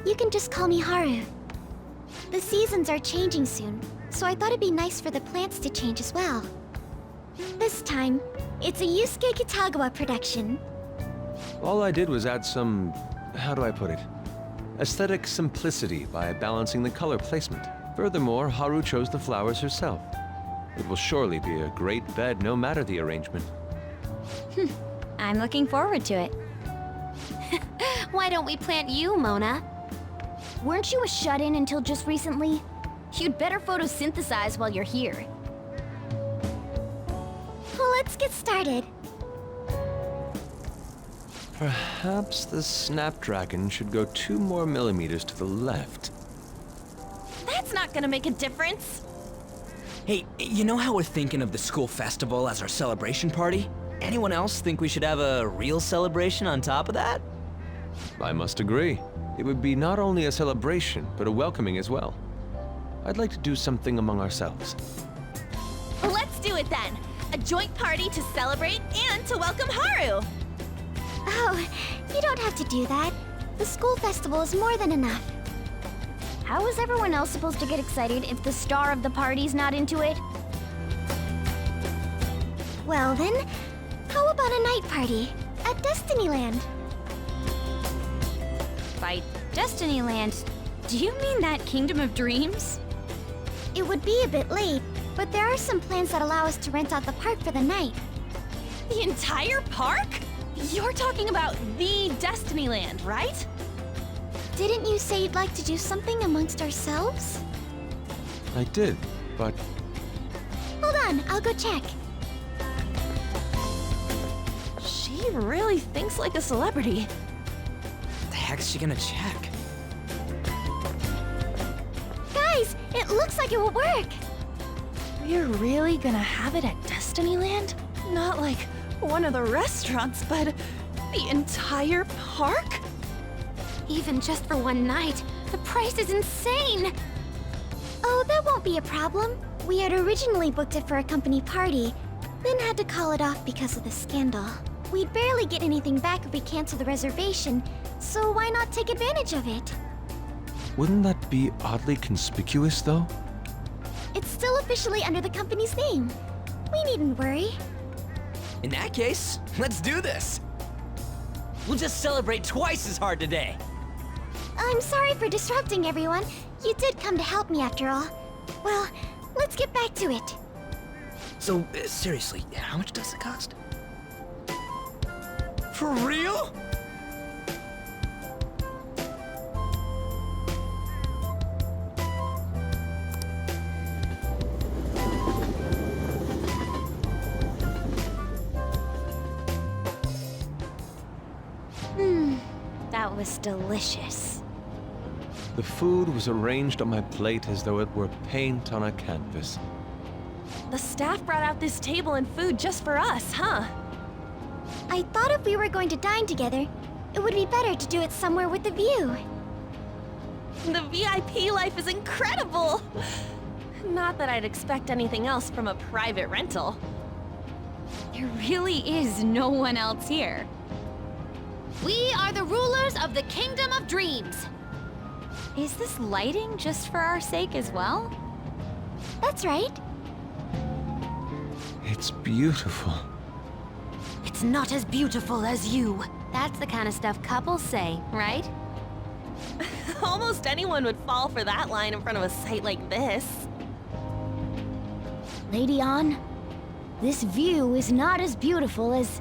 You can just call me Haru. The seasons are changing soon, so I thought it'd be nice for the plants to change as well. This time, it's a Yusuke Kitagawa production. All I did was add some, how do I put it? Aesthetic simplicity by balancing the color placement. Furthermore, Haru chose the flowers herself. It will surely be a great bed no matter the arrangement. I'm looking forward to it. Why don't we plant you, Mona? Weren't you a shut-in until just recently? You'd better photosynthesize while you're here. Well, let's get started. Perhaps the Snapdragon should go 2 more millimeters to the left. That's not gonna make a difference. Hey, you know how we're thinking of the school festival as our celebration party? Anyone else think we should have a real celebration on top of that? I must agree. It would be not only a celebration, but a welcoming as well. I'd like to do something among ourselves. Well, let's do it then. A joint party to celebrate and to welcome Haru. Oh, you don't have to do that. The school festival is more than enough. How is everyone else supposed to get excited if the star of the party's not into it? Well then, how about a night party at Destinyland? By Destinyland, Do you mean that Kingdom of Dreams? It would be a bit late, but there are some plans that allow us to rent out the park for the night. The entire park? You're talking about the Destinyland, right? Didn't you say you'd like to do something amongst ourselves? I did, but Hold on, I'll go check. She really thinks like a celebrity. The heck's she gonna check? Guys, it looks like it will work. We're really gonna have it at Destinyland? Not like one of the restaurants, but the entire park? Even just for one night, the price is insane! Oh, that won't be a problem. We had originally booked it for a company party, then had to call it off because of the scandal. We'd barely get anything back if we cancel the reservation, so why not take advantage of it? wouldn't that be oddly conspicuous, though? It's still officially under the company's name. We needn't worry. In that case, let's do this. We'll just celebrate twice as hard today. I'm sorry for disrupting everyone. You did come to help me after all. Well, let's get back to it. So, seriously, how much does it cost? For real? That was delicious. The food was arranged on my plate as though it were paint on a canvas. The staff brought out this table and food just for us, huh? I thought if we were going to dine together, it would be better to do it somewhere with a view. The VIP life is incredible! Not that I'd expect anything else from a private rental. There really is no one else here. We are the rulers of the Kingdom of Dreams. Is this lighting just for our sake as well? That's right. It's beautiful. It's not as beautiful as you. That's the kind of stuff couples say, right? Almost anyone would fall for that line in front of a site like this. Lady An, this view is not as beautiful as...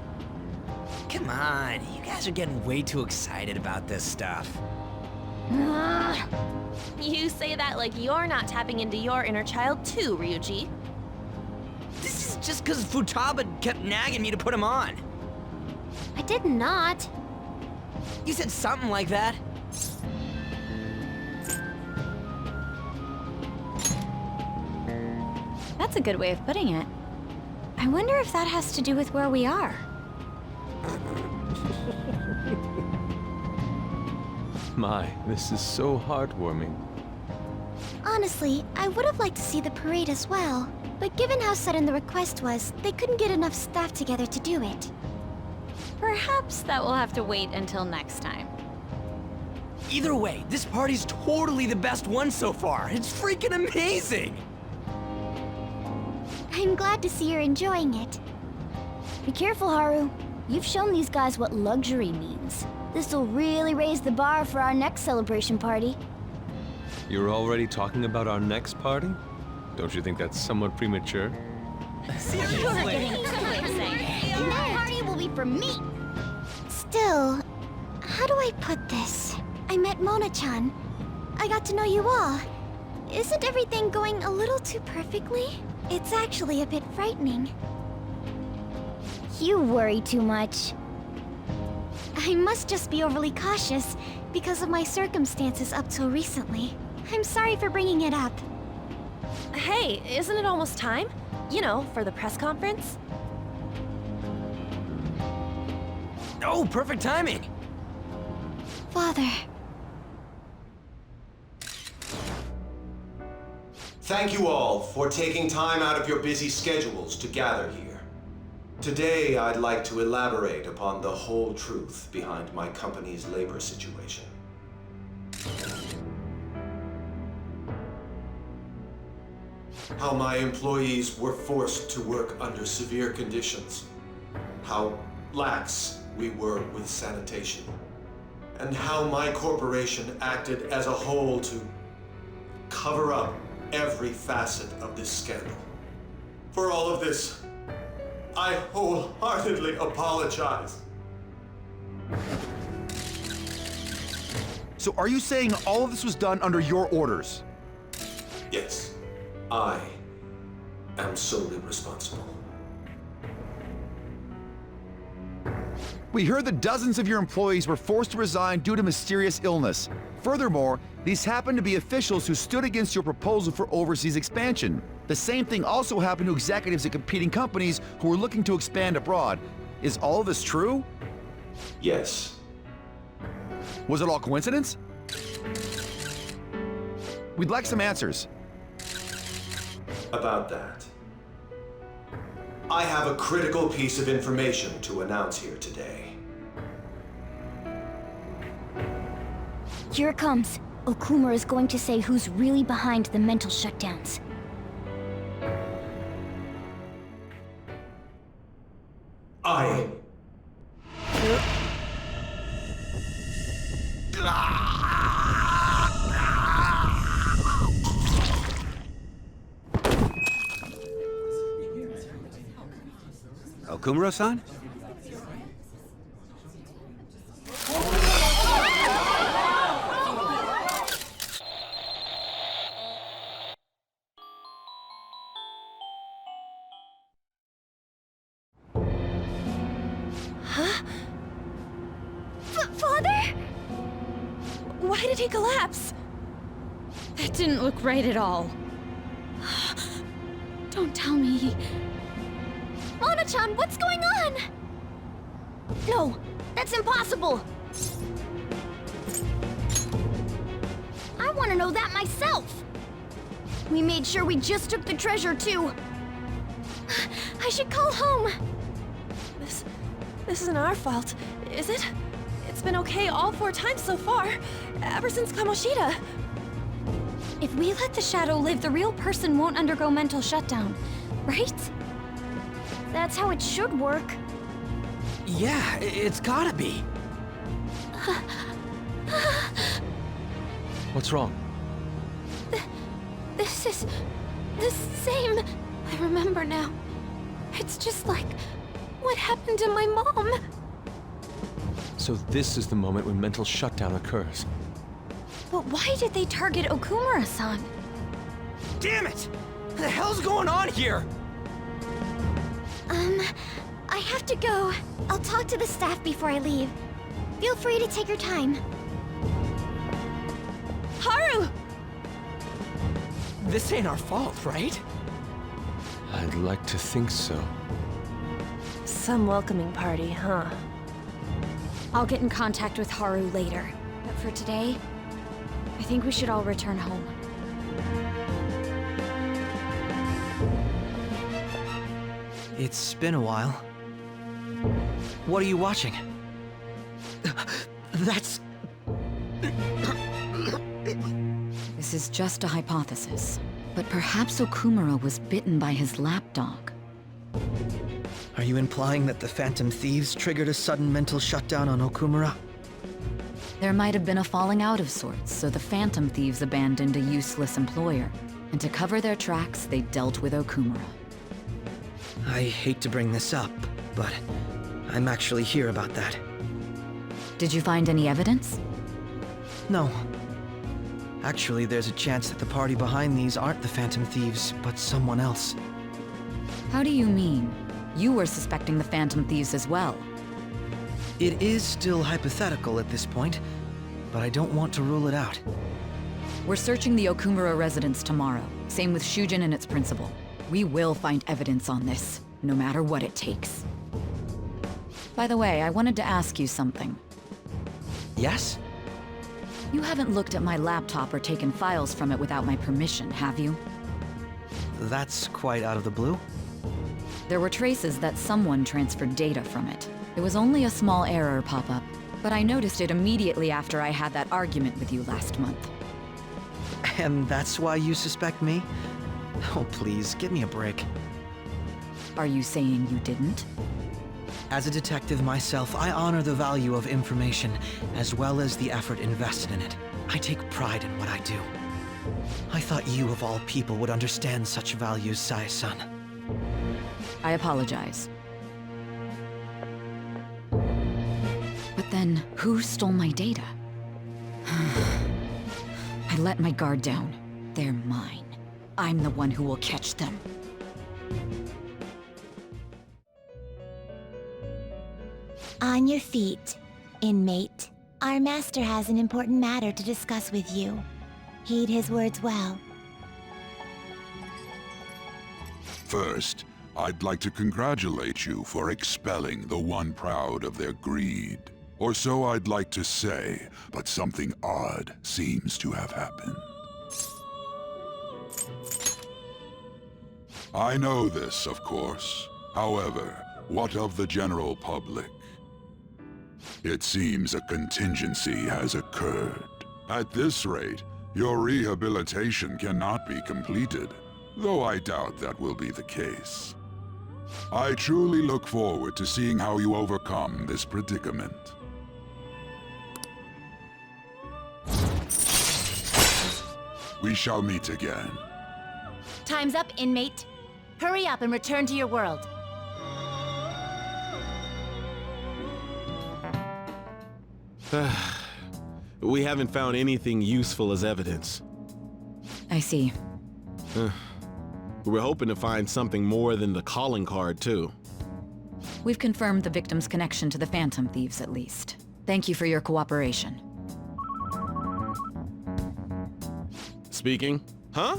Come on, you guys are getting way too excited about this stuff. You say that like you're not tapping into your inner child too, Ryuji. This is just because Futaba kept nagging me to put him on. I did not. You said something like that. That's a good way of putting it. I wonder if that has to do with where we are. My, this is so heartwarming. Honestly, I would have liked to see the parade as well. But given how sudden the request was, they couldn't get enough staff together to do it. Perhaps that will have to wait until next time. Either way, this party's totally the best one so far. It's freaking amazing! I'm glad to see you're enjoying it. Be careful, Haru. You've shown these guys what luxury means. This'll really raise the bar for our next celebration party. You're already talking about our next party? Don't you think that's somewhat premature? You're getting a good way of saying it. And that party will be for me. Still, how do I put this? I met Mona-chan. I got to know you all. Isn't everything going a little too perfectly? It's actually a bit frightening. You worry too much. I must just be overly cautious because of my circumstances up till recently. I'm sorry for bringing it up. Hey, isn't it almost time? You know, for the press conference? Oh, perfect timing! Father. Thank you all for taking time out of your busy schedules to gather here. Today, I'd like to elaborate upon the whole truth behind my company's labor situation. How my employees were forced to work under severe conditions. How lax we were with sanitation. and how my corporation acted as a whole to cover up every facet of this scandal. For all of this, I wholeheartedly apologize. So are you saying all of this was done under your orders? Yes, I am solely responsible. We heard that dozens of your employees were forced to resign due to mysterious illness. Furthermore, these happened to be officials who stood against your proposal for overseas expansion. The same thing also happened to executives at competing companies who were looking to expand abroad. Is all of this true? Yes. Was it all coincidence? We'd like some answers. About that, I have a critical piece of information to announce here today. Here it comes. Okumura is going to say who's really behind the mental shutdowns. I... Okumura-san? Huh? Father? Why did he collapse? That didn't look right at all. Don't tell me. Mona-chan, what's going on? No, that's impossible! I want to know that myself! We made sure we just took the treasure, too. I should call home. This isn't our fault, is it? It's been okay all 4 times so far, ever since Kamoshida. If we let the shadow live, the real person won't undergo mental shutdown, right? That's how it should work. Yeah, it's gotta be. What's wrong? This is the same. I remember now. It's just like what happened to my mom. So this is the moment when mental shutdown occurs. But why did they target Okumura-san? Damn it! What the hell's going on here? I have to go. I'll talk to the staff before I leave. Feel free to take your time. Haru! This ain't our fault, right? I'd like to think so. Some welcoming party, huh? I'll get in contact with Haru later. But for today, I think we should all return home. It's been a while. What are you watching? That's... This is just a hypothesis, but perhaps Okumura was bitten by his lapdog. Are you implying that the Phantom Thieves triggered a sudden mental shutdown on Okumura? There might have been a falling out of sorts, so the Phantom Thieves abandoned a useless employer, and to cover their tracks, they dealt with Okumura. I hate to bring this up, but I'm actually here about that. Did you find any evidence? No. Actually, there's a chance that the party behind these aren't the Phantom Thieves, but someone else. How do you mean? You were suspecting the Phantom Thieves as well. It is still hypothetical at this point, but I don't want to rule it out. We're searching the Okumura residence tomorrow. Same with Shujin and its principal. We will find evidence on this, no matter what it takes. By the way, I wanted to ask you something. Yes? You haven't looked at my laptop or taken files from it without my permission, have you? That's quite out of the blue. There were traces that someone transferred data from it. It was only a small error pop-up, but I noticed it immediately after I had that argument with you last month. And that's why you suspect me? Oh, please, give me a break. Are you saying you didn't? As a detective myself, I honor the value of information as well as the effort invested in it. I take pride in what I do. I thought you, of all people, would understand such values, Sae-san. I apologize. But then, who stole my data? I let my guard down. They're mine. I'm the one who will catch them. On your feet, inmate. Our master has an important matter to discuss with you. Heed his words well. First, I'd like to congratulate you for expelling the one proud of their greed. Or so I'd like to say, but something odd seems to have happened. I know this, of course. However, what of the general public? It seems a contingency has occurred. At this rate, your rehabilitation cannot be completed, though I doubt that will be the case. I truly look forward to seeing how you overcome this predicament. We shall meet again. Time's up, inmate. Hurry up and return to your world. We haven't found anything useful as evidence. I see. We're hoping to find something more than the calling card, too. We've confirmed the victim's connection to the Phantom Thieves, at least. Thank you for your cooperation. Speaking? Huh?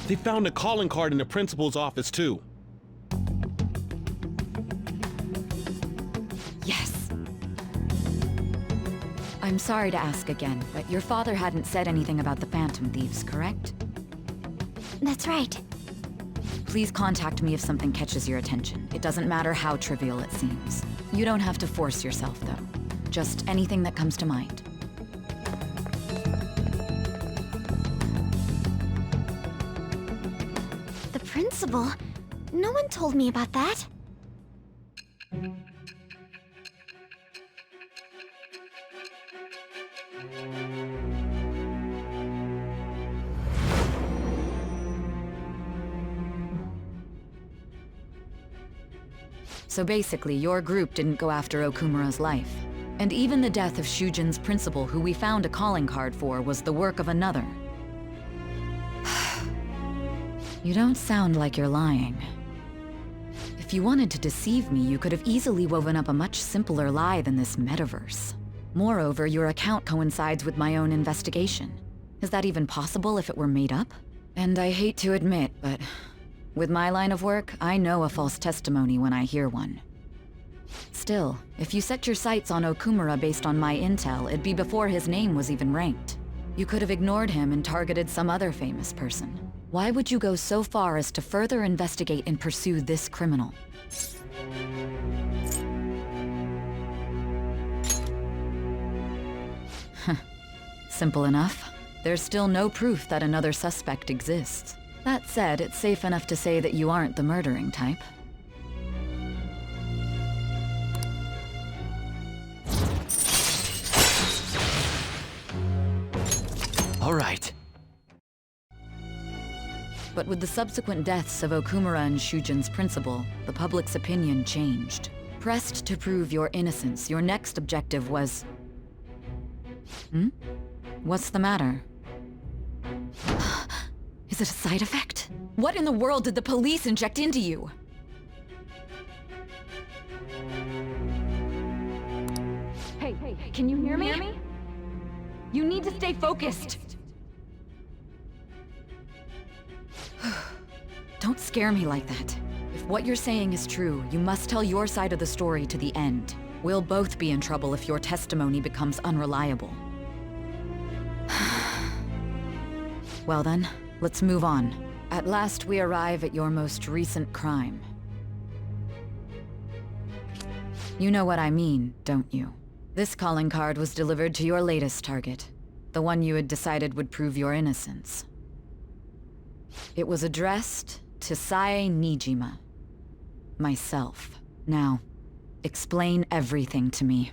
They found a calling card in the principal's office, too. Yes. I'm sorry to ask again, but your father hadn't said anything about the Phantom Thieves, correct? That's right. Please contact me if something catches your attention. It doesn't matter how trivial it seems. You don't have to force yourself, though. Just anything that comes to mind. The principal? No one told me about that. So basically, your group didn't go after Okumura's life. And even the death of Shujin's principal, who we found a calling card for, was the work of another. You don't sound like you're lying. If you wanted to deceive me, you could have easily woven up a much simpler lie than this metaverse. Moreover, your account coincides with my own investigation. Is that even possible if it were made up? And I hate to admit, but with my line of work, I know a false testimony when I hear one. Still, if you set your sights on Okumura based on my intel, it'd be before his name was even ranked. You could have ignored him and targeted some other famous person. Why would you go so far as to further investigate and pursue this criminal? Simple enough. There's still no proof that another suspect exists. That said, it's safe enough to say that you aren't the murdering type. All right. But with the subsequent deaths of Okumura and Shujin's principal, the public's opinion changed. Pressed to prove your innocence, your next objective was... What's the matter? Is it a side effect? What in the world did the police inject into you? Hey, can you hear me? You need to stay focused. Don't scare me like that. If what you're saying is true, you must tell your side of the story to the end. We'll both be in trouble if your testimony becomes unreliable. Well then, let's move on. At last we arrive at your most recent crime. You know what I mean, don't you? This calling card was delivered to your latest target, the one you had decided would prove your innocence. It was addressed to Sae Nijima. Myself. Now, Explain everything to me.